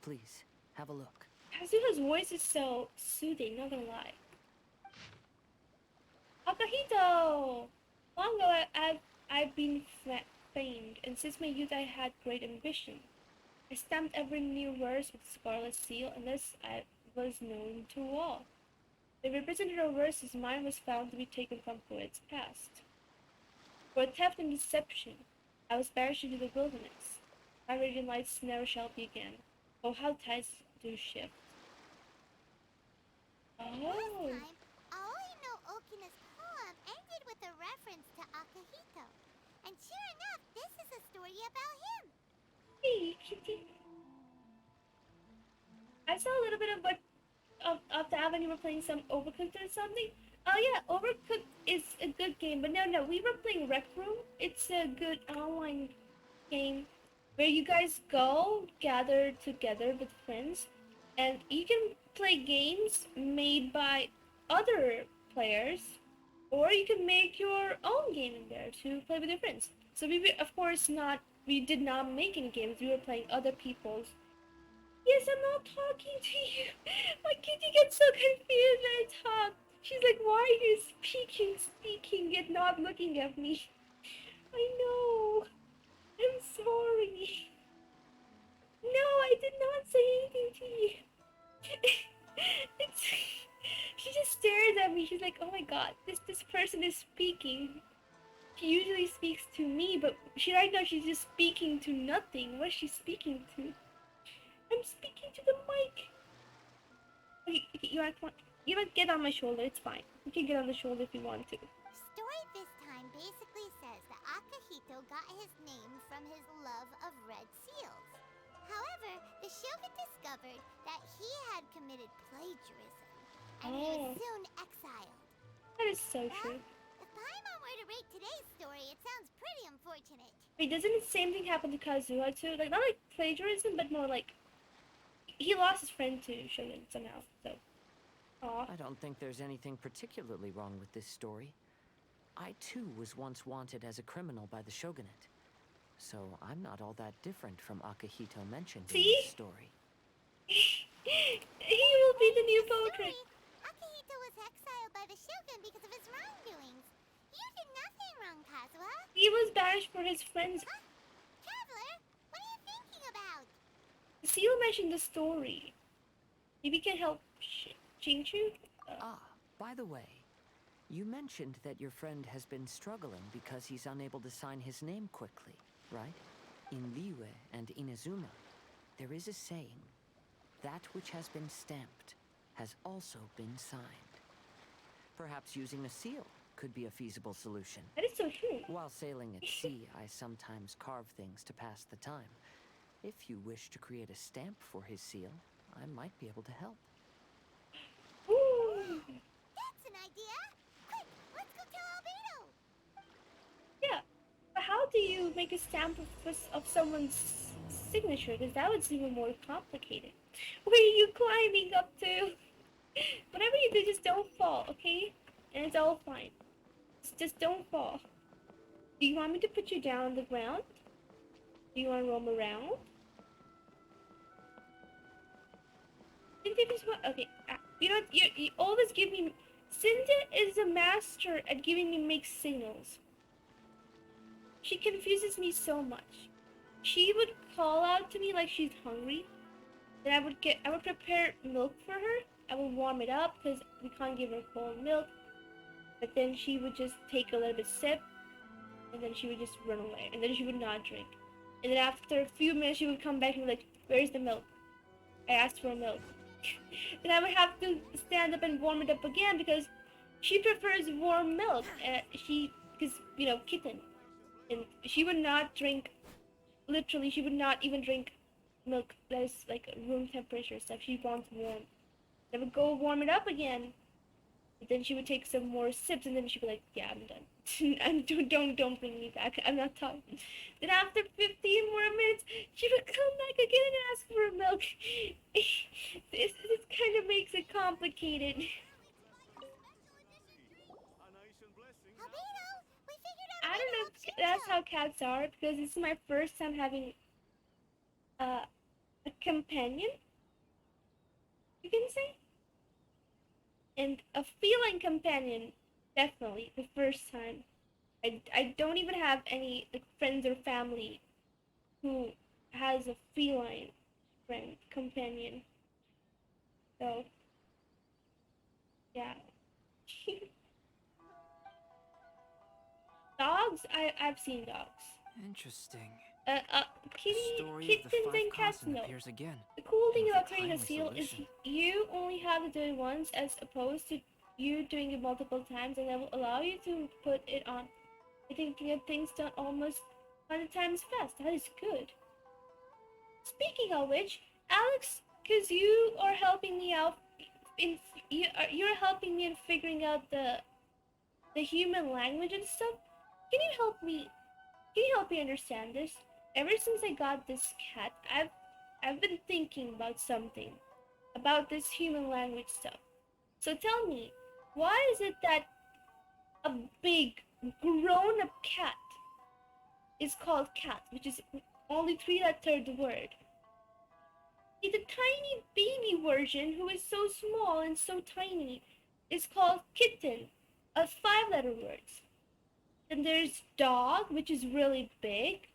Please, have a look. Kazuha's voice is so soothing, not gonna lie. Akahito! Long ago, I've been famed, and since my youth I had great ambition. I stamped every new verse with scarlet seal, and thus I was known to all. The representative of verses mine was found to be taken from poets past. For theft and deception, I was banished into the wilderness. My radiant lights never shall be again. Oh, how tides do shift. Oh. This time, Aoi no Okina's poem ended with a reference to Akahito. And sure enough, this is a story about him. Hey, kitty. I saw a little bit of that when you were playing some Overcooked or something. Oh yeah, Overcooked is a good game, but no, we were playing Rec Room. It's a good online game where you guys go gather together with friends, and you can play games made by other players, or you can make your own game in there to play with your friends. So we did not make any games. We were playing other people's. Yes, I'm not talking to you. My kitty gets so confused when I talk. She's like, why are you speaking, yet not looking at me? I know. I'm sorry. No, I did not say anything to you. She just stares at me. She's like, oh my god, this person is speaking. She usually speaks to me, but right now she's just speaking to nothing. What is she speaking to? I'm speaking to the mic. Okay, you want get on my shoulder. It's fine. You can get on the shoulder if you want to. Story this time basically says that Akahito got his name from his love of red seals. However, the Shogun discovered that he had committed plagiarism, and he was soon exiled. That is so true. If Paimon were to rate today's story, it sounds pretty unfortunate. Wait, doesn't the same thing happen to Kazuha too? Like, not like plagiarism, but more like he lost his friend to Shogun somehow, so. Aww. I don't think there's anything particularly wrong with this story. I too was once wanted as a criminal by the Shogunate. So I'm not all that different from Akahito mentioned in this story. He will be the new portrait. Akihito was exiled by the Shogun because of his wrongdoings. You did nothing wrong, Kazuha. He was banished for his friends. Huh? Traveler, what are you thinking about? Seal mentioned the story. Maybe can help Chinchu? By the way, you mentioned that your friend has been struggling because he's unable to sign his name quickly, right? In Liyue and Inazuma, there is a saying, that which has been stamped has also been signed. Perhaps using a seal could be a feasible solution. That is so true. While sailing at sea, I sometimes carve things to pass the time. If you wish to create a stamp for his seal, I might be able to help. Ooh. That's an idea. Quick, let's go tell Albedo. Yeah, but how do you make a stamp of someone's signature? Because that would seem more complicated. Where are you climbing up to? Whatever you do, just don't fall, okay? And it's all fine. Just don't fall. Do you want me to put you down on the ground? Do you want to roam around? Okay, you know, you always give me... Cynthia is a master at giving me mixed signals. She confuses me so much. She would call out to me like she's hungry. Then I would prepare milk for her. I would warm it up because we can't give her cold milk. But then she would just take a little bit sip, and then she would just run away, and then she would not drink. And then after a few minutes, she would come back and be like, "Where's the milk? I asked for milk." Then I would have to stand up and warm it up again because she prefers warm milk. Because you know, kitten, and she would not drink. Literally, she would not even drink milk that is like room temperature stuff. She wants warm. I would go warm it up again. But then she would take some more sips, and then she'd be like, "Yeah, I'm done. Don't bring me back. I'm not talking." Then after 15 more minutes, she would come back again and ask for milk. This kind of makes it complicated. Albedo, we figured out I don't know if that's how cats are, because this is my first time having a companion, you can say. And a feline companion, definitely, the first time. I don't even have any like, friends or family who has a feline companion. So, yeah. Dogs, I've seen dogs. Interesting. Kittens and cats, no. Appears again. The cool thing With about a creating a timely seal solution. is you only have to do it once as opposed to you doing it multiple times, and that will allow you to put it on. I think you get things done almost 100 times fast. That is good. Speaking of which, Alex, because you are helping me out, you're helping me in figuring out the human language and stuff. Can you help me? Can you help me understand this? Ever since I got this cat, I've been thinking about something, about this human language stuff. So tell me, why is it that a big grown-up cat is called cat, which is only 3-lettered word? The tiny baby version, who is so small and so tiny, is called kitten, a 5-letter words. Then there's dog, which is really big.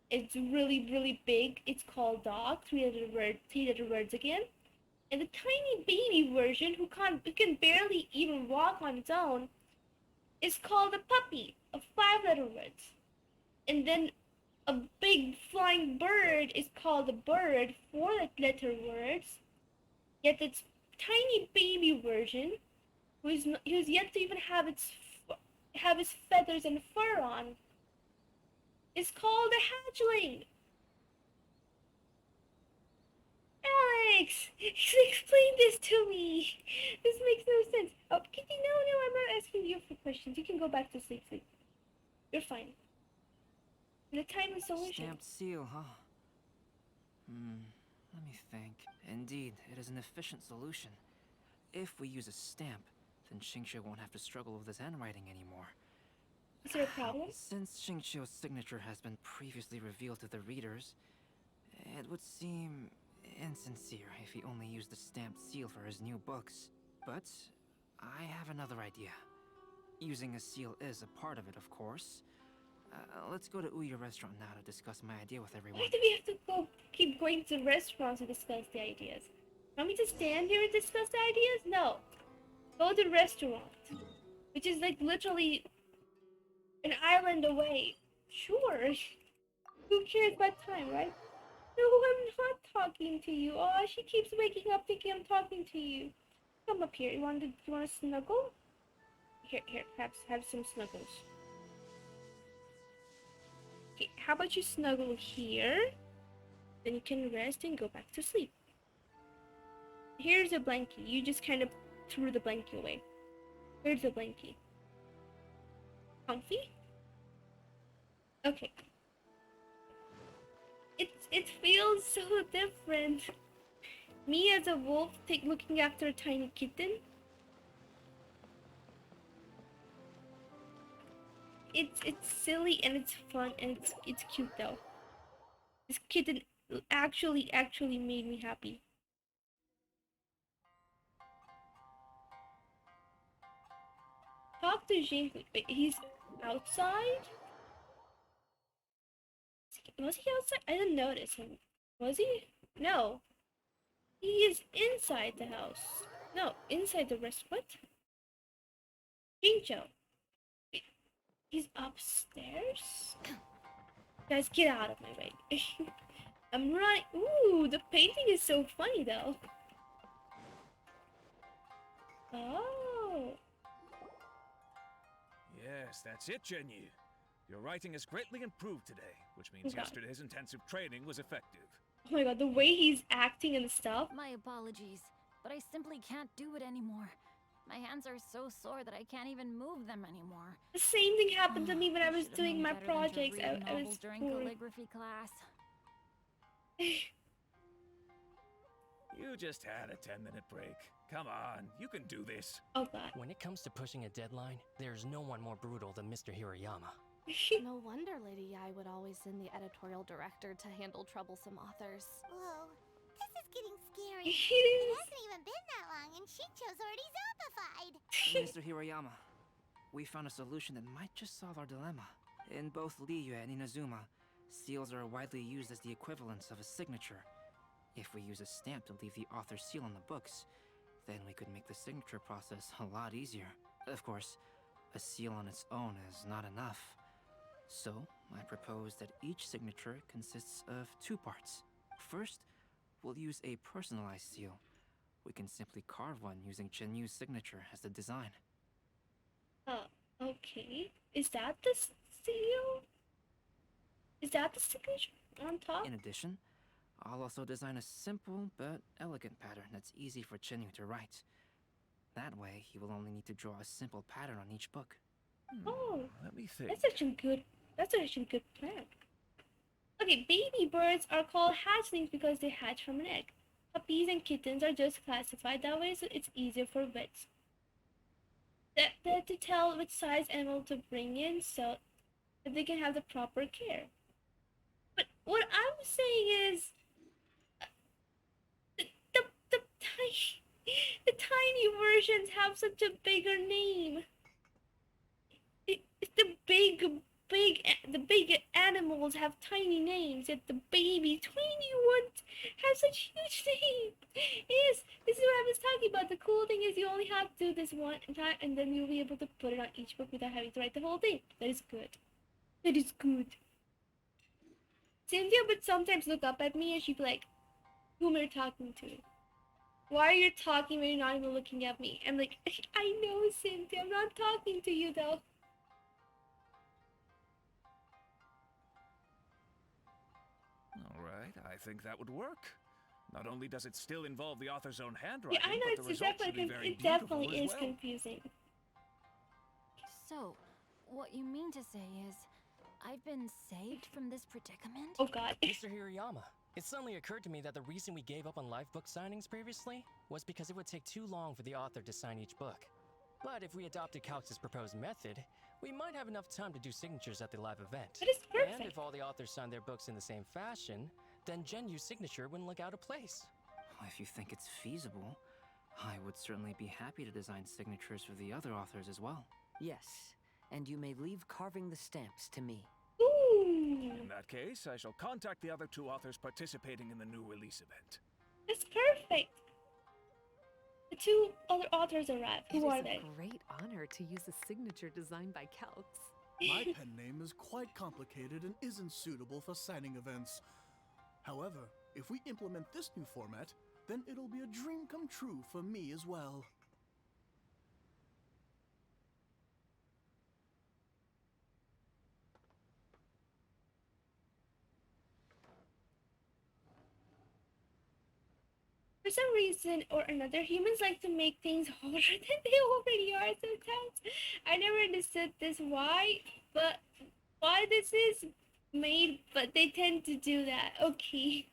It's really, really big. It's called dog, 3-letter words again. And the tiny baby version, who can barely even walk on its own, is called a puppy, of 5-letter words. And then a big flying bird is called a bird, 4-letter words. Yet its tiny baby version, who's yet to even have its feathers and fur on, is called a hatchling. Alex, explain this to me. This makes no sense. Oh, Kitty, no, I'm not asking you for questions. You can go back to sleep. You're fine. The timely solution. Stamped seal, huh? Let me think. Indeed, it is an efficient solution. If we use a stamp, then Xingqiu won't have to struggle with his handwriting anymore. Is there a problem? Since Xingqiu's signature has been previously revealed to the readers, it would seem insincere if he only used the stamped seal for his new books. But I have another idea. Using a seal is a part of it, of course. Let's go to Ouya restaurant now to discuss my idea with everyone. Why do we have to keep going to restaurants to discuss the ideas? Want me to stand here and discuss the ideas? No. Go to the restaurant. Which is like literally an island away. Sure. Who cares about time, right? No, I'm not talking to you. Oh, she keeps waking up thinking I'm talking to you. Come up here. You want to snuggle? Here, have some snuggles. Okay, how about you snuggle here? Then you can rest and go back to sleep. Here's a blankie. You just kind of threw the blankie away. Here's a blankie. Comfy? Okay. It feels so different. Me as a wolf looking after a tiny kitten. It's silly and it's fun and it's cute though. This kitten actually made me happy. Talk to Jing. Wait, he's outside? Was he outside? I didn't notice him. Was he? No. He is inside the house. No, inside the rest. What? Jincho. He's upstairs? Guys, get out of my way. I'm running. Ooh, the painting is so funny though. Oh. Yes, that's it, Genyu. Your writing has greatly improved today, which means God. yesterday's intensive training was effective. Oh my god, the way he's acting and stuff. My apologies, but I simply can't do it anymore. My hands are so sore that I can't even move them anymore. The same thing happened to me when I was should've doing known my better than to projects. read I was novels during bored. calligraphy class. You just had a 10-minute break. Come on, you can do this. Oh god. When it comes to pushing a deadline, there's no one more brutal than Mr. Hirayama. No wonder Lady Yai would always send the editorial director to handle troublesome authors. Whoa, this is getting scary. It It is. hasn't even been that long and Shincho's already zombified. Mr. Hirayama, we found a solution that might just solve our dilemma. In both Liyue and Inazuma, seals are widely used as the equivalents of a signature. If we use a stamp to leave the author's seal on the books, then we could make the signature process a lot easier. Of course, a seal on its own is not enough. So, I propose that each signature consists of two parts. First, we'll use a personalized seal. We can simply carve one using Genyu's signature as the design. Okay. Is that the seal? Is that the signature on top? In addition, I'll also design a simple but elegant pattern that's easy for Genyu to write. That way, he will only need to draw a simple pattern on each book. Oh, Let me think. that's actually good. That's actually a good plan. Okay, baby birds are called hatchlings because they hatch from an egg. Puppies and kittens are just classified that way, so it's easier for vets to tell which size animal to bring in, so that they can have the proper care. But what I'm saying is, the tiny versions have such a bigger name. It's the big animals have tiny names, yet the baby tiny ones have such huge names. Yes, this is what I was talking about. The cool thing is you only have to do this one time, and then you'll be able to put it on each book without having to write the whole thing. That is good. That is good. Cynthia would sometimes look up at me and she'd be like, "Who am I talking to? Why are you talking when you're not even looking at me?" I'm like, "I know, Cynthia. I'm not talking to you though." All right, I think that would work. Not only does it still involve the author's own handwriting, Yeah, I know but the it's result should be definitely very it beautiful definitely as is well. confusing. So, what you mean to say is, I've been saved from this predicament? Oh god. Mr. Hirayama, it suddenly occurred to me that the reason we gave up on live book signings previously was because it would take too long for the author to sign each book. But if we adopted Calx's proposed method, we might have enough time to do signatures at the live event. That is perfect. And if all the authors sign their books in the same fashion, then Genyu's signature wouldn't look out of place. If you think it's feasible, I would certainly be happy to design signatures for the other authors as well. Yes, and you may leave carving the stamps to me. Ooh, In that case, I shall contact the other 2 authors participating in the new release event. that's perfect. The 2 other authors arrived. Who are It is they? a great honor to use a signature designed by Calx. My pen name is quite complicated and isn't suitable for signing events. However, if we implement this new format, then it'll be a dream come true for me as well. For some reason or another, humans like to make things harder than they already are sometimes. I never understood this but why this is made, but they tend to do that. Okay.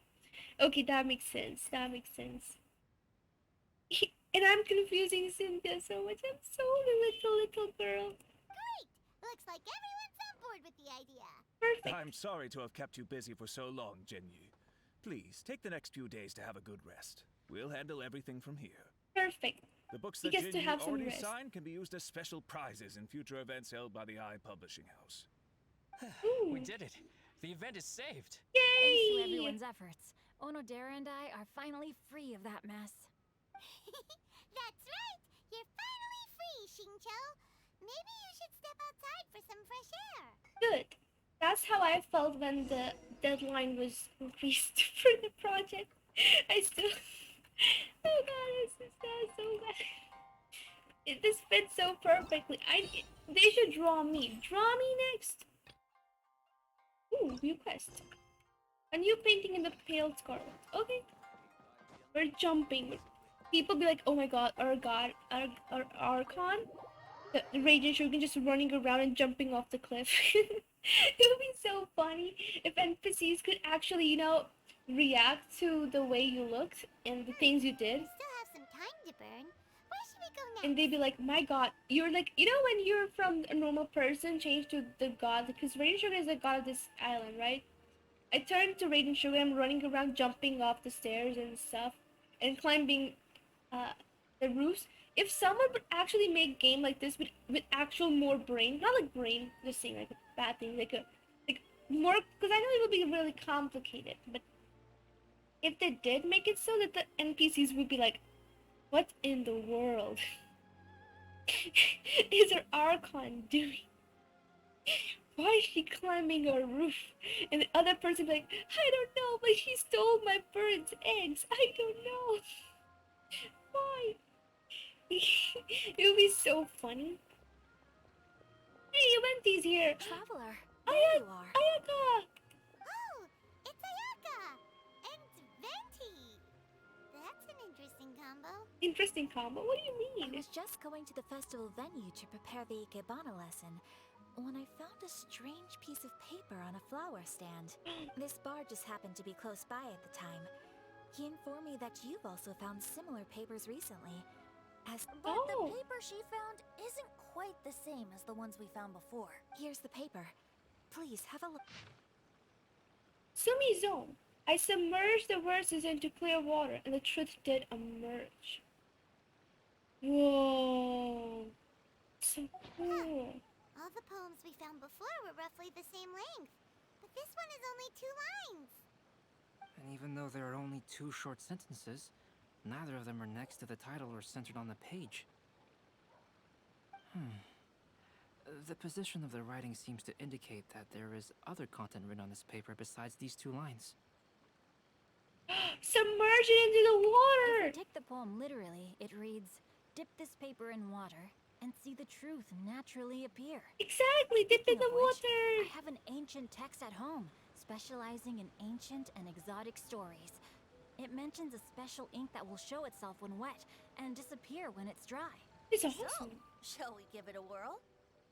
Okay, that makes sense. That makes sense. And I'm confusing Cynthia so much. I'm so little girl. Great! Looks like everyone's on board with the idea. Perfect. I'm sorry to have kept you busy for so long, Genyu. Please, take the next few days to have a good rest. We'll handle everything from here. Perfect. The books He that gets to Genyu have some already rest. signed can be used as special prizes in future events held by the I Publishing House. We did it. The event is saved. Thanks to Yay! everyone's efforts, Onodera and I are finally free of that mess. That's right! You're finally free, Xingqiu. Maybe you should step outside for some fresh air. Good. That's how I felt when the deadline was increased for the project. I still... Oh god, this is so bad. This fits so perfectly. They should draw me. Draw me next. Ooh, new quest. A new painting in the pale scarlet. Okay. We're jumping. People be like, oh my god, our Archon. The Radiant Shogun just running around and jumping off the cliff. It would be so funny if NPCs could actually, you know, react to the way you looked and the things you did. We still have some time to burn. Where should we go next? And they'd be like, my god, you're like, you know when you're from a normal person, change to the god, because Radiant Shogun is the god of this island, right? I turned to Radiant Shogun, I'm running around, jumping off the stairs and stuff, and climbing the roofs. If someone would actually make game like this with actual more brain, not like brain, just saying like a bad thing, like more, because I know it would be really complicated, but if they did make it so that the NPCs would be like, what in the world is our Archon doing? Why is she climbing a roof? And the other person be like, I don't know, but she stole my bird's eggs. I don't know. Why? It would be so funny. Hey, Yuventi's here. Traveler, there you are. Ayaka! Oh, it's Ayaka! And Venti! That's an interesting combo. Interesting combo? What do you I mean? was just going to the festival venue to prepare the Ikebana lesson when I found a strange piece of paper on a flower stand. This bard just happened to be close by at the time. He informed me that you've also found similar papers recently. But the paper she found isn't quite the same as the ones we found before. Here's the paper. Please have a look. Sumi Zone. I submerged the verses into clear water and the truth did emerge. Whoa. So cool. All the poems we found before were roughly the same length. But this one is only 2 lines. And even though there are only 2 short sentences, neither of them are next to the title or centered on the page. The position of the writing seems to indicate that there is other content written on this paper besides these 2 lines. Submerge it into the If water! you take the poem literally, it reads, "Dip this paper in water and see the truth naturally appear." Exactly, dip in Speaking the of which, water! I have an ancient text at home, specializing in ancient and exotic stories. It mentions a special ink that will show itself when wet and disappear when it's dry. It's So, awesome. shall we give it a whirl?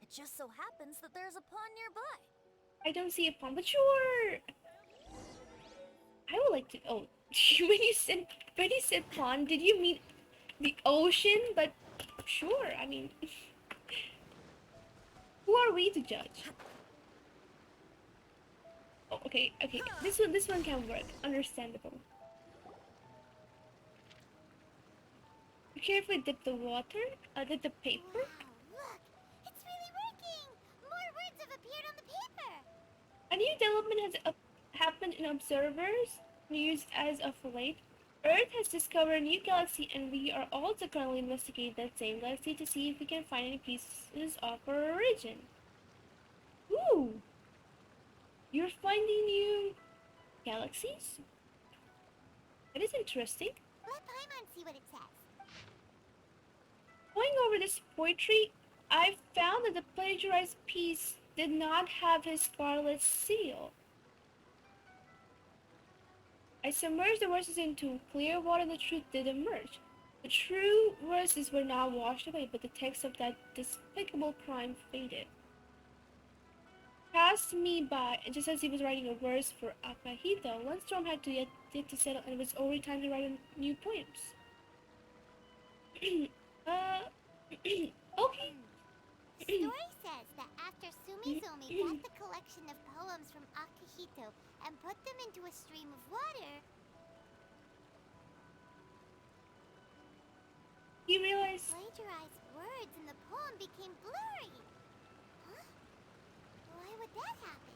It just so happens that there's a pond nearby. I don't see a pond, but sure. I would like to. Oh, when you said pond, did you mean the ocean? But sure, I mean, who are we to judge? Oh, okay, okay. This one can work. Understandable. Carefully dip the water. Dip the paper. Wow, look! It's really working! More words have appeared on the paper! A new development has happened in observers news as of late. Earth has discovered a new galaxy, and we are also currently investigating that same galaxy to see if we can find any pieces of our origin. Ooh! You're finding new galaxies? That is interesting. Let Paimon see what it says. Going over this poetry, I found that the plagiarized piece did not have his scarlet seal. I submerged the verses into clear water and the truth did emerge. The true verses were now washed away, but the text of that despicable crime faded. Passed me by just as he was writing a verse for Akahito. One storm had yet to settle, and it was already time to write new poems. Okay. The story says that after Sumizomi got the collection of poems from Akihito and put them into a stream of water, he realized plagiarized words in the poem became blurry. Huh? Why would that happen?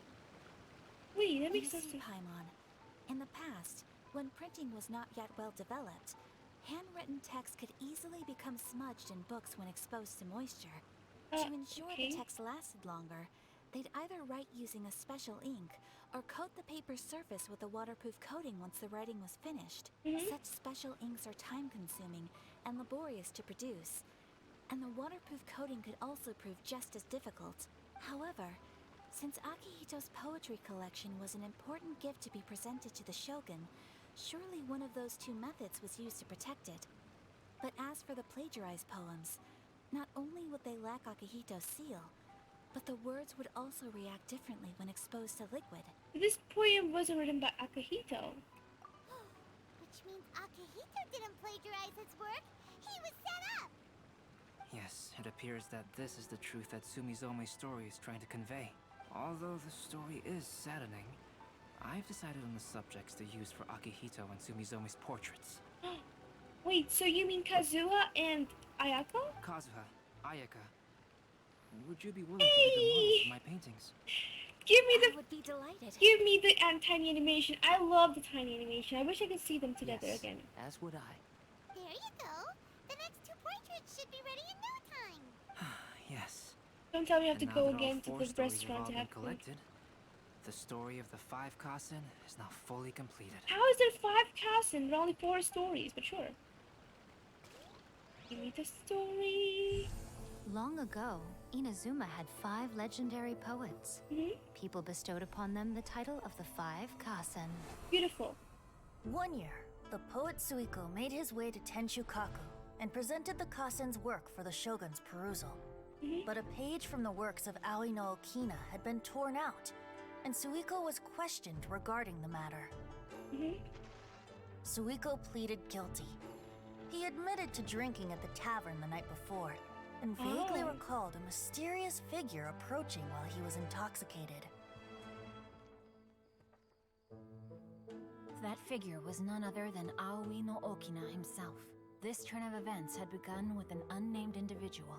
Wait, that makes sense. Paimon, in the past, when printing was not yet well developed, handwritten text could easily become smudged in books when exposed to moisture. To ensure the text lasted longer, they'd either write using a special ink or coat the paper's surface with a waterproof coating once the writing was finished. Such special inks are time-consuming and laborious to produce, and the waterproof coating could also prove just as difficult. However, since Akihito's poetry collection was an important gift to be presented to the shogun, surely one of those two methods was used to protect it. But as for the plagiarized poems, not only would they lack Akihito's seal, but the words would also react differently when exposed to liquid. This poem wasn't written by Akihito. Which means Akihito didn't plagiarize his work. He was set up. Yes, it appears that this is the truth that Sumizome's story is trying to convey. Although the story is saddening, I've decided on the subjects to use for Akihito and Sumizome's portraits. Wait, so you mean Kazuha and Ayako? Kazuha, Ayaka, would you be willing to be the models for my paintings? I would be delighted. Give me the tiny animation. I love the tiny animation. I wish I could see them together again. As would I. There you go. The next two portraits should be ready in no time. Yes. Don't tell me I have to And go now that all again to four the stories restaurant have to all have been food. collected, the story of the 5 Kasen is now fully completed. How is there 5 Kasen? There are only 4 stories, but sure. Give me the story. Long ago, Inazuma had 5 legendary poets. People bestowed upon them the title of the 5 Kasen. Beautiful. One year, the poet Suiko made his way to Tenshukaku and presented the Kasen's work for the shogun's perusal. But a page from the works of Aoi no Okina had been torn out, and Suiko was questioned regarding the matter. Suiko pleaded guilty. He admitted to drinking at the tavern the night before, and vaguely recalled a mysterious figure approaching while he was intoxicated. That figure was none other than Aoi no Okina himself. This turn of events had begun with an unnamed individual,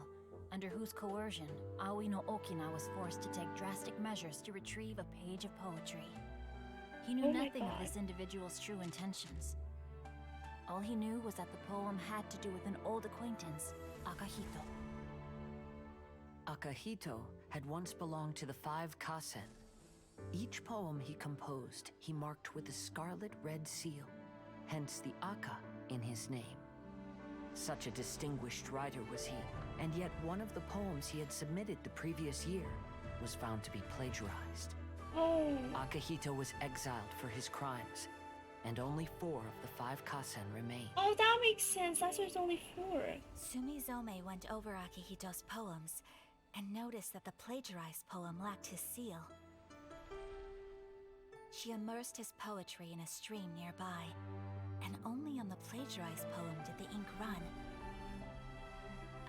under whose coercion, Aoi no Okina was forced to take drastic measures to retrieve a page of poetry. He knew nothing of this individual's true intentions. All he knew was that the poem had to do with an old acquaintance, Akahito. Akahito had once belonged to the 5 Kasen. Each poem he composed, he marked with a scarlet red seal, hence the Aka in his name. Such a distinguished writer was he, and yet one of the poems he had submitted the previous year was found to be plagiarized. Akahito was exiled for his crimes, and only 4 of the 5 Kasen remained. Oh, that makes sense. That's why there's only 4. Sumizome went over Akihito's poems and noticed that the plagiarized poem lacked his seal. She immersed his poetry in a stream nearby, and only on the plagiarized poem did the ink run.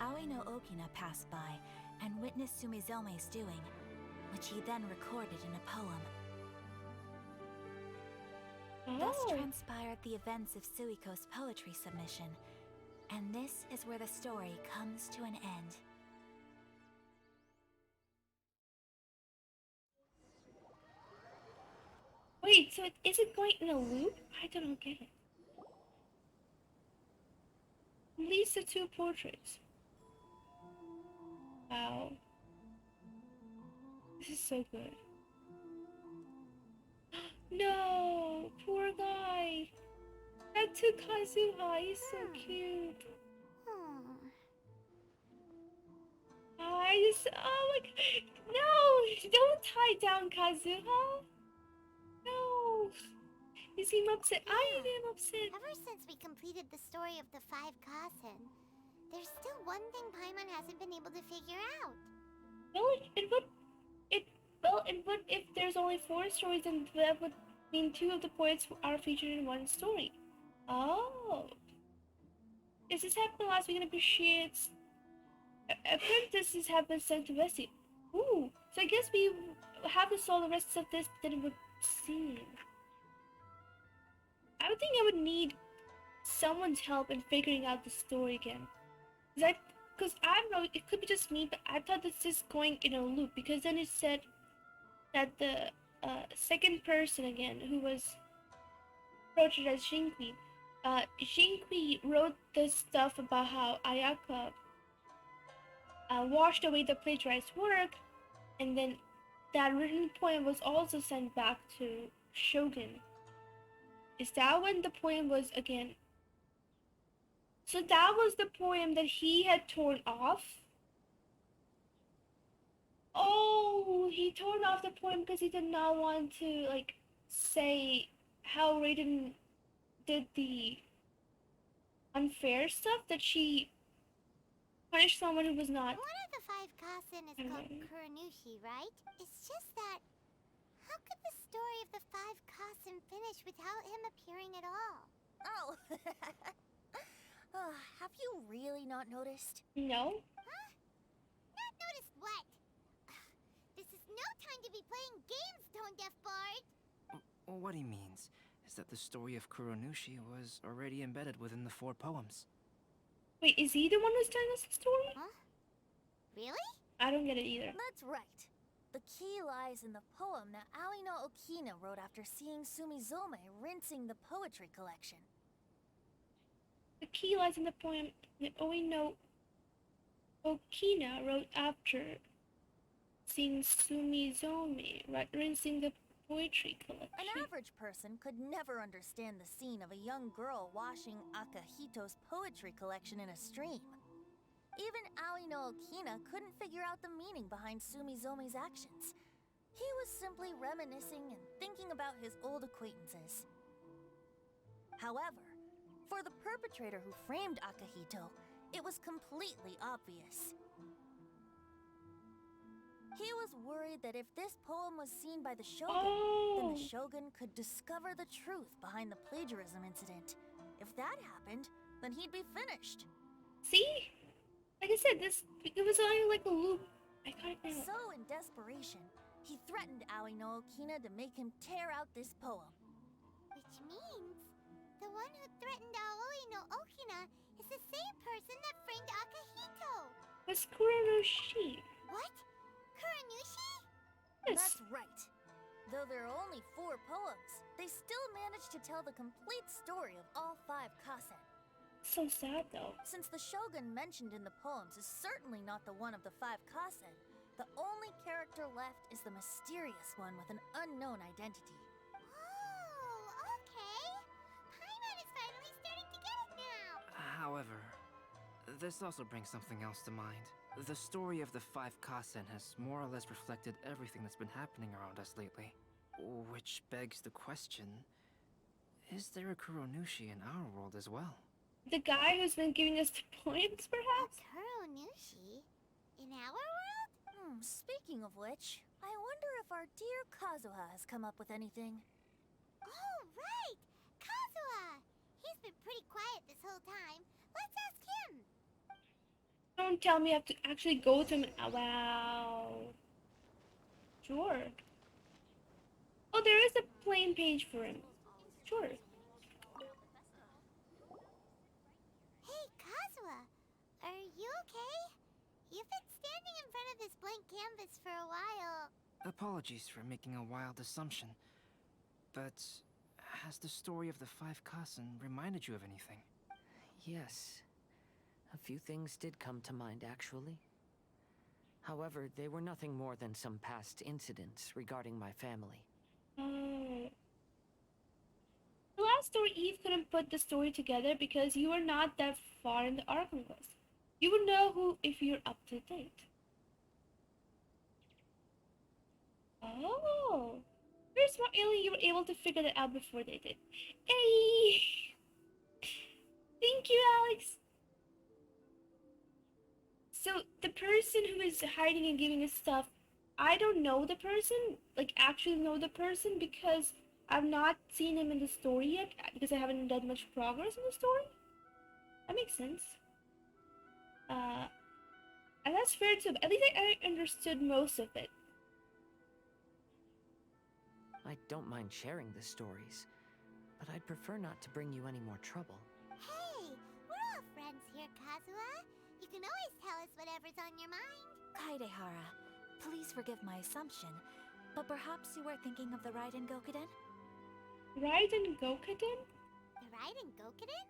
Aoi no Okina passed by and witnessed Sumizome's doing, which he then recorded in a poem. Thus Oh. transpired the events of Suiko's poetry submission, and this is where the story comes to an end. Wait, so is it going in a loop? I don't get it. Release the 2 portraits. Wow. This is so good. No! Poor guy! That to Kazuha, he's so cute. Oh my god. No! Don't tie down Kazuha! No! You seem upset. I am upset. Ever since we completed the story of the 5 Kasen, there's still one thing Paimon hasn't been able to figure out. Well, it would if there's only 4 stories, and that would mean 2 of the poets are featured in 1 story. Oh. Is this happened last week and appreciates apprentices have been sent to Vessi. Ooh. So I guess we have to solve the rest of this that it would seem. I would think I would need someone's help in figuring out the story again. Because I don't know, it could be just me, but I thought this is going in a loop, because then it said that the second person again, who was portrayed as Shinqui, Shinqui wrote this stuff about how Ayaka washed away the plagiarized work, and then that written poem was also sent back to Shogun. Is that when the poem was again? So that was the poem that he had torn off? Oh, he torn off the poem because he did not want to, like, say how Raiden did the unfair stuff, that she punished someone who was not. One of the 5 Kasen is called Kuranushi, right? It's just that, how could the story of the 5 Kasen finish without him appearing at all? Oh. Have you really not noticed? No. Huh? Not noticed what? This is no time to be playing games, Tone Deaf Bard! What he means is that the story of Kuronushi was already embedded within the 4 poems. Wait, is he the one who's telling us the story? Huh? Really? I don't get it either. That's right. The key lies in the poem that Ali no Okina wrote after seeing Sumizome rinsing the poetry collection. The key lies in the poem that Oino Okina wrote after seeing Sumizome rinsing the poetry collection. An average person could never understand the scene of a young girl washing Akahito's poetry collection in a stream. Even Ali no Okina couldn't figure out the meaning behind Sumizome's actions. He was simply reminiscing and thinking about his old acquaintances. However, for the perpetrator who framed Akahito, it was completely obvious. He was worried that if this poem was seen by the Shogun, then the Shogun could discover the truth behind the plagiarism incident. If that happened, then he'd be finished. See? Like I said, it was only like a loop. I can't know. So, in desperation, he threatened Ali no Okina to make him tear out this poem. Which means the one who threatened Aoi no Okina is the same person that framed Akahito. Was Kuronushi? What? Kuranushi? Yes. That's right. Though there are only 4 poems, they still managed to tell the complete story of all 5 Kasen. So sad though. Since the Shogun mentioned in the poems is certainly not the one of the 5 Kasen, the only character left is the mysterious one with an unknown identity. Oh, okay. Paimon is finally starting to get it now. However, this also brings something else to mind. The story of the 5 Kasen has more or less reflected everything that's been happening around us lately. Which begs the question, is there a Kuronushi in our world as well? The guy who's been giving us the points, perhaps? Kuranushi? In our world? Speaking of which, I wonder if our dear Kazuha has come up with anything. Oh, right! Kazuha! He's been pretty quiet this whole time. Let's ask him. Don't tell me I have to actually go to him. Wow. Sure. Oh, there is a plain page for him. Sure. Hey, Kazuha, are you okay? You've been standing in front of this blank canvas for a while. Apologies for making a wild assumption, but has the story of the Five Kasen reminded you of anything? Yes. A few things did come to mind, actually. However, they were nothing more than some past incidents regarding my family. Oh. The last story, Eve couldn't put the story together because you were not that far in the Arkham Quest. You would know who if you're up to date. Oh. Very smart alien, you were able to figure that out before they did. Hey! Thank you, Alex! So, the person who is hiding and giving us stuff, I don't know the person, like actually know the person, because I've not seen him in the story yet, because I haven't done much progress in the story. That makes sense. And that's fair too, but at least I understood most of it. I don't mind sharing the stories, but I'd prefer not to bring you any more trouble. Hey, we're all friends here, Kazuha. You can always tell us whatever's on your mind. Kaidehara, please forgive my assumption, but perhaps you were thinking of the Raiden Gokuden? Raiden Gokuden? The Raiden Gokuden?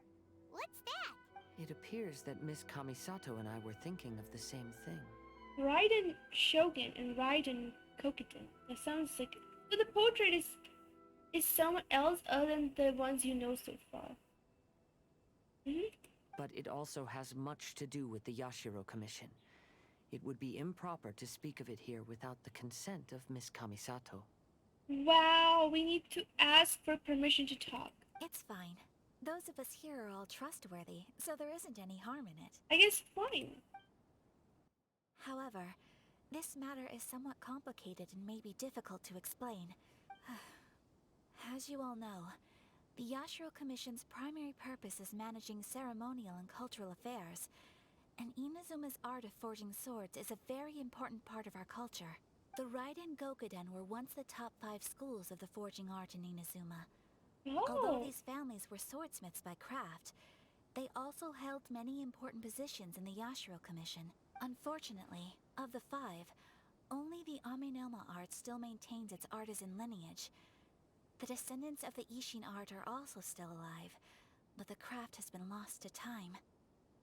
What's that? It appears that Miss Kamisato and I were thinking of the same thing. Raiden Shogun and Raiden Gokuden. That sounds like... So the portrait is someone else other than the ones you know so far. But it also has much to do with the Yashiro Commission. It would be improper to speak of it here without the consent of Miss Kamisato. Wow, we need to ask for permission to talk. It's fine. Those of us here are all trustworthy, so there isn't any harm in it. I guess fine. However, this matter is somewhat complicated and may be difficult to explain. As you all know, the Yashiro Commission's primary purpose is managing ceremonial and cultural affairs, and Inazuma's art of forging swords is a very important part of our culture. The Raiden Gokuden were once the top 5 schools of the forging art in Inazuma. Although these families were swordsmiths by craft, they also held many important positions in the Yashiro Commission. Unfortunately, of the 5, only the Aminoma art still maintains its artisan lineage. The descendants of the Ishin art are also still alive, but the craft has been lost to time.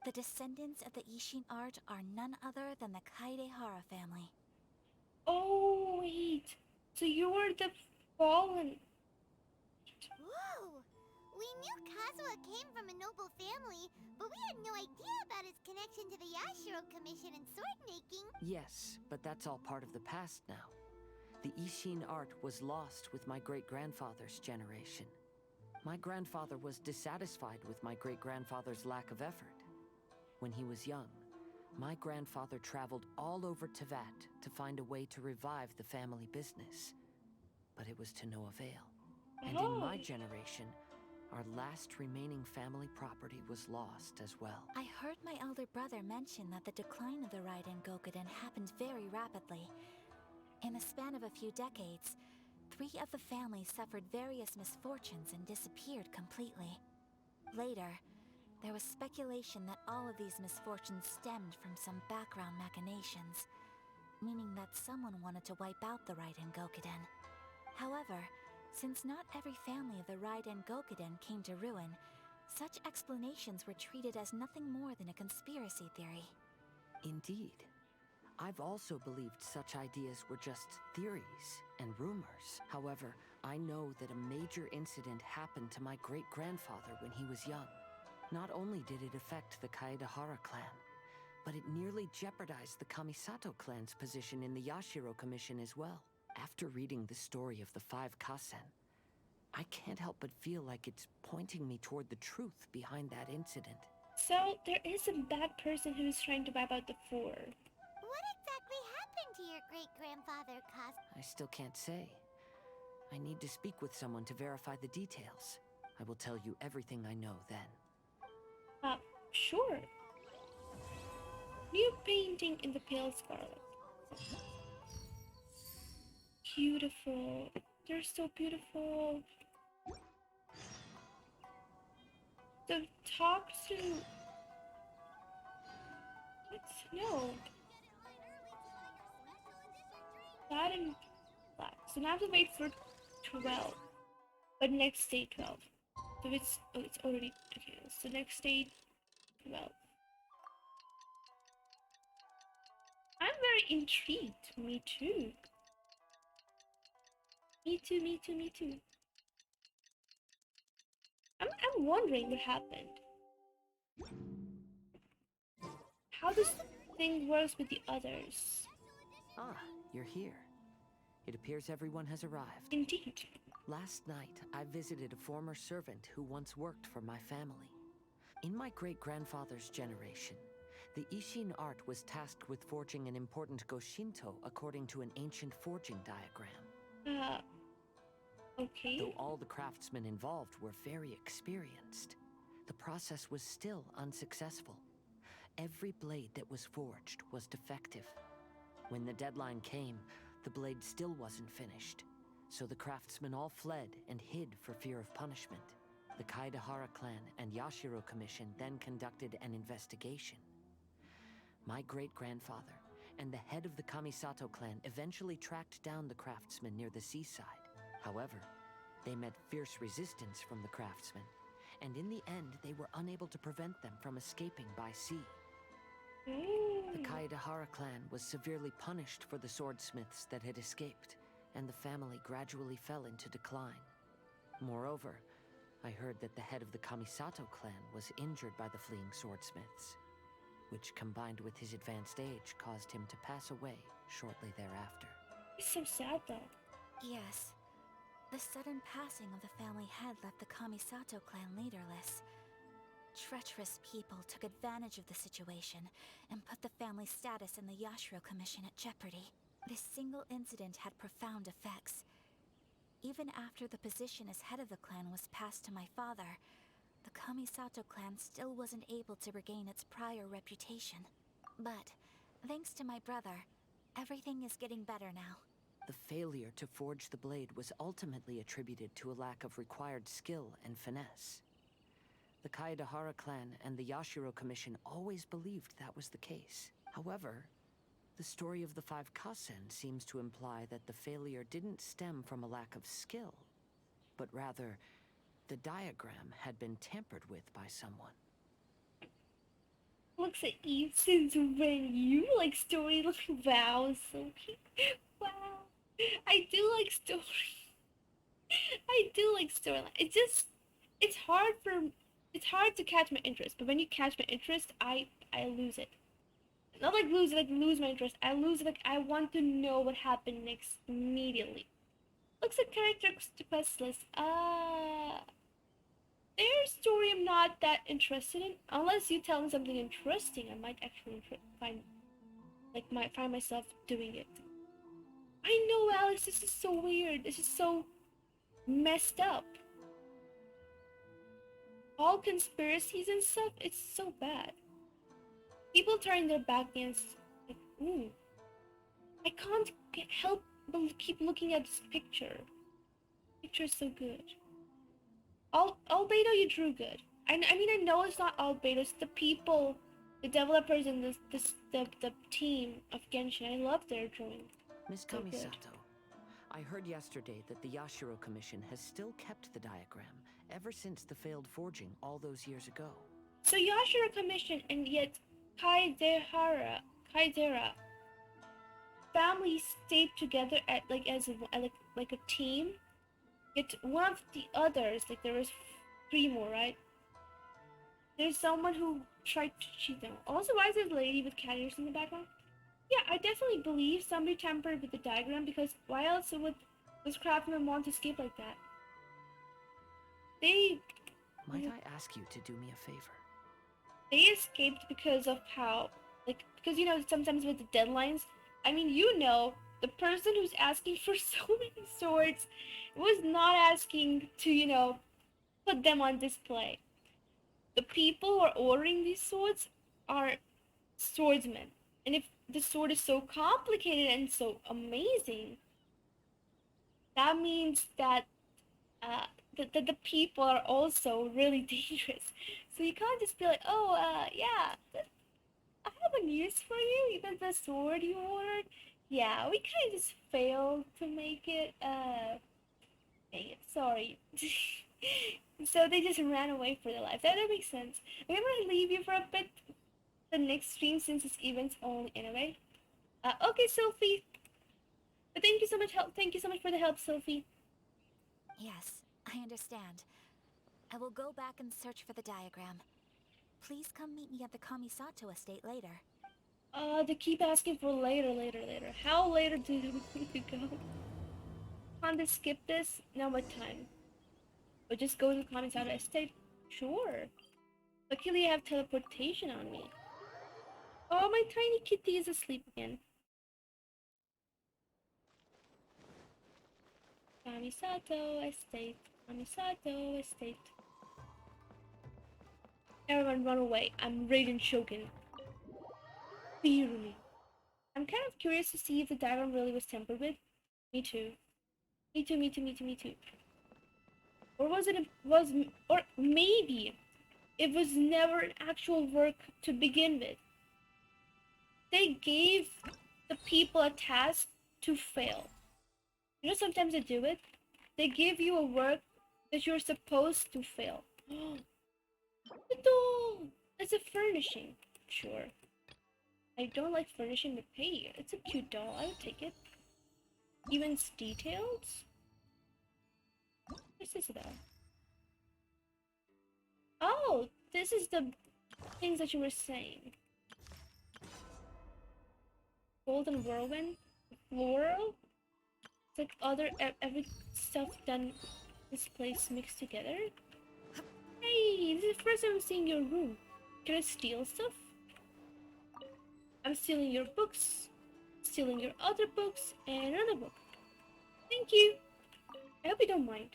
The descendants of the Ishin art are none other than the Kaidehara family. Oh, wait. So you were the fallen... Whoa! We knew Kazuha came from a noble family, but we had no idea about his connection to the Yashiro Commission and sword making. Yes, but that's all part of the past now. The Ishin art was lost with my great-grandfather's generation. My grandfather was dissatisfied with my great-grandfather's lack of effort. When he was young, my grandfather traveled all over Teyvat to find a way to revive the family business. But it was to no avail. And in my generation, our last remaining family property was lost as well. I heard my elder brother mention that the decline of the Raiden Gokuden happened very rapidly. In the span of a few decades, 3 of the families suffered various misfortunes and disappeared completely. Later, there was speculation that all of these misfortunes stemmed from some background machinations, meaning that someone wanted to wipe out the Raiden Gokuden. However, since not every family of the Raiden Gokuden came to ruin, such explanations were treated as nothing more than a conspiracy theory. Indeed. I've also believed such ideas were just theories and rumors. However, I know that a major incident happened to my great-grandfather when he was young. Not only did it affect the Kaedehara clan, but it nearly jeopardized the Kamisato clan's position in the Yashiro Commission as well. After reading the story of the 5 Kasen, I can't help but feel like it's pointing me toward the truth behind that incident. So, there is a bad person who is trying to wipe out the 4. What exactly happened to your great-grandfather, Kazuha? I still can't say. I need to speak with someone to verify the details. I will tell you everything I know then. Sure. New painting in the Pale Scarlet. Beautiful. They're so beautiful. So talk to... No. That and black. So now I have to wait for 12. But next day 12. So it's already okay. So next day 12. I'm very intrigued. Me too. Me too, me too, me too. I'm wondering what happened. How this thing works with the others. Ah, you're here. It appears everyone has arrived. Indeed. Last night, I visited a former servant who once worked for my family. In my great-grandfather's generation, the Ishin art was tasked with forging an important Goshinto according to an ancient forging diagram. Okay. Though all the craftsmen involved were very experienced, the process was still unsuccessful. Every blade that was forged was defective. When the deadline came, the blade still wasn't finished, so the craftsmen all fled and hid for fear of punishment. The Kaidahara clan and Yashiro Commission then conducted an investigation. My great-grandfather and the head of the Kamisato clan eventually tracked down the craftsmen near the seaside. However, they met fierce resistance from the craftsmen, and in the end they were unable to prevent them from escaping by sea. The Kaidahara clan was severely punished for the swordsmiths that had escaped, and the family gradually fell into decline. Moreover, I heard that the head of the Kamisato clan was injured by the fleeing swordsmiths, which combined with his advanced age caused him to pass away shortly thereafter. It's so sad though. Yes. The sudden passing of the family head left the Kamisato clan leaderless. Treacherous people took advantage of the situation and put the family's status in the Yashiro Commission at jeopardy. This single incident had profound effects. Even after the position as head of the clan was passed to my father, the Kamisato clan still wasn't able to regain its prior reputation. But, thanks to my brother, everything is getting better now. The failure to forge the blade was ultimately attributed to a lack of required skill and finesse. The Kaidahara clan and the Yashiro Commission always believed that was the case. However, the story of the 5 Kasen seems to imply that the failure didn't stem from a lack of skill, but rather, the diagram had been tampered with by someone. Looks at you since when you like story. Look, wow, so cute. Wow. I do like story. I do like storyline. It's hard to catch my interest, but when you catch my interest, I lose it. Not like lose it, like lose my interest. I lose it, like I want to know what happened next immediately. Looks like character quest list. Their story I'm not that interested in. Unless you tell me something interesting, I might actually find myself doing it. I know, Alex, this is so weird. This is so messed up. All conspiracies and stuff, it's so bad. People turning their back against, like, ooh. I can't help but keep looking at this picture. Picture's so good. Albedo, you drew good. I mean, I know it's not Albedo, it's the people, the developers and the team of Genshin. I love their drawing. Miss So Kamisato, good. I heard yesterday that the Yashiro Commission has still kept the diagram ever since the failed forging all those years ago. So Yashiro Commission and yet Kaidera families stayed together at as a team. Yet one of the others, like there was 3 more, right? There's someone who tried to cheat them. Also, why is there a lady with cat ears in the background? Yeah, I definitely believe somebody tampered with the diagram, because why else would this craftsman want to escape like that? Might I ask you to do me a favor? They escaped because of how, because sometimes with the deadlines, I mean, the person who's asking for so many swords was not asking to, put them on display. The people who are ordering these swords are swordsmen. And if the sword is so complicated and so amazing, that means that the people are also really dangerous. So you can't just be like, oh, yeah, I have a news for you. Even the sword you ordered, yeah, we kind of just failed to make it. Dang it, sorry. So they just ran away for their life. That makes sense. I'm gonna leave you for a bit. The next stream since this event's only anyway. Okay, Sophie. But thank you so much help. Thank you so much for the help, Sophie. Yes, I understand. I will go back and search for the diagram. Please come meet me at the Kamisato estate later. They keep asking for later. How later do we need to go? Can't they skip this? Now what time? Or just go to the Kamisato estate? Sure. Luckily I have teleportation on me. Oh, my tiny kitty is asleep again. Kamisato estate. Kamisato estate. Everyone run away. I'm raging choking. Fear me. I'm kind of curious to see if the diamond really was tampered with. Me too. Me too. Or was it or maybe it was never an actual work to begin with. They gave the people a task to fail. You know, sometimes they do it. They give you a work that you're supposed to fail. The doll! It's a furnishing. Sure. I don't like furnishing, but hey, it's a cute doll. I would take it. Even its details? What's this about? Oh, this is the things that you were saying. Golden whirlwind? Floral? It's like other every stuff done this place mixed together. Hey, this is the first time I'm seeing your room. Can I steal stuff? I'm stealing your books, stealing your other books, and another book. Thank you. I hope you don't mind.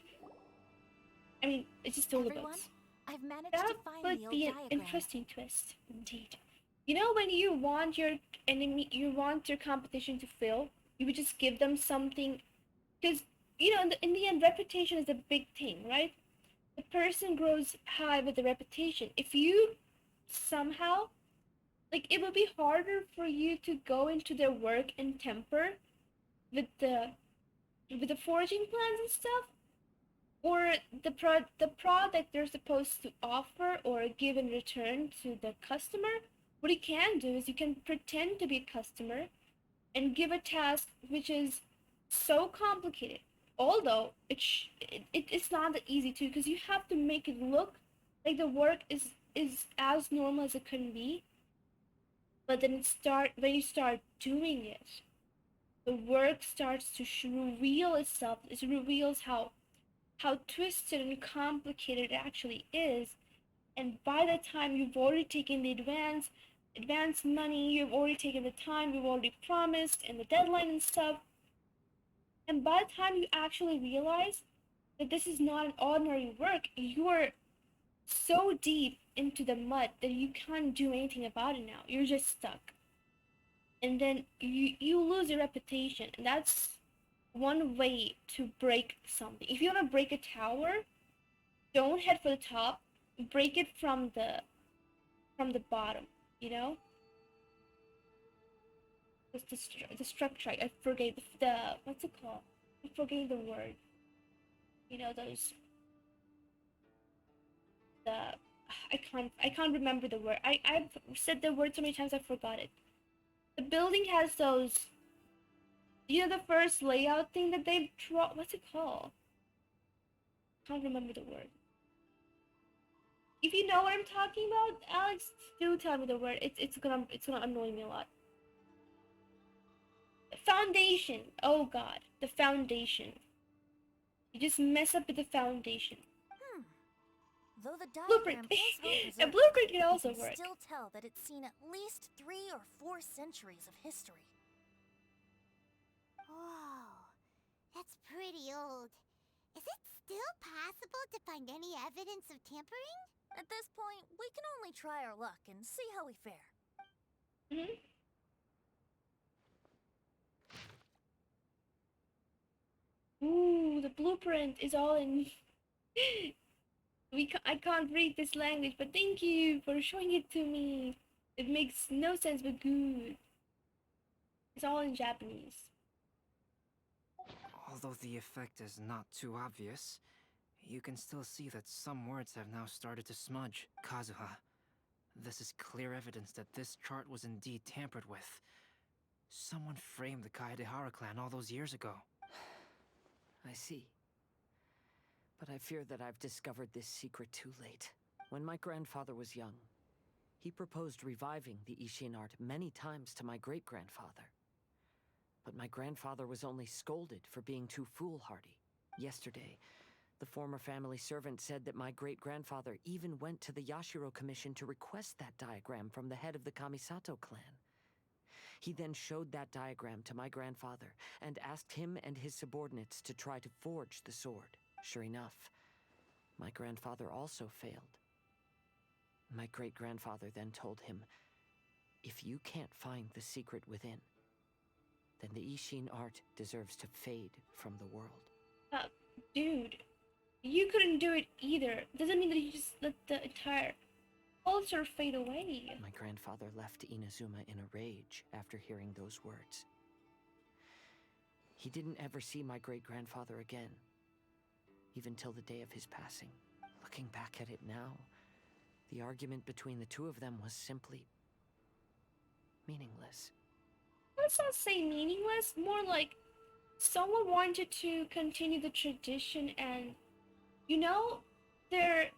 I mean, I just stole the books. I've managed That to find would the old be an diagram. interesting twist, indeed. You know, when you want your enemy, you want your competition to fail, you would just give them something, because you know, in the end, reputation is a big thing, right? The person grows high with the reputation. If you somehow, like, it would be harder for you to go into their work and temper with the forging plans and stuff, or the product they're supposed to offer or give in return to the customer. What you can do is you can pretend to be a customer and give a task which is so complicated, although it's not that easy too, because you have to make it look like the work is as normal as it can be, but then when you start doing it, the work starts to reveal itself. It reveals how twisted and complicated it actually is. And by the time you've already taken the advance money, you've already taken the time you've already promised and the deadline and stuff, and by the time you actually realize that this is not an ordinary work, you are so deep into the mud that you can't do anything about it now. You're just stuck. And then you lose your reputation, and that's one way to break something. If you want to break a tower, don't head for the top. Break it from the bottom. You know. The structure. I forget the what's it called? I forget the word. You know those. I can't remember the word. I've said the word so many times I forgot it. The building has those. You know the first layout thing that they draw. What's it called? Can't remember the word. If you know what I'm talking about, Alex, do tell me the word. It's gonna annoy me a lot. Foundation. Oh God, the foundation. You just mess up with the foundation. Though the Blueprint. diagram is well A preserved, blueprint can also you can work. still tell that it's seen at least 3 or 4 centuries of history. Whoa, that's pretty old. Is it still possible to find any evidence of tampering? At this point, we can only try our luck and see how we fare. Ooh, the blueprint is all in I can't read this language, but thank you for showing it to me. It makes no sense, but good. It's all in Japanese. Although the effect is not too obvious, you can still see that some words have now started to smudge. Kazuha, this is clear evidence that this chart was indeed tampered with. Someone framed the Kaedehara clan all those years ago. I see. But I fear that I've discovered this secret too late. When my grandfather was young, he proposed reviving the Ishin art many times to my great-grandfather. But my grandfather was only scolded for being too foolhardy. Yesterday, the former family servant said that my great-grandfather even went to the Yashiro Commission to request that diagram from the head of the Kamisato clan. He then showed that diagram to my grandfather and asked him and his subordinates to try to forge the sword. Sure enough, my grandfather also failed. My great-grandfather then told him, if you can't find the secret within, then the Ishin art deserves to fade from the world. Dude, you couldn't do it either. Doesn't mean that you just let the entire culture fade away. My grandfather left Inazuma in a rage after hearing those words. He didn't ever see my great-grandfather again, even till the day of his passing. Looking back at it now, the argument between the two of them was simply meaningless. Let's not say meaningless, more like someone wanted to continue the tradition and, you know, their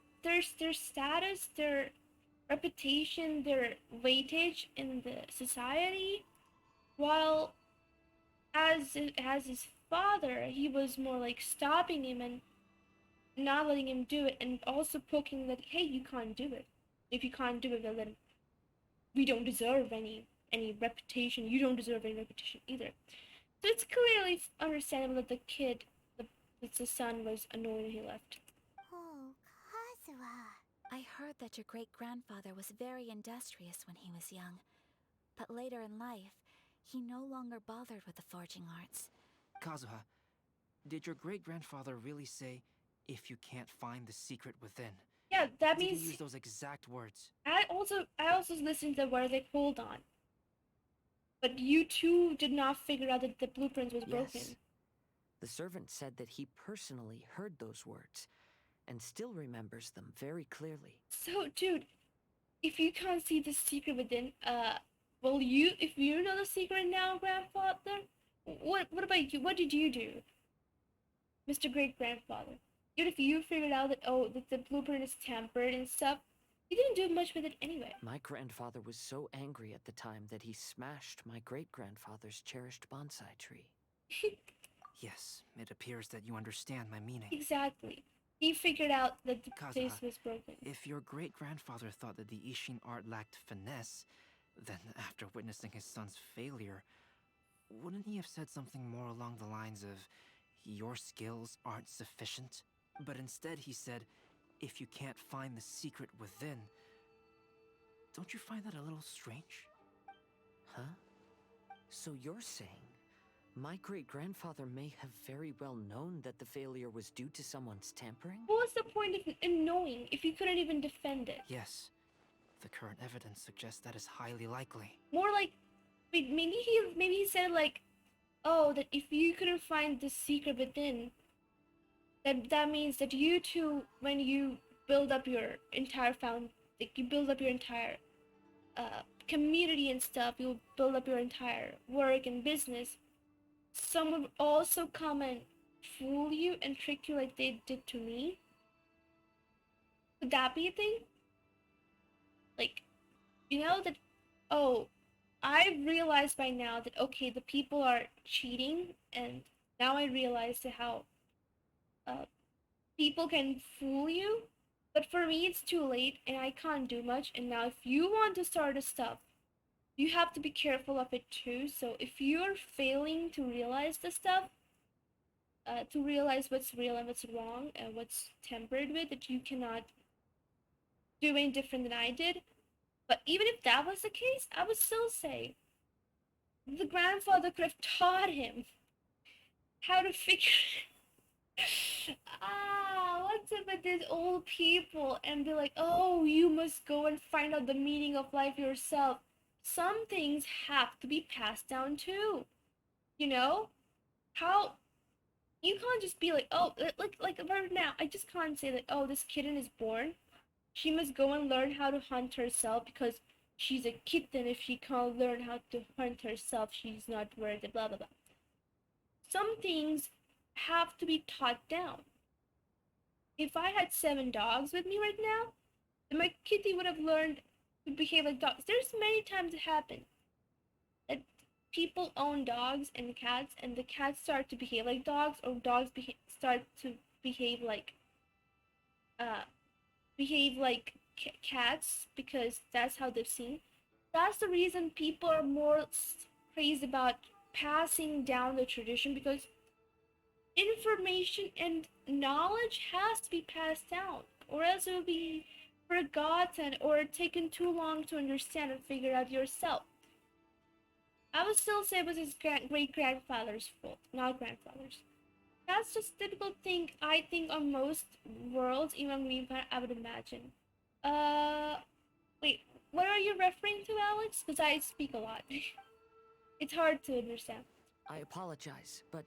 status, their reputation, their weightage in the society, while as his father, he was more like stopping him and not letting him do it, and also poking that, hey, you can't do it. If you can't do it, well then we don't deserve any reputation. You don't deserve any reputation either. So it's clearly understandable that the son was annoyed when he left. Oh, Kazuha. I heard that your great-grandfather was very industrious when he was young, but later in life, he no longer bothered with the forging arts. Kazuha, did your great-grandfather really say, if you can't find the secret within? Yeah, that did means he use those exact words? I also listened to where they pulled on. But you too did not figure out that the blueprint was broken. Yes. The servant said that he personally heard those words and still remembers them very clearly. So, dude, if you can't see the secret within, if you know the secret now, grandfather, what about you? What did you do, Mr. Great-Grandfather? Even if you figured out that, that the blueprint is tampered and stuff, you didn't do much with it anyway. My grandfather was so angry at the time that he smashed my great-grandfather's cherished bonsai tree. Yes, it appears that you understand my meaning. Exactly. He figured out that the place was broken. If your great-grandfather thought that the Ishin art lacked finesse, then after witnessing his son's failure, wouldn't he have said something more along the lines of, your skills aren't sufficient? But instead he said, if you can't find the secret within. Don't you find that a little strange? Huh? So you're saying my great-grandfather may have very well known that the failure was due to someone's tampering? What was the point in knowing if you couldn't even defend it? Yes. The current evidence suggests that is highly likely. More like, maybe he said like, oh, that if you couldn't find the secret within, that means that you too, when you build up your entire community and stuff, you'll build up your entire work and business, someone would also come and fool you and trick you like they did to me. Would that be a thing? Like, you know that, oh, I've realized by now that, okay, the people are cheating, and now I realize how people can fool you, but for me it's too late and I can't do much. And now if you want to start a stuff, you have to be careful of it too. So if you're failing to realize the stuff, to realize what's real and what's wrong and what's tempered with, that you cannot do any different than I did. But even if that was the case, I would still say the grandfather could have taught him how to figure What's up with these old people and be like, oh, you must go and find out the meaning of life yourself. Some things have to be passed down too. You know? How you can't just be like, oh, like right now, I just can't say like, oh, this kitten is born. She must go and learn how to hunt herself because she's a kitten. If she can't learn how to hunt herself, she's not worthy, blah blah blah. Some things have to be taught down. If I had 7 dogs with me right now, then my kitty would have learned to behave like dogs. There's many times it happened that people own dogs and cats, and the cats start to behave like dogs, or dogs start to behave like uh cats because that's how they've seen. That's the reason people are more crazy about passing down the tradition, because information and knowledge has to be passed down, or else it will be forgotten or taken too long to understand and figure out yourself. I would still say it was his great grandfather's fault, not grandfather's. That's just a typical thing I think on most worlds, even Green Planet, I would imagine. Uh, wait, what are you referring to, Alex? Because I speak a lot. It's hard to understand. I apologize, but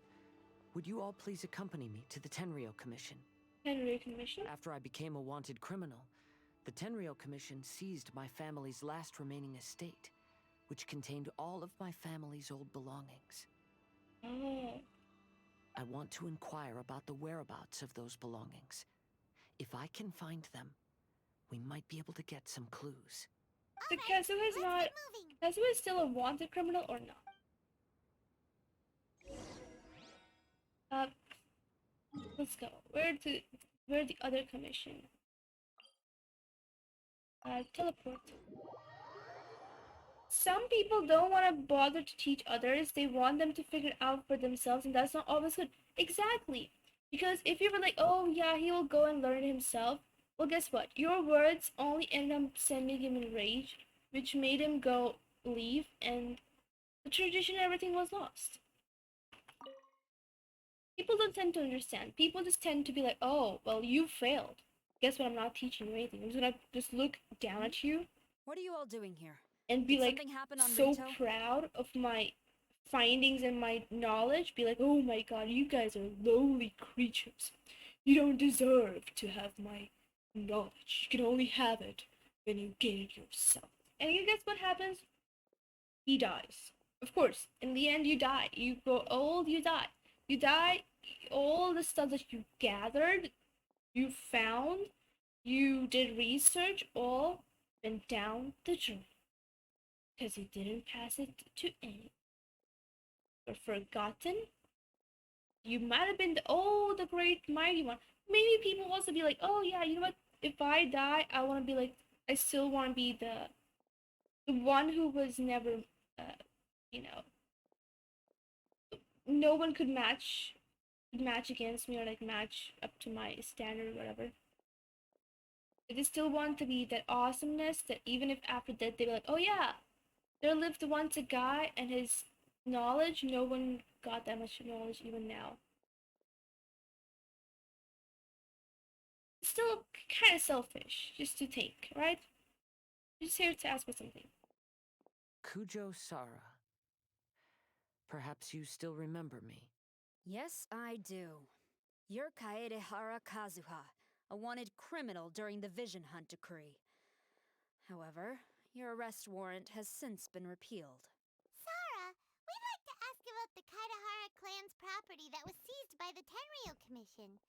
would you all please accompany me to the Tenryou Commission? Tenryou Commission? After I became a wanted criminal, the Tenryou Commission seized my family's last remaining estate, which contained all of my family's old belongings. Oh. I want to inquire about the whereabouts of those belongings. If I can find them, we might be able to get some clues. So Kazuha is not... Kazuha is still a wanted criminal or not? Let's go. Where the other commission? Teleport. Some people don't want to bother to teach others. They want them to figure it out for themselves, and that's not always good. Exactly. Because if you were like, oh yeah, he will go and learn himself, well, guess what? Your words only end up sending him in rage, which made him go leave, and the tradition and everything was lost. People don't tend to understand. People just tend to be like, oh, well, you failed. Guess what? I'm not teaching you anything. I'm just gonna just look down at you. What are you all doing here? And be Did like something happen on so Rito? proud of my findings and my knowledge. Be like, oh my god, you guys are lowly creatures. You don't deserve to have my knowledge. You can only have it when you gain it yourself. And you guess what happens? He dies. Of course, in the end you die. You grow old, you die. You die, all the stuff that you gathered, you found, you did research, all went down the drain. Because you didn't pass it to anyone. Or forgotten. You might have been the great mighty one. Maybe people also be like, oh yeah, you know what? If I die, I want to be like, I still want to be the one who was never, you know, no one could match against me, or like match up to my standard or whatever. They still want to be that awesomeness that even if after death they be like, oh yeah, there lived once a guy and his knowledge, no one got that much knowledge even now. It's still kind of selfish just to take, right? I'm just here to ask for something. Kujo Sara. Perhaps you still remember me. Yes, I do. You're Kaedehara Kazuha, a wanted criminal during the Vision Hunt decree. However, your arrest warrant has since been repealed. Sara, we'd like to ask about the Kaedehara clan's property that was seized by the Tenryou Commission.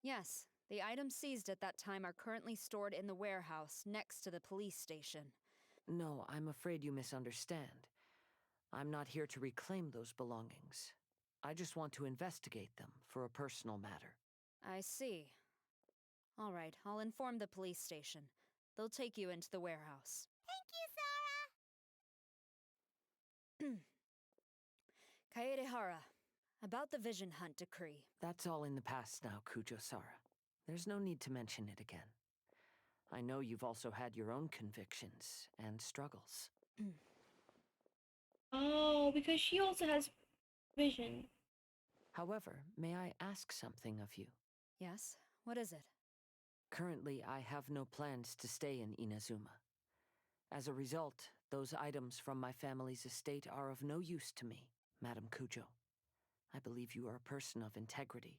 Yes, the items seized at that time are currently stored in the warehouse next to the police station. No, I'm afraid you misunderstand. I'm not here to reclaim those belongings. I just want to investigate them for a personal matter. I see. All right, I'll inform the police station. They'll take you into the warehouse. Thank you, Sara! Kaedehara, about the Vision Hunt decree. That's all in the past now, Kujo Sara. There's no need to mention it again. I know you've also had your own convictions and struggles. Oh, because she also has vision. However, may I ask something of you? Yes? What is it? Currently, I have no plans to stay in Inazuma. As a result, those items from my family's estate are of no use to me, Madam Kujo. I believe you are a person of integrity.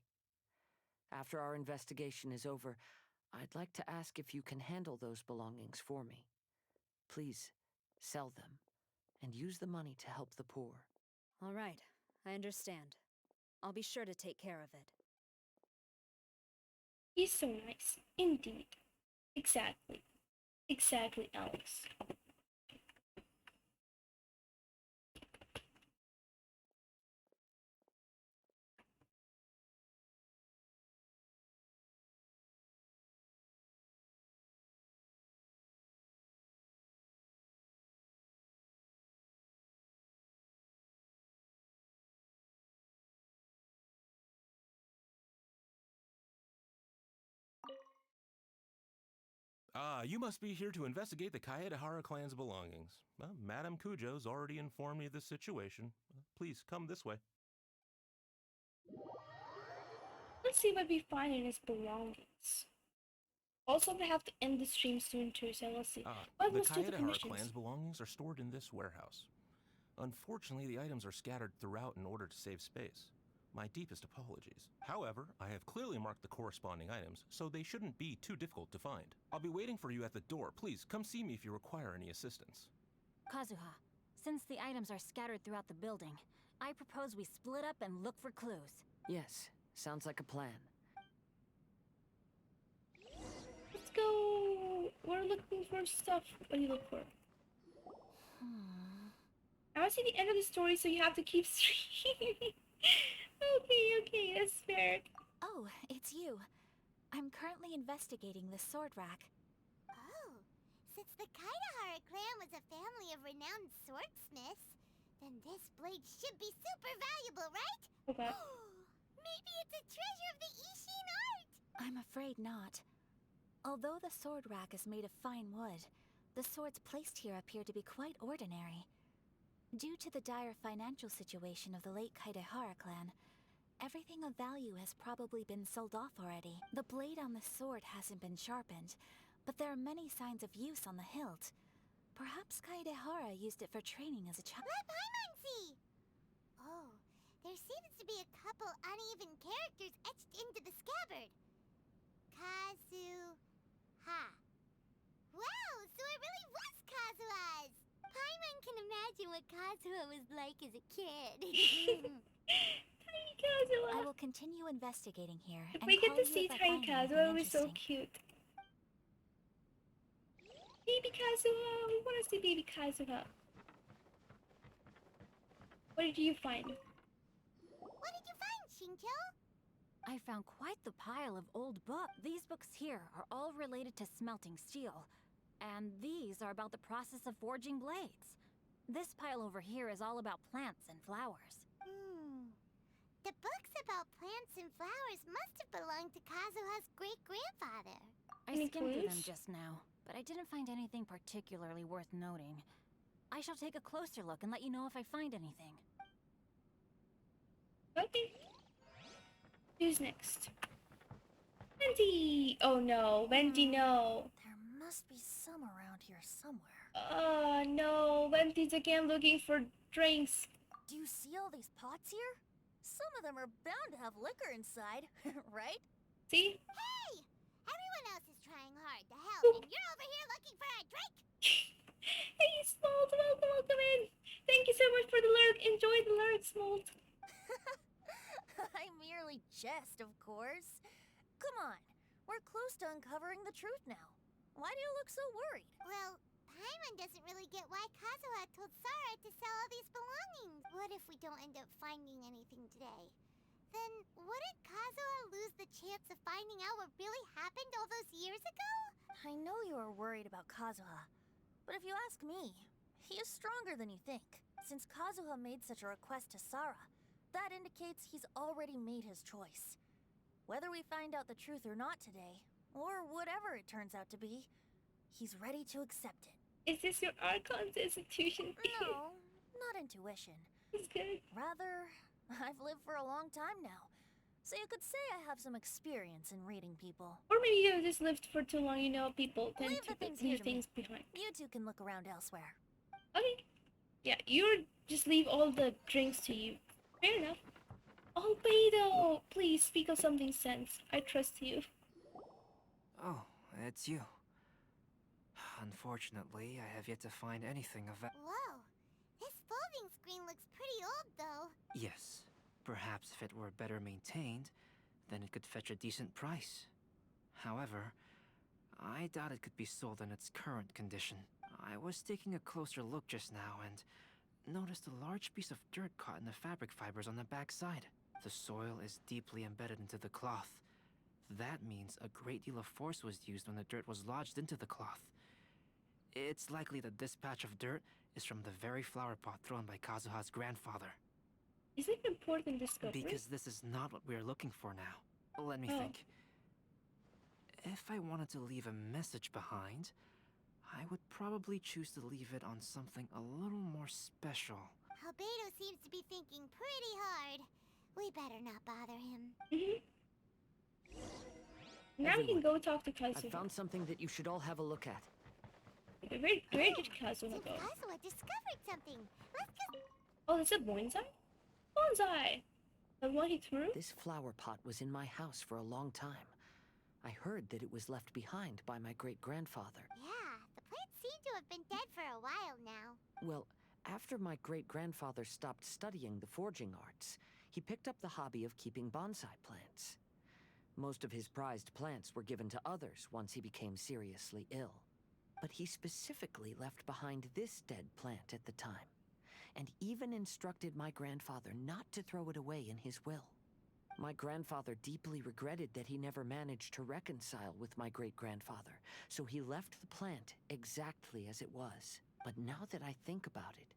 After our investigation is over, I'd like to ask if you can handle those belongings for me. Please, sell them, and use the money to help the poor. All right, I understand. I'll be sure to take care of it. He's so nice. Indeed. Exactly. Exactly, Alex. Ah, you must be here to investigate the Kaedehara clan's belongings. Well, Madame Kujo's already informed me of the situation. Please come this way. Let's see what we find in his belongings. Also, we have to end the stream soon too, so let's see. What The was to the Kaedehara commissions? clan's belongings are stored in this warehouse. Unfortunately, the items are scattered throughout in order to save space. My deepest apologies. However, I have clearly marked the corresponding items, so they shouldn't be too difficult to find. I'll be waiting for you at the door. Please, come see me if you require any assistance. Kazuha, since the items are scattered throughout the building, I propose we split up and look for clues. Yes, sounds like a plan. Let's go. We're looking for stuff. What do you look for? I want to see the end of the story, so you have to keep streaming. Okay, that's fair. Oh, it's you. I'm currently investigating the sword rack. Oh, since the Kaidahara clan was a family of renowned swordsmiths, then this blade should be super valuable, right? Okay. Maybe it's a treasure of the Ishin art! I'm afraid not. Although the sword rack is made of fine wood, the swords placed here appear to be quite ordinary. Due to the dire financial situation of the late Kaedehara clan, everything of value has probably been sold off already. The blade on the sword hasn't been sharpened, but there are many signs of use on the hilt. Perhaps Kaedehara used it for training as a child. Let Paimon see! Oh, there seems to be a couple uneven characters etched into the scabbard. Kazu-ha. Wow, so it really was Kazuha's! Paimon can imagine what Kazuha was like as a kid. Tiny Kazuha! I will continue investigating here. If and we get call to you see if I Tiny find Kazuha, anything it would be so interesting. cute. Baby Kazuha! We want to see Baby Kazuha. What did you find? What did you find, Shincho? I found quite the pile of old books. These books here are all related to smelting steel, and these are about the process of forging blades. This pile over here is all about plants and flowers. The books about plants and flowers must have belonged to Kazuha's great-grandfather. I Any skimmed through them clues? just now, but I didn't find anything particularly worth noting. I shall take a closer look and let you know if I find anything. Okay. Who's next? Venti! Oh no, Venti, no. There must be some around here somewhere. Oh no, Venti's again looking for drinks. Do you see all these pots here? Some of them are bound to have liquor inside, right? See? Hey! Everyone else is trying hard to help, and you're over here looking for a drink? Hey, Smolt, welcome in. Thank you so much for the lurk. Enjoy the lurk, Smolt. I merely jest, of course. Come on, we're close to uncovering the truth now. Why do you look so worried? Well, Paimon doesn't really get why Kazuha told Sara to sell all these belongings. What if we don't end up finding anything today? Then wouldn't Kazuha lose the chance of finding out what really happened all those years ago? I know you are worried about Kazuha, but if you ask me, he is stronger than you think. Since Kazuha made such a request to Sara, that indicates he's already made his choice. Whether we find out the truth or not today, or whatever it turns out to be, he's ready to accept it. Is this your Archon's institution? No, not intuition. It's good. Rather, I've lived for a long time now, so you could say I have some experience in reading people. Or maybe you just lived for too long, you know, people tend Leave to the things here leave to things me. behind. You two can look around elsewhere. Okay. Yeah, you just leave all the drinks to you. Fair enough. Albedo, please speak of something sense. I trust you. Oh, it's you. Unfortunately, I have yet to find anything of that. Whoa, this folding screen looks pretty old, though. Yes. Perhaps if it were better maintained, then it could fetch a decent price. However, I doubt it could be sold in its current condition. I was taking a closer look just now and noticed a large piece of dirt caught in the fabric fibers on the back side. The soil is deeply embedded into the cloth. That means a great deal of force was used when the dirt was lodged into the cloth. It's likely that this patch of dirt is from the very flower pot thrown by Kazuha's grandfather. Is it important discovery? Because this is not what we are looking for now. Let me think. If I wanted to leave a message behind, I would probably choose to leave it on something a little more special. Albedo seems to be thinking pretty hard. We better not bother him. Now we can go talk to Kazuha. I found something that you should all have a look at. Where did Kazuha go? Kazuha discovered something. Let's go. Oh, is it bonsai? Bonsai! The one he threw? This flower pot was in my house for a long time. I heard that it was left behind by my great-grandfather. Yeah, the plants seem to have been dead for a while now. Well, after my great-grandfather stopped studying the forging arts, he picked up the hobby of keeping bonsai plants. Most of his prized plants were given to others once he became seriously ill. But he specifically left behind this dead plant at the time, and even instructed my grandfather not to throw it away in his will. My grandfather deeply regretted that he never managed to reconcile with my great-grandfather, so he left the plant exactly as it was. But now that I think about it,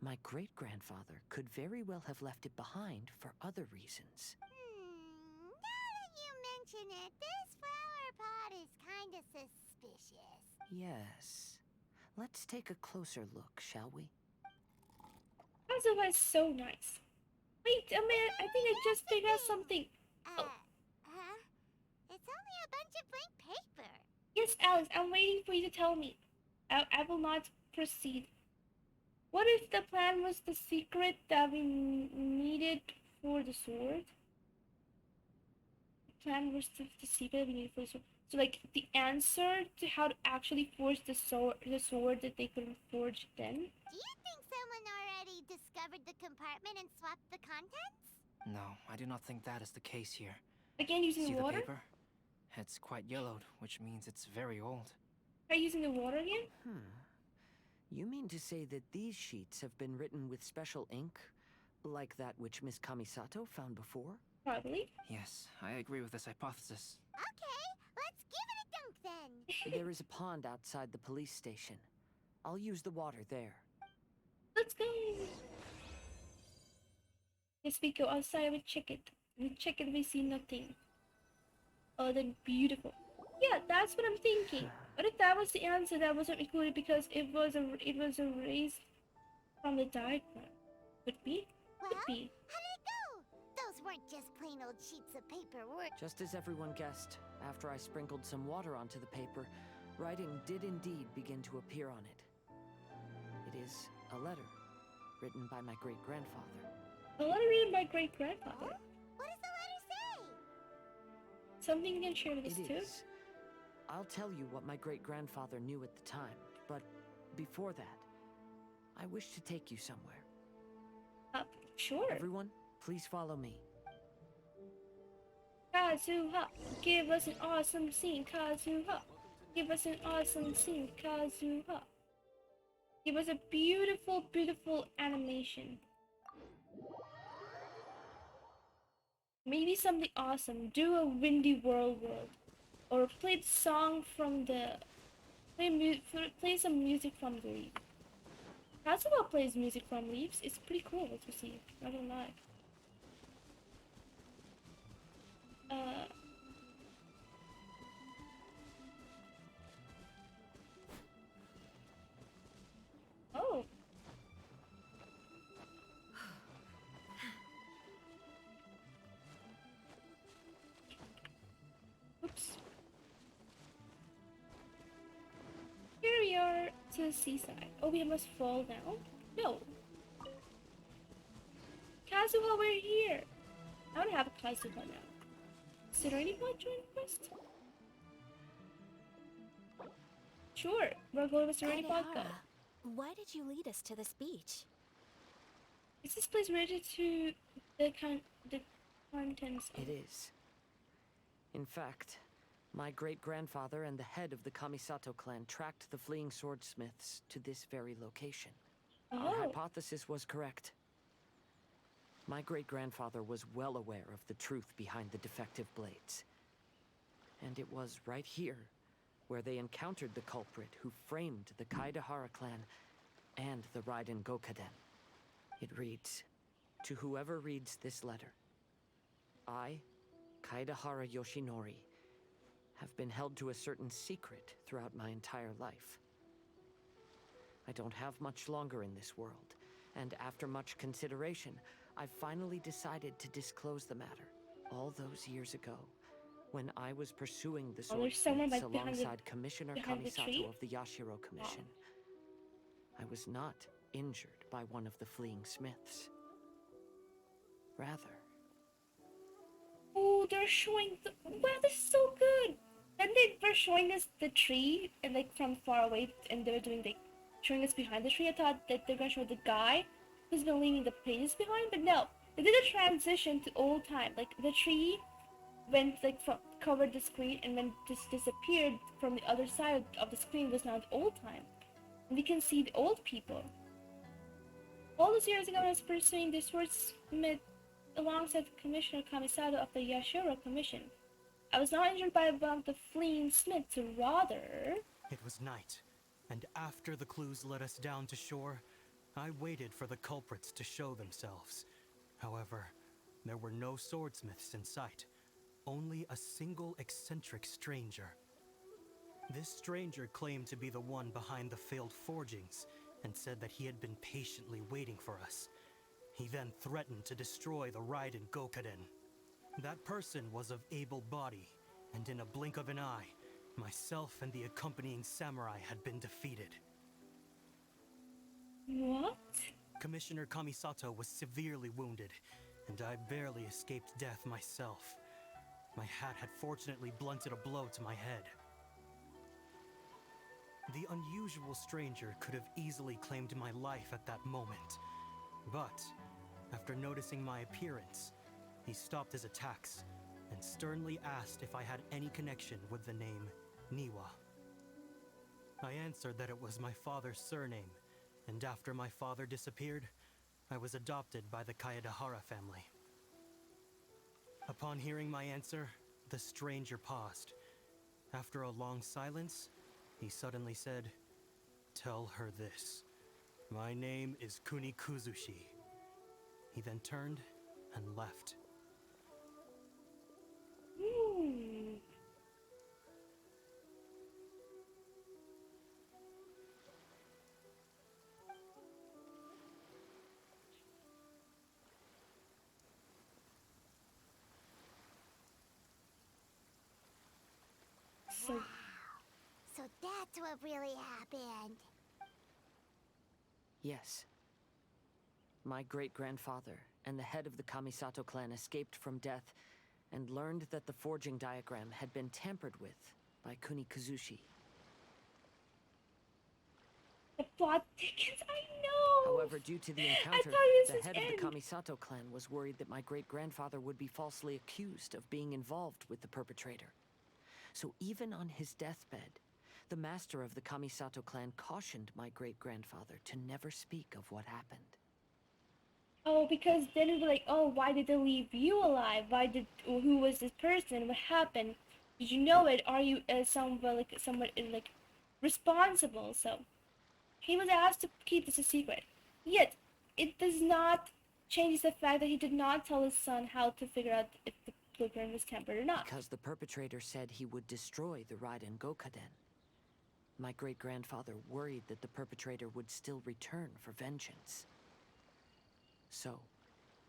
my great-grandfather could very well have left it behind for other reasons. Now that you mention it, this flower pot is kinda suspicious. Yes. Let's take a closer look, shall we? Kazuha is so nice. Wait a minute, I think I just figured out something. Huh? It's only a bunch of blank paper. Yes, Alex, I'm waiting for you to tell me. I will not proceed. What if the plan was the secret that we needed for the sword? The plan was the secret we needed for the sword. So, like, the answer to how to actually forge the sword that they couldn't forge then? Do you think someone already discovered the compartment and swapped the contents? No, I do not think that is the case here. Again, using See the water? the paper? It's quite yellowed, which means it's very old. Try using the water again? You mean to say that these sheets have been written with special ink, like that which Miss Kamisato found before? Probably. Yes, I agree with this hypothesis. Okay, let's give it a dunk then. There is a pond outside the police station. I'll use the water there. Let's go! Yes, we go outside, we check it. We see nothing. Other than beautiful. Yeah, that's what I'm thinking. What if that was the answer that wasn't included because it was erased from the diagram? Could be. Could be. How did it go? Those weren't just plain old sheets of paper, were they? Just as everyone guessed, after I sprinkled some water onto the paper, writing did indeed begin to appear on it. It is a letter written by my great-grandfather. A letter written by great-grandfather? What does the letter say? Something you can share with us It too? is. I'll tell you what my great-grandfather knew at the time, but before that, I wish to take you somewhere. Sure. Everyone, please follow me. Kazuha, give us an awesome scene, Kazuha. Give us an awesome scene, Kazuha. Give us a beautiful, beautiful animation. Maybe something awesome. Do a windy world. Or play the song from the... Play some music from the leaf. Kazuha plays music from leaves. It's pretty cool to see. Not gonna lie. Oh. to the seaside. Oh, we must fall now? No. Kazuha, we're here. I don't have a Kazuha now. Is there any point join quest? Sure, we're going with Serenity Vodka. Why did you lead us to this beach? Is this place related to the contents of It is. In fact, my great-grandfather and the head of the Kamisato clan tracked the fleeing swordsmiths to this very location. Our hypothesis was correct. My great-grandfather was well aware of the truth behind the defective blades. And it was right here where they encountered the culprit who framed the Kaedahara clan and the Raiden Gokaden. It reads, "To whoever reads this letter, I, Kaedahara Yoshinori, have been held to a certain secret throughout my entire life. I don't have much longer in this world, and after much consideration, I finally decided to disclose the matter all those years ago, when I was pursuing the swordsmiths alongside Commissioner Kamisato of the Yashiro Commission. I was not injured by one of the fleeing smiths. Rather..." Oh, they're showing the... Wow, this is so good! And they were showing us the tree, and like from far away, and they were doing like showing us behind the tree. I thought that they're gonna show the guy who's been leaving the pages behind, but no. They did a transition to old time. Like the tree went like from covered the screen, and when this disappeared from the other side of the screen was now the old time. And we can see the old people. All those years ago, I was pursuing the swordsmith alongside Commissioner Kamisato of the Yashiro Commission. I was not injured by one of the fleeing smiths, rather... It was night, and after the clues led us down to shore, I waited for the culprits to show themselves. However, there were no swordsmiths in sight, only a single eccentric stranger. This stranger claimed to be the one behind the failed forgings, and said that he had been patiently waiting for us. He then threatened to destroy the Raiden Gokaden. That person was of able body, and in a blink of an eye, myself and the accompanying samurai had been defeated. What? Commissioner Kamisato was severely wounded, and I barely escaped death myself. My hat had fortunately blunted a blow to my head. The unusual stranger could have easily claimed my life at that moment, but after noticing my appearance, he stopped his attacks and sternly asked if I had any connection with the name Niwa. I answered that it was my father's surname, and after my father disappeared, I was adopted by the Kaedahara family. Upon hearing my answer, the stranger paused. After a long silence, he suddenly said, "Tell her this. My name is Kunikuzushi." He then turned and left. So that's what really happened. Yes. My great-grandfather and the head of the Kamisato clan escaped from death and learned that the forging diagram had been tampered with by Kunikuzushi. The plot thickens, I know! However, due to the encounter, the head of the Kamisato clan was worried that my great-grandfather would be falsely accused of being involved with the perpetrator. So even on his deathbed, the master of the Kamisato clan cautioned my great-grandfather to never speak of what happened. Oh, because then it'd be like, oh, why did they leave you alive? Who was this person? What happened? Did you know it? Are you somewhat responsible? So, he was asked to keep this a secret. Yet, it does not change the fact that he did not tell his son how to figure out if the blueprint was tampered or not. Because the perpetrator said he would destroy the Raiden Gokaden. My great-grandfather worried that the perpetrator would still return for vengeance. So,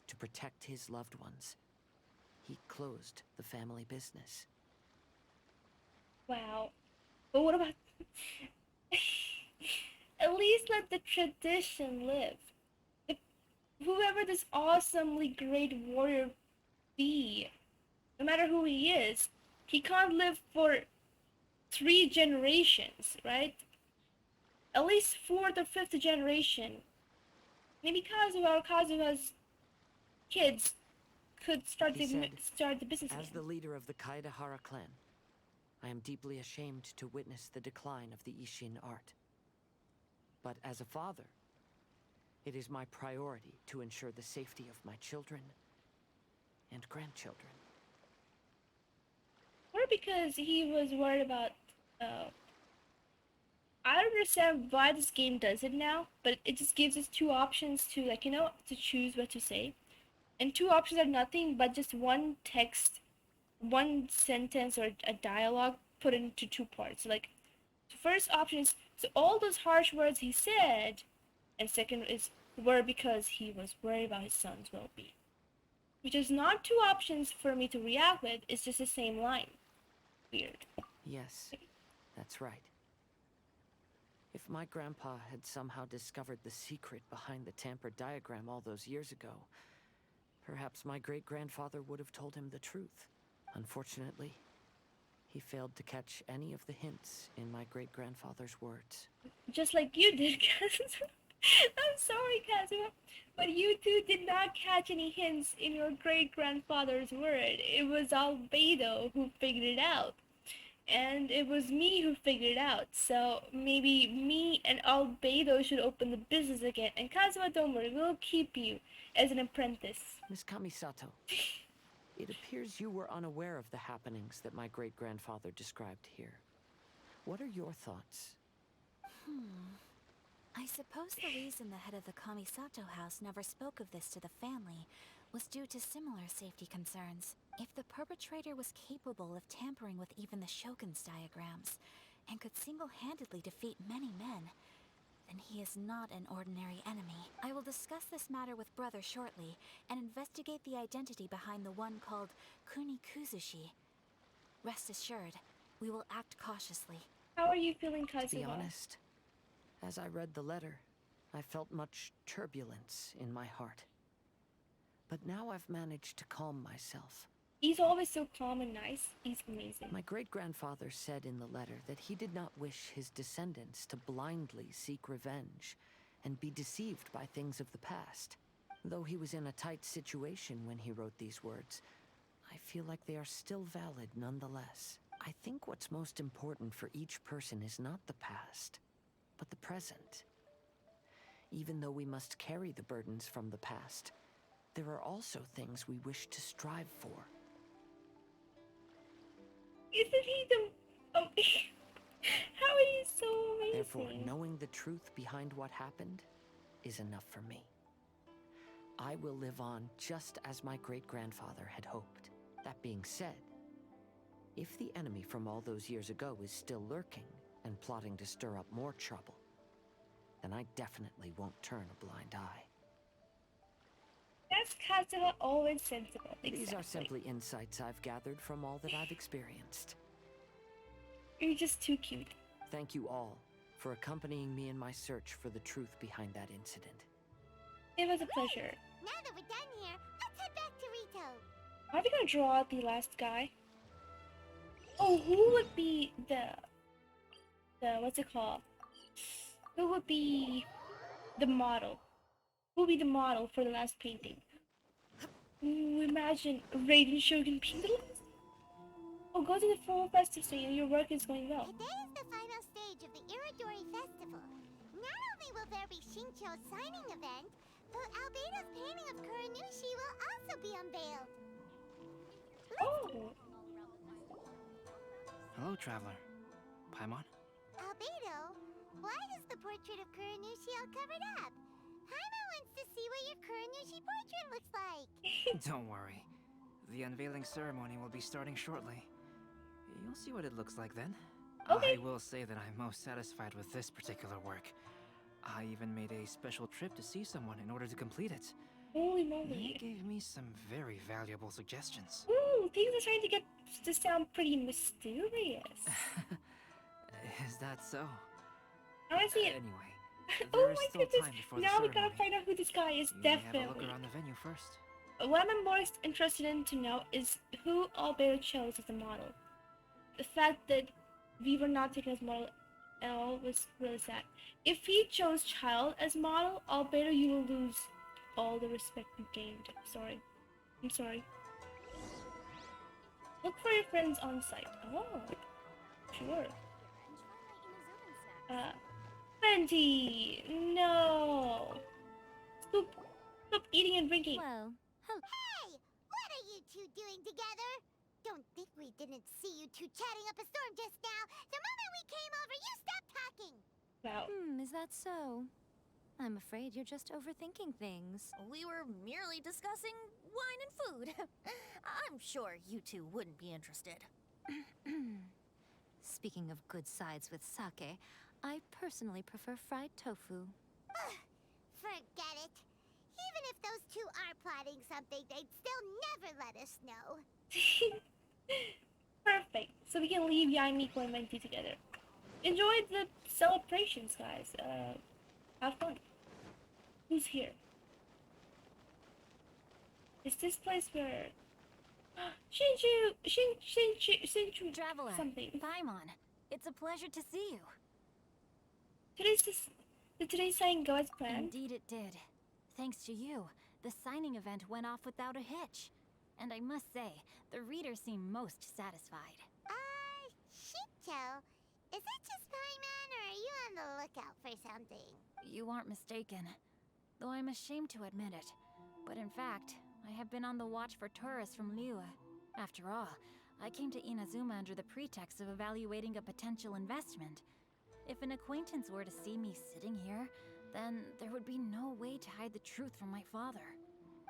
to protect his loved ones, he closed the family business. Wow. But what about... at least let the tradition live. If whoever this awesomely great warrior be, no matter who he is, he can't live for 3 generations, right? At least 4th or 5th generation. Maybe Kazuha or Kazuha's kids could start He said, start the business as again. the leader of the Kaedehara clan, I am deeply ashamed to witness the decline of the Ishin art. But as a father, it is my priority to ensure the safety of my children and grandchildren. Or because he was worried about, I don't understand why this game does it now, but it just gives us 2 options to, like, to choose what to say. And 2 options are nothing but just one text, one sentence or a dialogue put into 2 parts. Like, the first option is, so all those harsh words he said, and second is, were because he was worried about his son's well-being. Which is not 2 options for me to react with, it's just the same line. Weird. Yes, that's right. If my grandpa had somehow discovered the secret behind the tampered diagram all those years ago, perhaps my great-grandfather would have told him the truth. Unfortunately, he failed to catch any of the hints in my great-grandfather's words. Just like you did, Kazuha. I'm sorry, Kazuha, but you two did not catch any hints in your great-grandfather's word. It was Albedo who figured it out. And it was me who figured it out. So maybe me and Albedo should open the business again. And Kazuha, don't worry, we'll keep you as an apprentice. Miss Kamisato, it appears you were unaware of the happenings that my great-grandfather described here. What are your thoughts? I suppose the reason the head of the Kamisato house never spoke of this to the family was due to similar safety concerns. If the perpetrator was capable of tampering with even the Shogun's diagrams, and could single-handedly defeat many men, then he is not an ordinary enemy. I will discuss this matter with Brother shortly, and investigate the identity behind the one called Kunikuzushi. Rest assured, we will act cautiously. How are you feeling, Kazuha? To be honest, as I read the letter, I felt much turbulence in my heart. But now I've managed to calm myself. He's always so calm and nice. He's amazing. My great-grandfather said in the letter that he did not wish his descendants to blindly seek revenge and be deceived by things of the past. Though he was in a tight situation when he wrote these words, I feel like they are still valid nonetheless. I think what's most important for each person is not the past, but the present. Even though we must carry the burdens from the past, there are also things we wish to strive for. Isn't he the... Oh, how are you so amazing? Therefore, knowing the truth behind what happened is enough for me. I will live on just as my great-grandfather had hoped. That being said, if the enemy from all those years ago is still lurking and plotting to stir up more trouble, then I definitely won't turn a blind eye. That's Kazuha, always sensible. These are simply insights I've gathered from all that I've experienced. You're just too cute. Thank you all for accompanying me in my search for the truth behind that incident. It was a pleasure. Now that we're done here, let's head back to Rito. Are we gonna draw out the last guy? Oh, who would be the what's it called? Who would be the model? Who would be the model for the last painting? Ooh, imagine Raiden Shogun being the last. Oh, go to the Fall Festival stage. Your work is going well. Today is the final stage of the Iridori Festival. Not only will there be Shincho's signing event, but Albedo's painting of Kuranushi will also be unveiled. Oh! Hello, traveler. Paimon? Albedo, why is the portrait of Kuranushi all covered up? Paimon wants to see what your Kuranushi portrait looks like. Don't worry. The unveiling ceremony will be starting shortly. You'll see what it looks like then. Okay. I will say that I'm most satisfied with this particular work. I even made a special trip to see someone in order to complete it. Holy moly. They gave me some very valuable suggestions. Ooh, things are trying to get to sound pretty mysterious. Is that so? Honestly, Anyway, Oh There is my still goodness! time before the Now we ceremony. gotta find out who this guy is. You may have a look Definitely. around the venue first. What I'm most interested in to know is who Albedo chose as a model. The fact that we were not taken as model at all was really sad. If he chose Child as model, Albedo, you will lose all the respect you gained. Sorry. I'm sorry. Look for your friends on site. Oh, sure. Venti! No! Stop eating and drinking. Well, hey! What are you two doing together? Don't think we didn't see you two chatting up a storm just now. The moment we came over, you stopped talking. Wow. Is that so? I'm afraid you're just overthinking things. We were merely discussing wine and food. I'm sure you two wouldn't be interested. Speaking of good sides with sake, I personally prefer fried tofu. Forget it. Even if those two are plotting something, they'd still never let us know. Perfect. So we can leave Yamiko and Venti together. Enjoy the celebrations, guys. Have fun. Who's here? Is this place where Shinchu Traveler, something. Paimon, it's a pleasure to see you. Did today's signing go as planned? Indeed it did. Thanks to you, the signing event went off without a hitch. And I must say, the readers seem most satisfied. Shincho, is that just Paimon, or are you on the lookout for something? You aren't mistaken, though I'm ashamed to admit it. But in fact, I have been on the watch for tourists from Liyue. After all, I came to Inazuma under the pretext of evaluating a potential investment. If an acquaintance were to see me sitting here, then there would be no way to hide the truth from my father.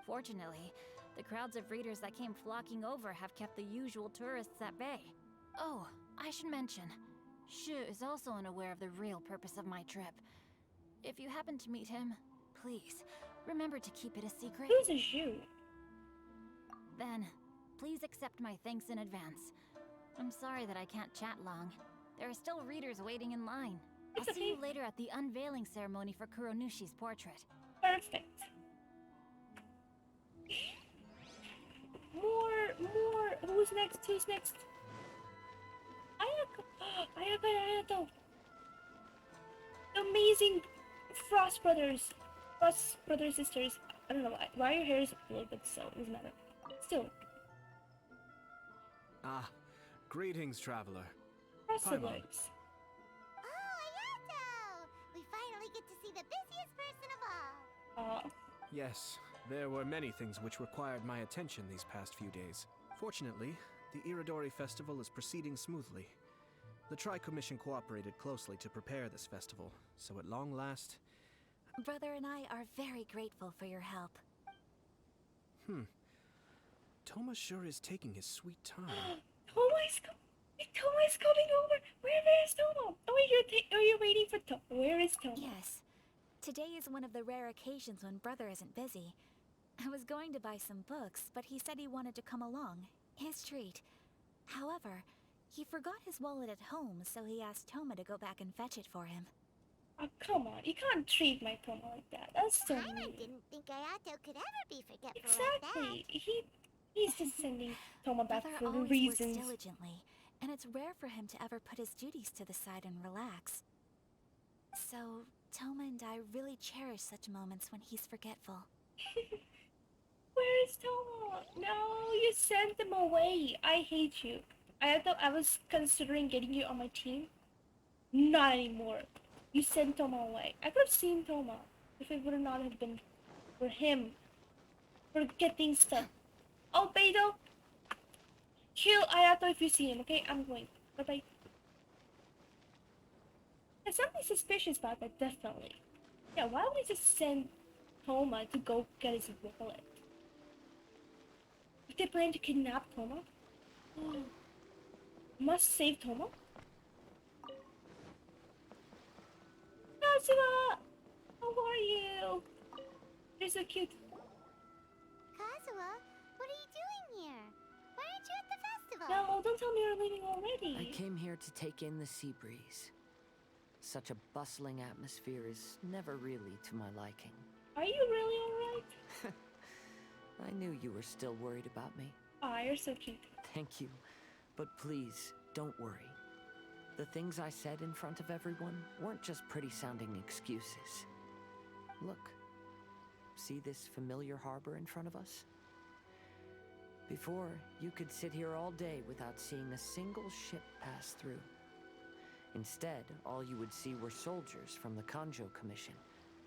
Fortunately, the crowds of readers that came flocking over have kept the usual tourists at bay. Oh, I should mention, Shu is also unaware of the real purpose of my trip. If you happen to meet him, please, remember to keep it a secret. Who's a Shu? Then, please accept my thanks in advance. I'm sorry that I can't chat long. There are still readers waiting in line. I'll see you later at the unveiling ceremony for Kuronushi's portrait. Perfect. More. Who's next? Ayaka. Amazing Frost brothers, sisters. I don't know why your hair is blue, but so it doesn't matter. Still. Ah, greetings, traveler. Frost Paimon. siblings. Oh, Ayato! We finally get to see the busiest person of all. Yes, there were many things which required my attention these past few days. Fortunately, the Iridori Festival is proceeding smoothly. The Tri-Commission cooperated closely to prepare this festival, so at long last... Brother and I are very grateful for your help. Toma sure is taking his sweet time. Toma is coming over. Where is Toma? Oh, you're waiting for Toma. Where is Toma? Yes. Today is one of the rare occasions when Brother isn't busy. I was going to buy some books, but he said he wanted to come along. His treat. However, he forgot his wallet at home, so he asked Toma to go back and fetch it for him. Oh, come on. You can't treat my Toma like that. That's so Paimon mean. didn't think Ayato could ever be forgetful Exactly. like that. He's just sending Toma back Brother for always reasons. works diligently, and it's rare for him to ever put his duties to the side and relax. So, Toma and I really cherish such moments when he's forgetful. Where is Toma? No, you sent him away. I hate you. I thought I was considering getting you on my team. Not anymore. You sent Toma away. I could have seen Toma if it would not have been for him. For getting stuff. Albedo, kill Ayato if you see him, okay? I'm going. Bye-bye. There's something suspicious about that, definitely. Yeah, why would he just send Toma to go get his wallet? If they plan to kidnap Toma? Must save Toma? Kazuha! How are you? You're so cute. Kazuha, what are you doing here? Why aren't you at the festival? No, don't tell me you're leaving already. I came here to take in the sea breeze. Such a bustling atmosphere is never really to my liking. Are you really alright? I knew you were still worried about me. Aw, you're so cute. Thank you. But please, don't worry. The things I said in front of everyone weren't just pretty-sounding excuses. Look. See this familiar harbor in front of us? Before, you could sit here all day without seeing a single ship pass through. Instead, all you would see were soldiers from the Kanjo Commission,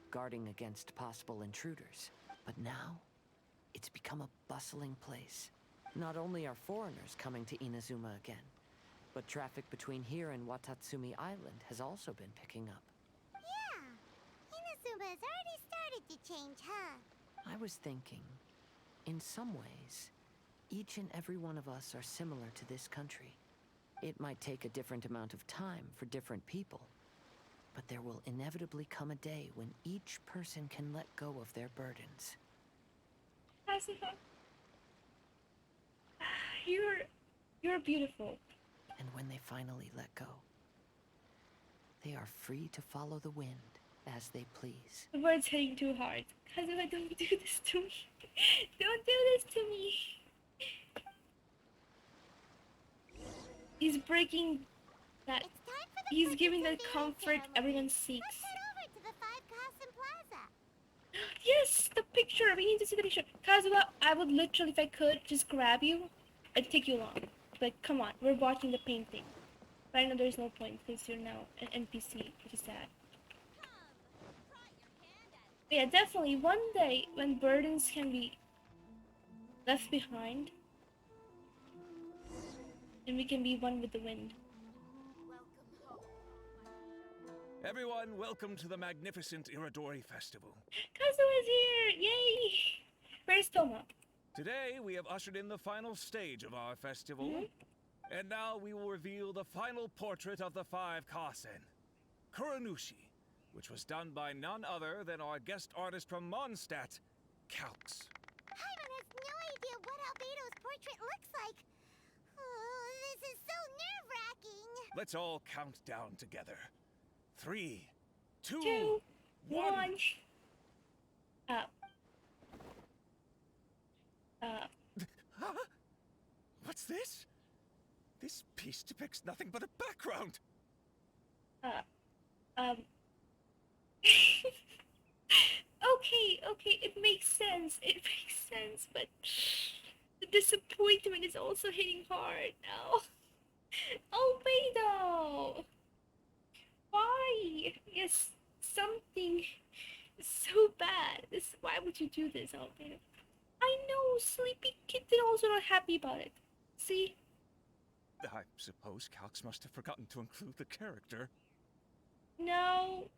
guarding against possible intruders. But now, it's become a bustling place. Not only are foreigners coming to Inazuma again, but traffic between here and Watatsumi Island has also been picking up. Yeah, Inazuma's already started to change, huh? I was thinking, in some ways, each and every one of us are similar to this country. It might take a different amount of time for different people, but there will inevitably come a day when each person can let go of their burdens. Kazuha, you're beautiful. And when they finally let go, they are free to follow the wind as they please. The bird's hitting too hard. Kazuha, don't do this to me. Don't do this to me. He's breaking that. He's giving that comfort everyone seeks. Let's head over to the Five Kasen Plaza. Yes, the picture. We need to see the picture. Kazuha, I would literally, if I could, just grab you and take you along. Like, come on, we're watching the painting. But I know there's no point because you're now an NPC, which is sad. But yeah, definitely, one day when burdens can be left behind, and we can be one with the wind. Everyone, welcome to the magnificent Iridori Festival. Kazuha's here! Yay! Where's Toma? Today, we have ushered in the final stage of our festival. And now we will reveal the final portrait of the Five Kasen, Kuronushi, which was done by none other than our guest artist from Mondstadt, Calx. Paimon has no idea what Albedo's portrait looks like. Oh, this is so nerve-wracking. Let's all count down together. 3, 2, 1. What's this? This piece depicts nothing but a background. Okay, it makes sense. It makes sense, but the disappointment is also hitting hard now. Albedo! Why? Yes, something so bad. Why would you do this, Albedo? I know, Sleepy Kitten also not happy about it. See? I suppose Calx must have forgotten to include the character. No,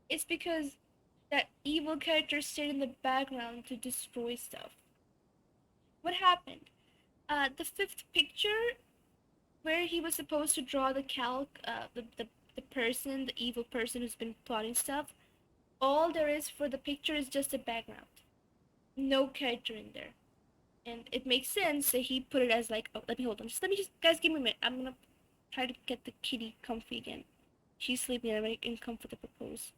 it's because that evil character stayed in the background to destroy stuff. What happened? The fifth picture, where he was supposed to draw the the person, the evil person who's been plotting stuff, all there is for the picture is just a background. No character in there. And it makes sense that he put it as like, oh, let me guys, give me a minute. I'm gonna try to get the kitty comfy again. She's sleeping in a very uncomfortable pose.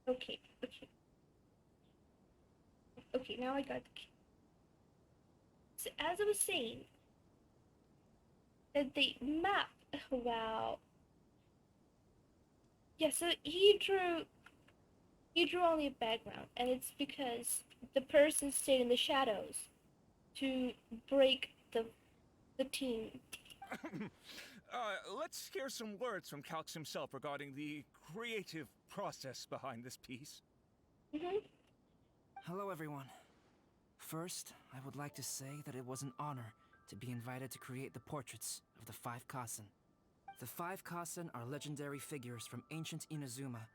Okay. Okay, now I got the kitty. So as I was saying, that they map, wow. Yeah, so he drew only a background, and it's because the person stayed in the shadows to break the team. Let's hear some words from Calx himself regarding the creative process behind this piece. Hello, everyone. First, I would like to say that it was an honor to be invited to create the portraits of the Five Kasen. The Five Kasen are legendary figures from ancient Inazuma,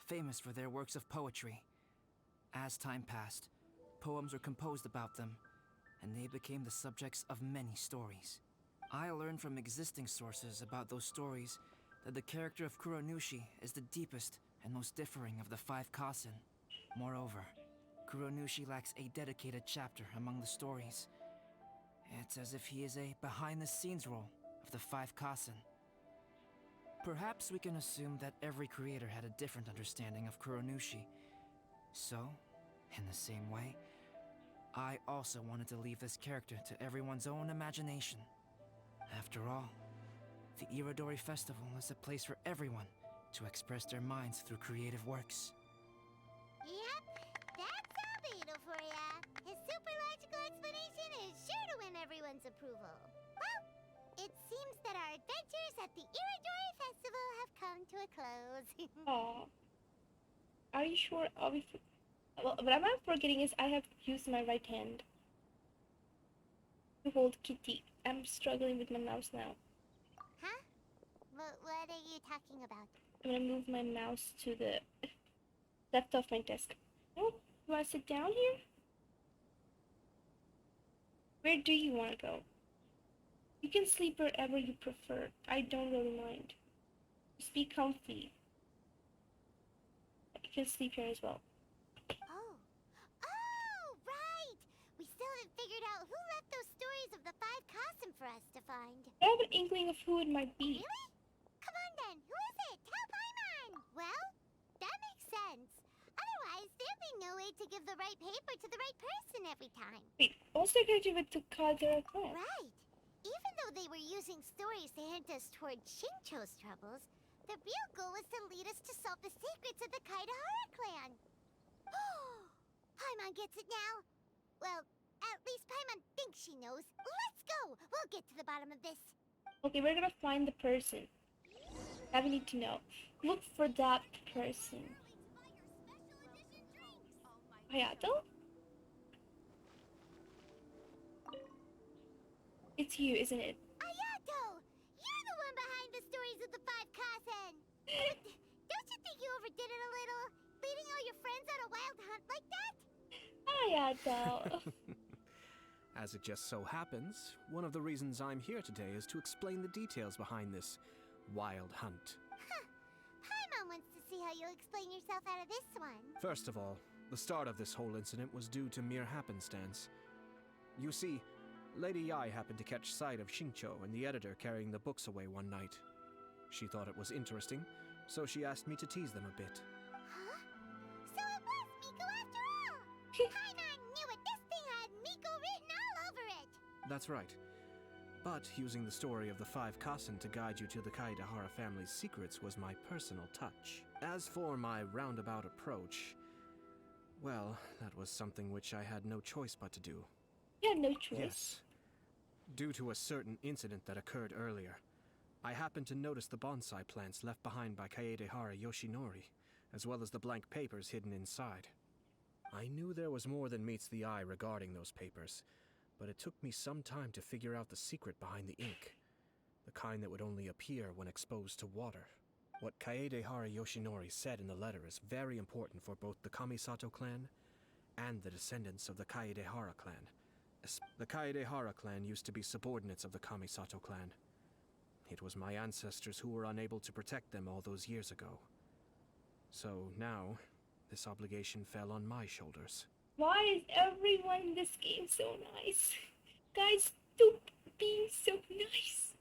famous for their works of poetry. As time passed, poems were composed about them, and they became the subjects of many stories. I learned from existing sources about those stories that the character of Kuronushi is the deepest and most differing of the Five Kasen. Moreover, Kuronushi lacks a dedicated chapter among the stories. It's as if he is a behind-the-scenes role of the Five Kasen. Perhaps we can assume that every creator had a different understanding of Kuronushi. So, in the same way, I also wanted to leave this character to everyone's own imagination. After all, the Irodori Festival is a place for everyone to express their minds through creative works. Yep, that's Albedo for ya. His super logical explanation is sure to win everyone's approval. Well, it seems that our adventures at the Irodori Festival have come to a close. Aw. Are you sure? Well, what I'm forgetting is I have used my right hand to hold Kitty. I'm struggling with my mouse now. Huh? What are you talking about? I'm gonna move my mouse to the left of my desk. Oh, do I sit down here? Where do you want to go? You can sleep wherever you prefer. I don't really mind. Just be comfy. You can sleep here as well. Oh, right! We still haven't figured out who left those stories of the Five Kasen for us to find. I have an inkling of who it might be. Really? Come on then, who is it? Tell Paimon! Well, that makes sense. Otherwise, there'd be no way to give the right paper to the right person every time. Wait, also gonna give it to Kazura Clan. Right. Even though they were using stories to hint us toward Shincho's troubles, the real goal was to lead us to solve the secrets of the Kaidahara clan. Paimon gets it now. Well, at least Paimon thinks she knows. Let's go! We'll get to the bottom of this. Okay, we're gonna find the person that we need to know. Look for that person. Hayato? It's you, isn't it? Ayato! You're the one behind the stories of the Five Kasen! Don't you think you overdid it a little? Leading all your friends on a wild hunt like that? Hayato! As it just so happens, one of the reasons I'm here today is to explain the details behind this wild hunt. Huh. Paimon wants to see how you'll explain yourself out of this one. First of all, the start of this whole incident was due to mere happenstance. You see, Lady Yai happened to catch sight of Shincho and the editor carrying the books away one night. She thought it was interesting, so she asked me to tease them a bit. Huh? So it was Miko after all! Paimon knew it! This thing had Miko written all over it! That's right. But using the story of the Five Kasen to guide you to the Kaidahara family's secrets was my personal touch. As for my roundabout approach, well, that was something which I had no choice but to do. You had no choice. Yes. Due to a certain incident that occurred earlier, I happened to notice the bonsai plants left behind by Kaedehara Yoshinori, as well as the blank papers hidden inside. I knew there was more than meets the eye regarding those papers, but it took me some time to figure out the secret behind the ink, the kind that would only appear when exposed to water. What Kaedehara Yoshinori said in the letter is very important for both the Kamisato clan and the descendants of the Kaedehara clan. The Kaedehara clan used to be subordinates of the Kamisato clan. It was my ancestors who were unable to protect them all those years ago. So now, this obligation fell on my shoulders. Why is everyone in this game so nice? Guys, stop being so nice.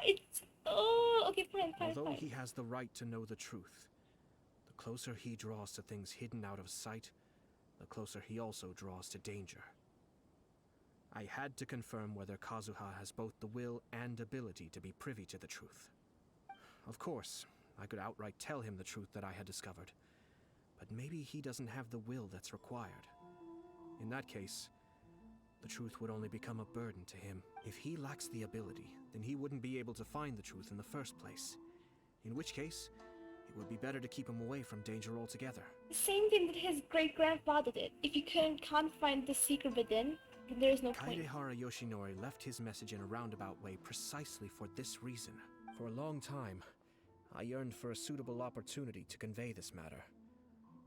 It's... Oh, okay, fine. Although he has the right to know the truth, the closer he draws to things hidden out of sight, the closer he also draws to danger. I had to confirm whether Kazuha has both the will and ability to be privy to the truth. Of course, I could outright tell him the truth that I had discovered, but maybe he doesn't have the will that's required. In that case, the truth would only become a burden to him. If he lacks the ability, then he wouldn't be able to find the truth in the first place. In which case, it would be better to keep him away from danger altogether. The same thing that his great-grandfather did. If you can't find the secret within, then there is no point. Kaedehara Yoshinori left his message in a roundabout way precisely for this reason. For a long time, I yearned for a suitable opportunity to convey this matter.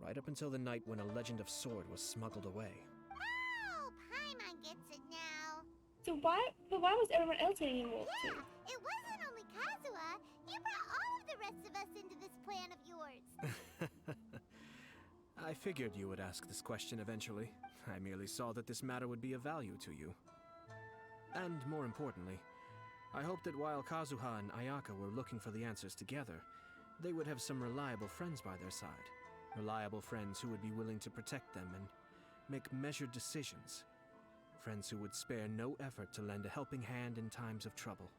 Right up until the night when a legend of sword was smuggled away. Oh, Paimon gets it now. So why was everyone else getting involved too? Yeah, it wasn't only Kazuha. You brought all of the rest of us into this plan of yours. I figured you would ask this question eventually. I merely saw that this matter would be of value to you. And more importantly, I hoped that while Kazuha and Ayaka were looking for the answers together, they would have some reliable friends by their side. Reliable friends who would be willing to protect them and make measured decisions. Friends who would spare no effort to lend a helping hand in times of trouble.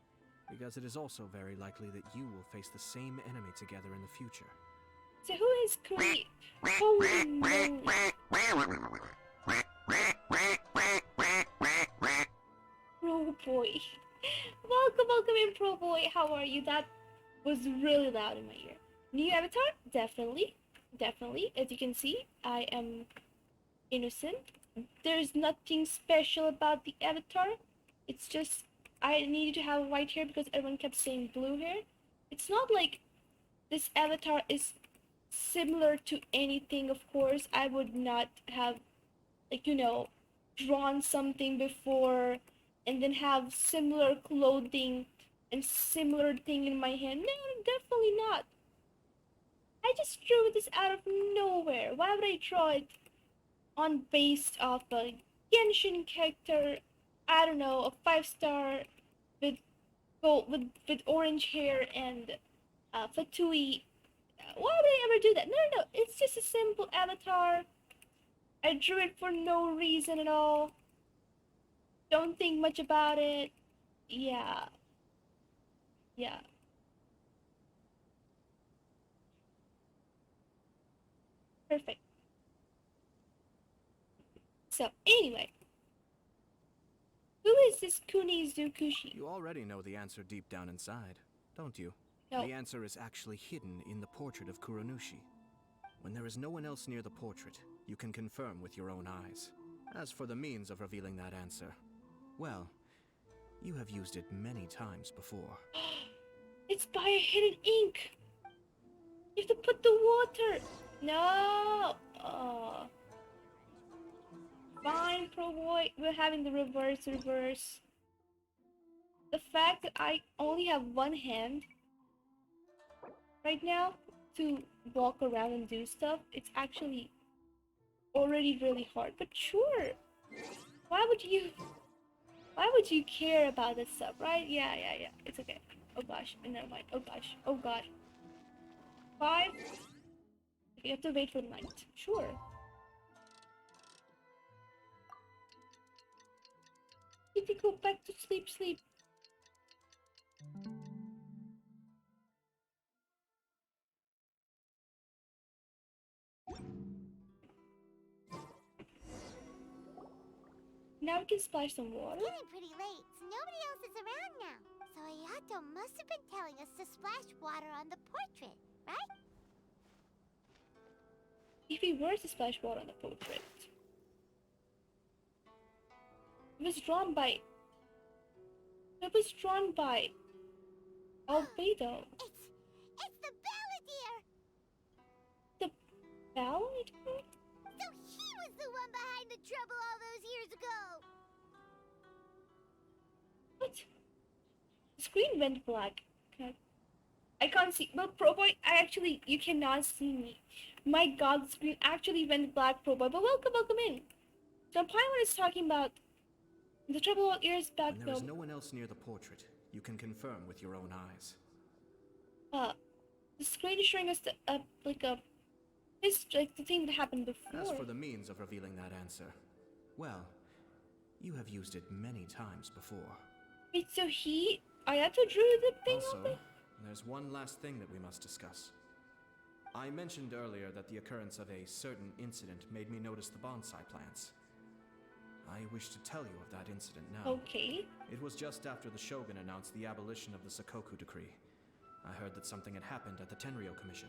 Because it is also very likely that you will face the same enemy together in the future. So who is Kuni? Holy moly. Pro boy. Welcome in, Pro boy. How are you? That was really loud in my ear. New avatar? Definitely. As you can see, I am innocent. There's nothing special about the avatar. It's just I needed to have white hair because everyone kept saying blue hair. It's not like this avatar is similar to anything, of course. I would not have, like, drawn something before and then have similar clothing and similar thing in my hand. No, definitely not. I just drew this out of nowhere. Why would I draw it on based off a Genshin character? I don't know, a 5-star with gold with orange hair and Fatui. Why would I ever do that? No. It's just a simple avatar. I drew it for no reason at all. Don't think much about it. Yeah. Perfect. So, anyway. Who is this Kuni Zukushi? You already know the answer deep down inside, don't you? No. The answer is actually hidden in the portrait of Kuronushi. When there is no one else near the portrait, you can confirm with your own eyes. As for the means of revealing that answer, well, you have used it many times before. It's by a hidden ink! You have to put the water! No! Fine, Pro Boy. We're having the reverse. The fact that I only have one hand right now to walk around and do stuff, it's actually already really hard. But sure, why would you care about this stuff, right? Yeah, it's okay. Oh gosh, never mind. Oh gosh, oh god. 5. You have to wait for the night. Sure. You need to go back to sleep. Now we can splash some water. It's getting pretty late, so nobody else is around now. So Ayato must have been telling us to splash water on the portrait, right? If we were to splash water on the portrait, it was drawn by Albedo. It's the balladeer! The balladeer? So he was the one behind the trouble all those years ago! What? The screen went black. Okay. I can't see. Well, Pro Boy, you cannot see me. My god, the screen actually went black, Pro Boy. But welcome in. So Paimon is talking about the trouble years back. When there is no one else near the portrait, you can confirm with your own eyes. The screen is showing us the thing that happened before. As for the means of revealing that answer, well, you have used it many times before. Wait, so Ayato drew the thing? Also, there's one last thing that we must discuss. I mentioned earlier that the occurrence of a certain incident made me notice the bonsai plants. I wish to tell you of that incident now. Okay. It was just after the Shogun announced the abolition of the Sakoku decree. I heard that something had happened at the Tenryou Commission.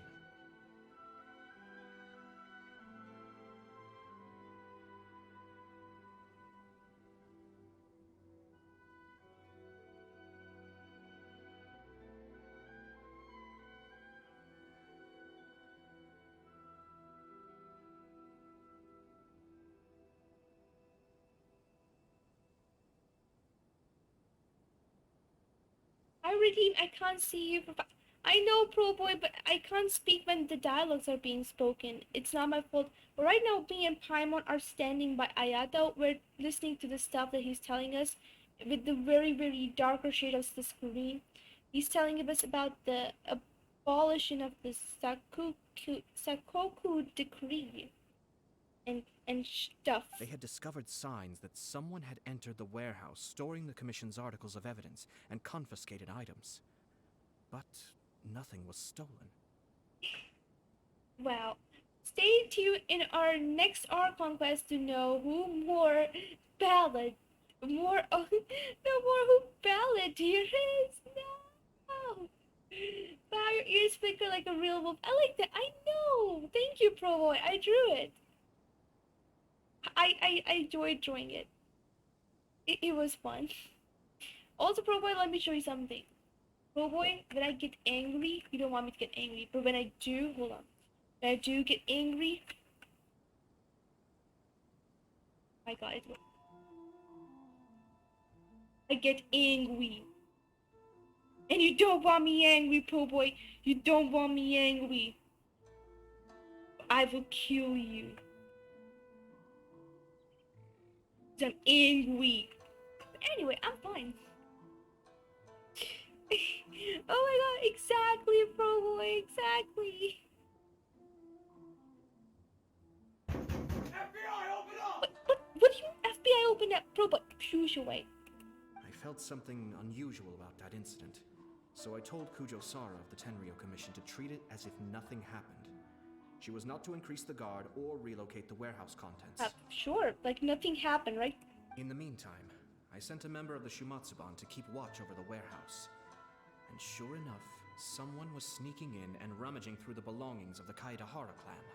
I can't see you. I know, Pro Boy, but I can't speak when the dialogues are being spoken. It's not my fault. But right now, me and Paimon are standing by Ayato. We're listening to the stuff that he's telling us with the very, very darker shade of the screen. He's telling us about the abolition of the Sakoku decree and stuff. They had discovered signs that someone had entered the warehouse, storing the Commission's articles of evidence and confiscated items. But nothing was stolen. Wow. Stay tuned in our next Archon quest to know who more ballad, more no more who ballad here is. No. Wow, your ears flicker like a real wolf. I like that. I know. Thank you, Pro Boy. I drew it. I enjoyed drawing it. It was fun. Also, Pro Boy, let me show you something. Pro Boy, when I get angry, you don't want me to get angry, but when I do, hold on. When I do get angry, my God, I get angry. And you don't want me angry, Pro Boy. You don't want me angry. I will kill you. I'm angry. Anyway, I'm fine. Oh my God, exactly, Pro Boy, exactly. FBI, open up! What do you mean FBI open up? Pro Boy, push away. I felt something unusual about that incident, so I told Kujo-Sara of the Tenryo Commission to treat it as if nothing happened. She was not to increase the guard or relocate the warehouse contents. Sure, like nothing happened, right? In the meantime, I sent a member of the Shumatsuban to keep watch over the warehouse. And sure enough, someone was sneaking in and rummaging through the belongings of the Kaedahara clan.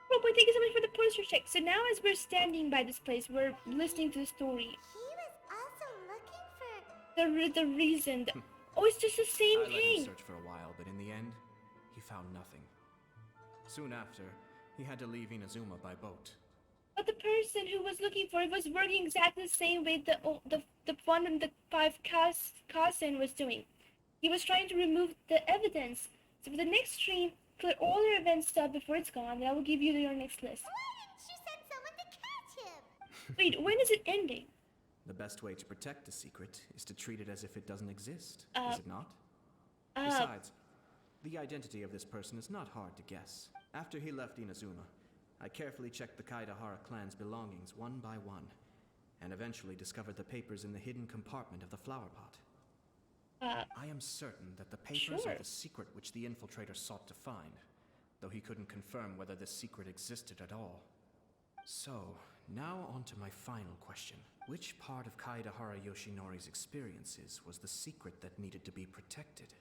Bro, boy, thank you so much for the poster check. So now as we're standing by this place, we're listening to the story. He was also looking for... The reason. Oh, it's just the same I let him thing. search for a while, but in the end, he found nothing. Soon after, he had to leave Inazuma by boat. But the person who was looking for it was working exactly the same way the one in the 5 Kasen was doing. He was trying to remove the evidence. So for the next stream, clear all your event stuff before it's gone, and I will give you your next list. Why didn't you send someone to catch him? Wait, when is it ending? The best way to protect a secret is to treat it as if it doesn't exist, is it not? Besides, the identity of this person is not hard to guess. After he left Inazuma, I carefully checked the Kaedahara clan's belongings one by one, and eventually discovered the papers in the hidden compartment of the flower pot. I am certain that the papers are the secret which the infiltrator sought to find, though he couldn't confirm whether this secret existed at all. So, now on to my final question. Which part of Kaedahara Yoshinori's experiences was the secret that needed to be protected?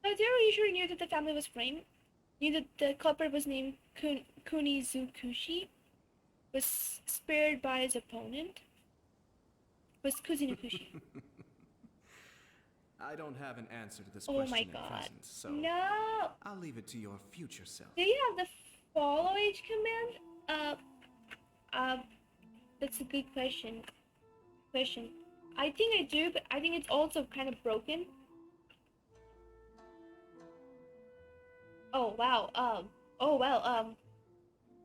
Are you sure knew that the family was framed? Knew that the culprit was named Kunizukushi? Was spared by his opponent? Was Kuzinukushi? I don't have an answer to this Oh question my at God. present, so No! I'll leave it to your future self. Do you have the follow age command? That's a good question. I think I do, but I think it's also kind of broken. Oh wow.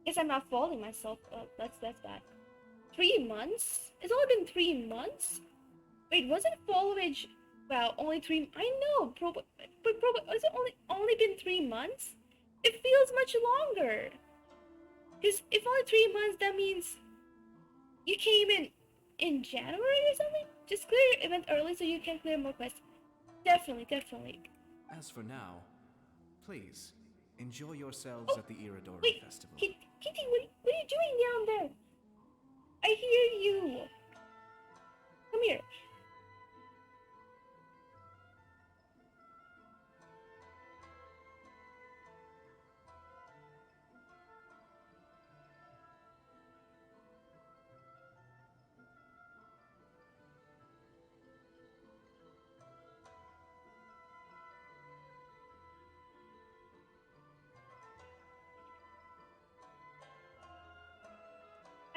Guess I'm not following myself. That's bad. 3 months? It's only been 3 months? Wait, wasn't follow age? Wow, only 3. I know, but was it only been 3 months? It feels much longer. Because if only 3 months, that means you came in January or something? Just clear your event early so you can clear more quests. Definitely. As for now, please, enjoy yourselves at the Iridori Festival. Kitty, what are you doing down there? I hear you. Come here.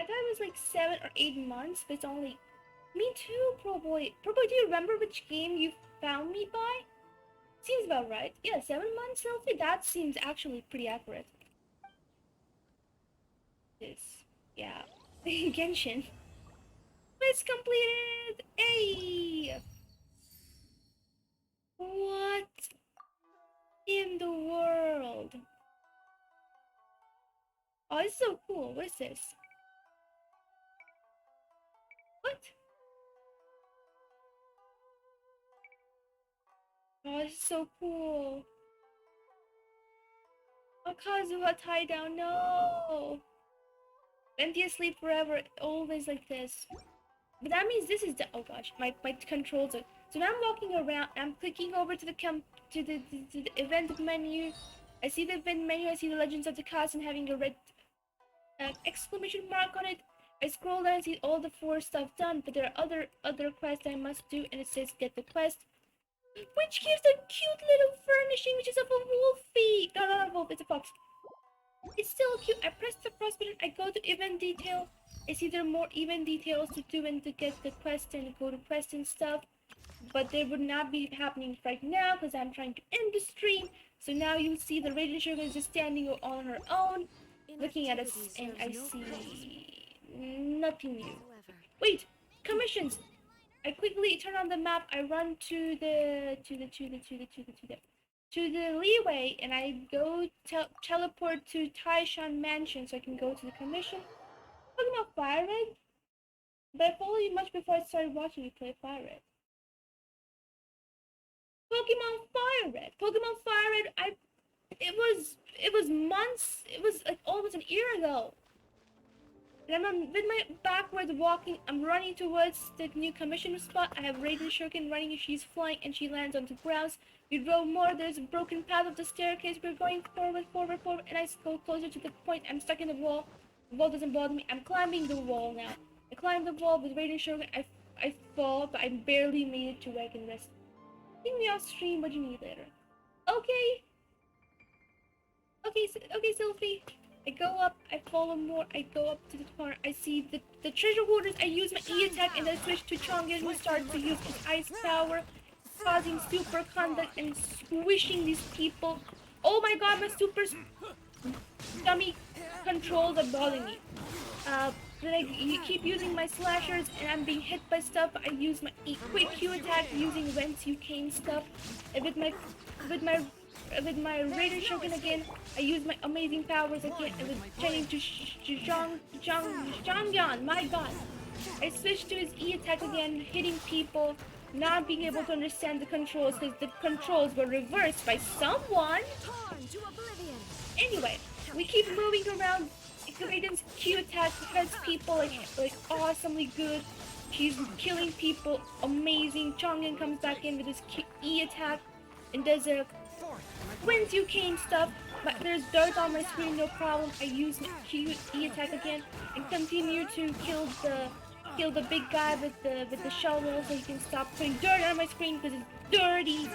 thought it was like 7 or 8 months, but it's only... Me too, Pro-Boy. Pro-Boy, do you remember which game you found me by? Seems about right. Yeah, 7 months, Selfie? That seems actually pretty accurate. This. Yeah. Genshin. Quest completed! Hey! What in the world? Oh, it's so cool. What is this? What? Oh, this is so cool. Oh, Kazuha tied down. No! Venti asleep forever. Always like this. But that means this is the... Oh gosh, my controls are... So now I'm walking around. I'm clicking over to the to the event menu. I see the event menu. I see the Legends of the Castle having a red exclamation mark on it. I scroll down and see all the 4 stuff done, but there are other quests I must do, and it says get the quest, which gives a cute little furnishing, which is of a wolfie. No, not a wolf. It's a fox. It's still cute. I press the cross button. I go to event detail. I see there are more event details to do and to get the quest and go to quest and stuff. But they would not be happening right now because I'm trying to end the stream. So now you see the Radiant Sugar is just standing on her own, looking at us, and I see nothing new. Wait, commissions. I quickly turn on the map. I run to the leeway, and I go teleport to Taishan Mansion so I can go to the commission. Talking about Fire Red, but I followed you much before I started watching you play Fire Red. Pokemon Fire Red. Pokemon Fire Red. It was months. It was like almost an year ago. And I'm with my backwards walking. I'm running towards the new commission spot. I have Raiden Shuriken running. She's flying and she lands on the ground. We row more. There's a broken path of the staircase. We're going forward, and I go closer to the point. I'm stuck in the wall. The wall doesn't bother me. I'm climbing the wall now. I climb the wall with Raiden Shuriken. I fall, but I barely made it to where I can rest. Ping me off stream. What do you need later? Okay. Okay, Sylphie. I go up, I follow more, I go up to the corner, I see the treasure hoarders, I use my E-attack and then switch to Chongyun who starts to use his ice power, causing super conduct and squishing these people. Oh my god, my super dummy controls are bothering me. Then I keep using my slashers and I'm being hit by stuff. I use my quick Q attack using Whence You Came stuff. And with my Raiden Shogun again, I use my amazing powers again, and with changing to Zhangyan, my god. I switched to his E-attack again, hitting people, not being able to understand the controls, because the controls were reversed by someone. Anyway, we keep moving around. Raiden's Q-attack hurts people like awesomely good. She's killing people, amazing. Chongyun comes back in with his E-attack, and does a Whence You Came stuff, but there's dirt on my screen, no problem. I use my E attack again and continue to kill the big guy with the shovel so he can stop putting dirt on my screen because it's dirty.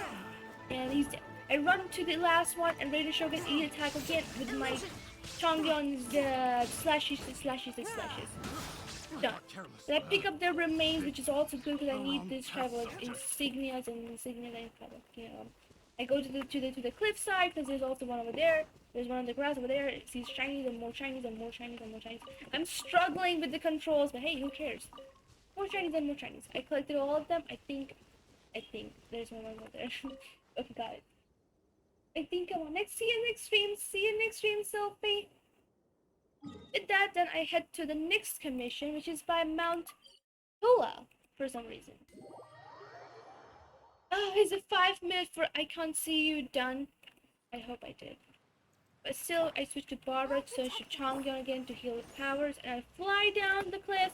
And he's dead. I run to the last one and Raiden Shogun E attack again with my Chongyun's slashes. Done. Then I pick up their remains, which is also good because I need this travel insignias and I go to the cliff side because there's also one over there. There's one on the grass over there. It sees shinies and more shinies and more shinies and more shinies. I'm struggling with the controls, but hey, who cares? More shinies and more shinies. I collected all of them. I think there's one over there. Okay, got it. I think I want see you next stream. See you next stream, Sophie. With that, then I head to the next commission, which is by Mount Tola for some reason. Oh, is it 5 minutes for I can't see you done? I hope I did. But still, I switch to Barbara, so I should Chongyun again to heal the powers, and I fly down the cliff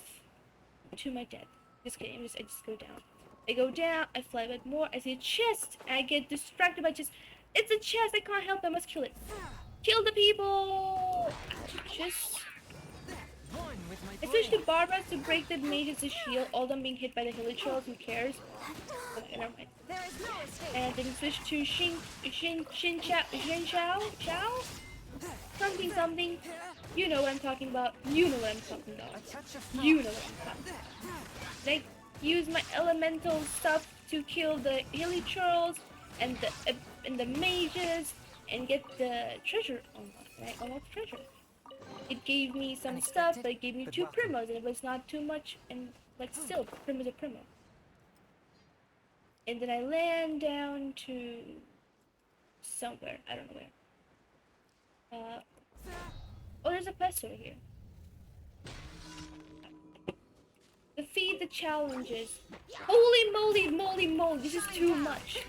to my death. Just kidding, I just go down. I go down, I fly a bit more, I see a chest, and I get distracted by just... It's a chest, I can't help, I must kill it. Kill the people! Just... I switch to Barbara to break the mage's shield, all them being hit by the hilly trolls, who cares? Okay, never mind. And then switch to Xin Chao? something something. You know what I'm talking about. You know what I'm talking about. You know what I'm talking about. Like, use my elemental stuff to kill the hilly trolls and the mages and get the treasure unlocked. Right? Unlock treasure. It gave me some stuff, but it gave me 2 primos, and it was not too much. And like, still, primo's a primo. And then I land down to somewhere. I don't know where. Oh, there's a quest over here. Defeat the challenges. Holy moly, moly, moly! This is too much.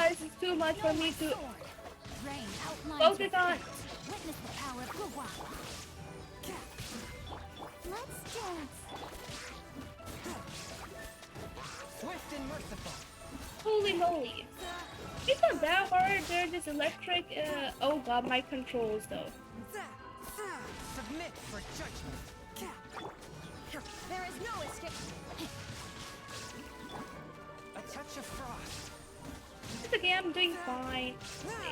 This is too much for me to focus on. Witness the power of Guwa. Let's dance. Swift and merciful. Holy moly. It's not that hard, they're just electric. Oh god, my controls though. Submit for judgment. There is no escape. A touch of frost. It's okay, I'm doing fine.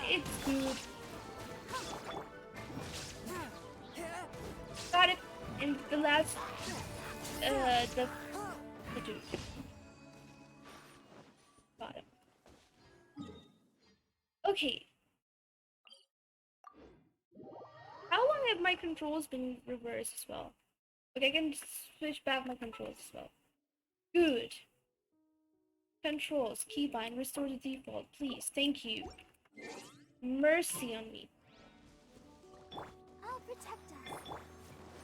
It's good. Got it. And the last, the dude. Got it. Okay. How long have my controls been reversed as well? Okay, I can switch back my controls as well. Good. Controls, keybind, restore to default, please. Thank you. Mercy on me. I'll protect us.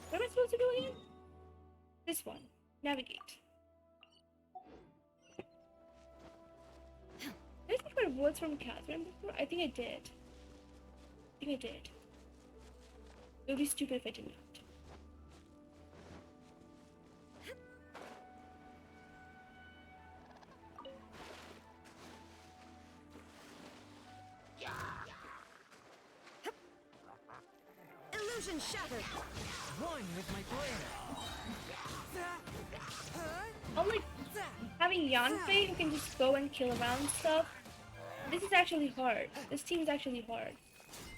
What am I supposed to do again? This one. Navigate. Did I take my rewards from Catherine before? I think I did. It would be stupid if I did not. Illusion shattered. One with my blade. Unlike having Yanfei who can just go and kill around stuff, this is actually hard. This team is actually hard.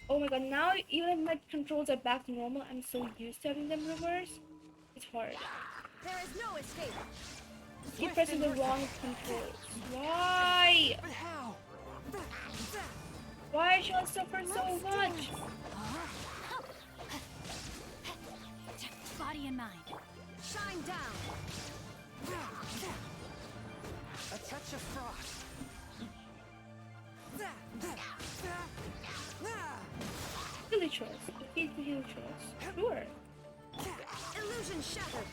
Oh my god, now even if my controls are back to normal, I'm so used to having them reverse. It's hard. There is no escape. Keep pressing the wrong controls. Why? But how? Why should I suffer so much? Body and mind. Shine down. A touch of frost. Hilly trolls. Defeat the hilly trolls. Sure. Illusion shattered.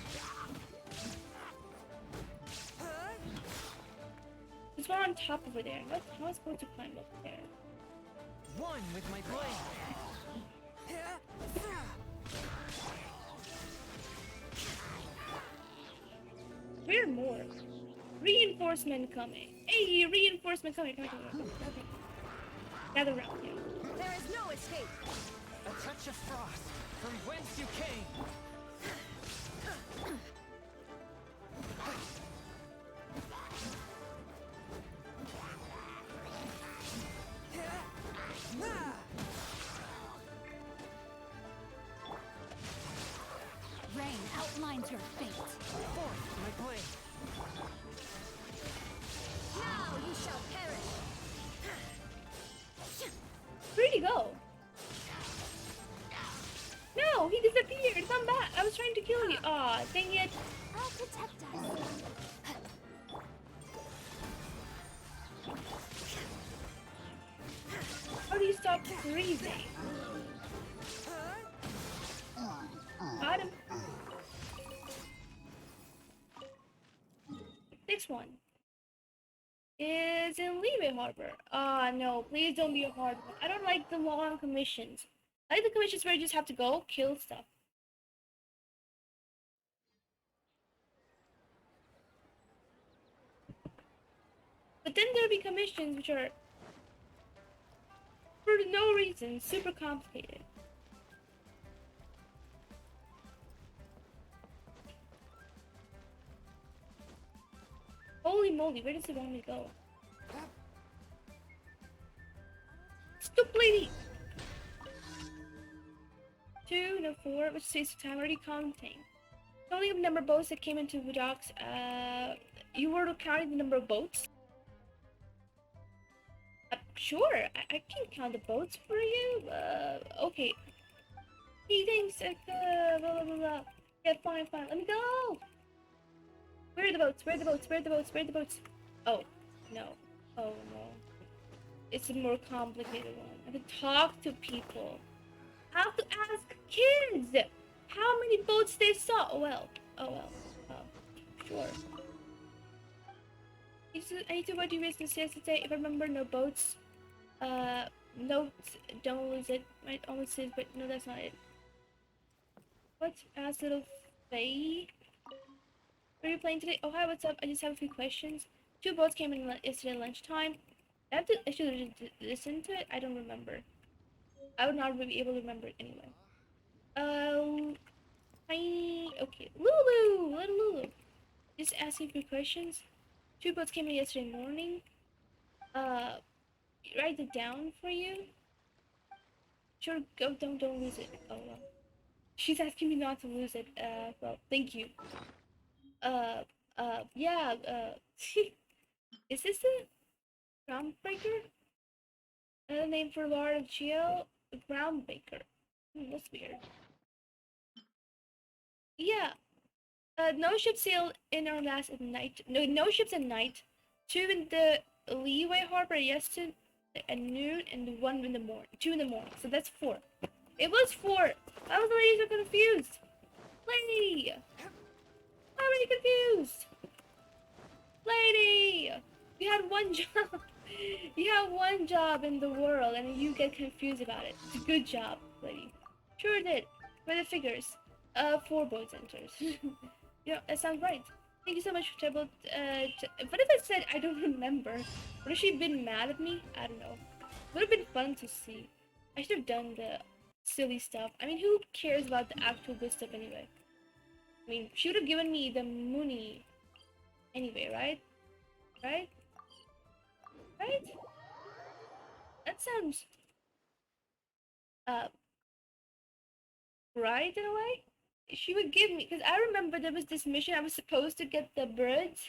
There's one on top over there. How am I supposed to climb up there? One with my blade. Where more? Reinforcement coming. Hey, reinforcement coming. Come on. Gather round here. There is no escape. A touch of frost from whence you came. Rain outlines your fate. Forth my blade. Now you shall perish. Where'd he go? No, he disappeared. Come back. I was trying to kill you. Aw, dang it. I'll protect us. How do you stop freezing? Got him. Next one is in Levy Harbor. Ah, no, please don't be a hard one. I don't like the long commissions. I like the commissions where you just have to go kill stuff. But then there'll be commissions which are, for no reason, super complicated. Holy moly, where does it want me to go? Stop, lady! 2, no 4, which says time already counting. Counting the number of boats that came into the docks. You were counting the number of boats? Sure, I can count the boats for you. Okay. He thinks blah blah blah blah. Yeah, fine, fine. Let me go! Where are the boats? Where are the boats? Where are the boats? Where are the boats? Oh, no. Oh, no. It's a more complicated one. I have to talk to people. I have to ask kids how many boats they saw. Oh, well. Sure. I need to watch you business yesterday. If I remember, no boats. Notes, don't lose it. Might almost say, but no, that's not it. What's ask little Faye? What are you playing today? Oh, hi, what's up? I just have a few questions. 2 boats came in yesterday lunchtime. I should listen to it. I don't remember. I would not be able to remember it anyway. Tiny. Okay, Lulu, little Lulu. Just asking a few questions. 2 boats came in yesterday morning. Write it down for you. Sure, go. Don't lose it. Oh well. She's asking me not to lose it. Well, thank you. Yeah. Is this a groundbreaker? Another name for Lord of Geo? Groundbreaker. That's weird. Yeah. No ships sailed in our last at night. No ships at night. 2 in the Leeway Harbor yesterday at noon, and 1 in the morning. 2 in the morning. So that's 4. It was 4. Why was the lady so confused? Lady! Why were you confused? Lady! You had 1 job. You have 1 job in the world and you get confused about it. It's a good job, lady. Sure did. Where the figures? 4 boats enters. Yeah, that sounds right. Thank you so much, Treble. What if I said I don't remember? Would have she been mad at me? I don't know. Would have been fun to see. I should have done the silly stuff. I mean, who cares about the actual good stuff anyway? I mean, she would have given me the money anyway, right? Right? Right? That sounds right in a way. She would give me, because I remember there was this mission I was supposed to get the birds,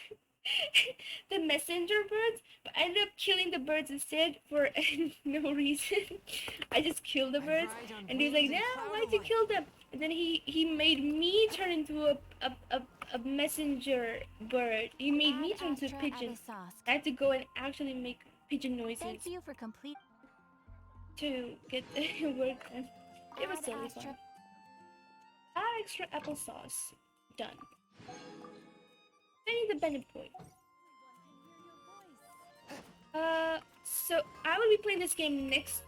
the messenger birds, but I ended up killing the birds instead for no reason. I just killed the birds, and he was like, "No, why'd you kill them?" And then he made me turn into a messenger bird. He made me turn into a pigeon. I had to go and actually make pigeon noises. Thank you for complete To get the work done. It was totally fun. Add extra applesauce. Done. Benny the Bennett boy. So I will be playing this game next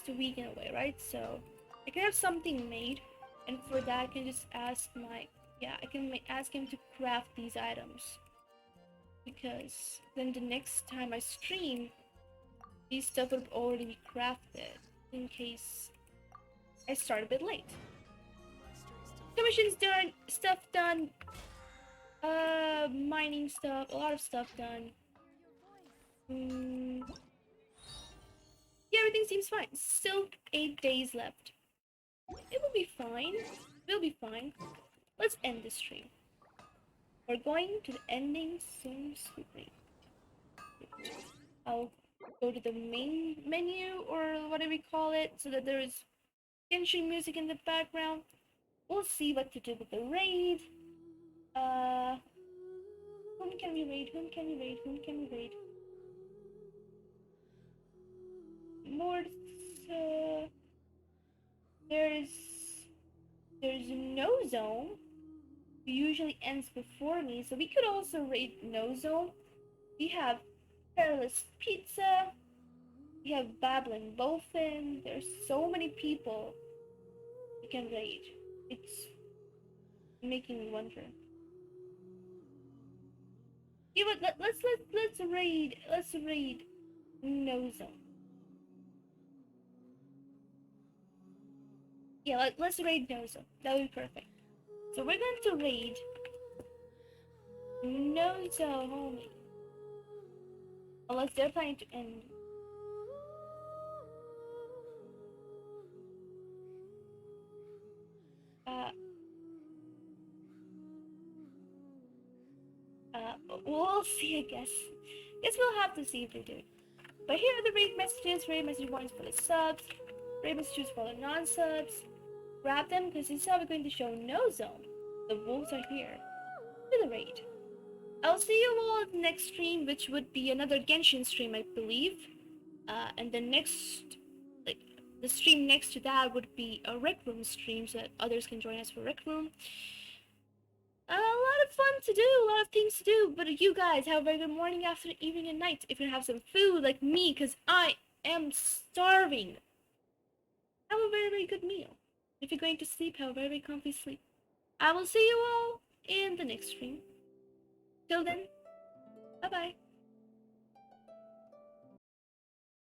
week in a way, right? So I can have something made, and for that I can just ask ask him to craft these items, because then the next time I stream, these stuff will already be crafted in case I start a bit late. Commissions done, stuff done, mining stuff, a lot of stuff done. Yeah, everything seems fine. Still 8 days left. It will be fine. We'll be fine. Let's end this stream. We're going to the ending soon. Sweetly. I'll go to the main menu or whatever we call it, so that there is Genshin music in the background. We'll see what to do with the raid. Whom can we raid? Whom can we raid? Whom can we raid? More. There's no zone. It usually ends before me, so we could also raid no zone. We have Perilous Pizza. We have Babbling Dolphin. There's so many people we can raid. It's making me wonder. Yeah, but let's raid no zone. Yeah, let's raid no zone. That would be perfect. So we're going to raid no zone only, unless they're planning to end. we'll see, I guess. Guess we'll have to see if they do it. But here are the raid messages. Raid message 1 is for the subs. Raid message 2 is for the non-subs. Grab them because it's probably going to show no zone. The wolves are here. To the raid. I'll see you all at the next stream, which would be another Genshin stream, I believe. And the next, like, the stream next to that would be a Rec Room stream, so that others can join us for Rec Room. A lot of fun to do, a lot of things to do, but you guys have a very good morning, afternoon, evening, and night. If you have some food like me, because I am starving, have a very, very good meal. If you're going to sleep, have a very, very comfy sleep. I will see you all in the next stream. Till then,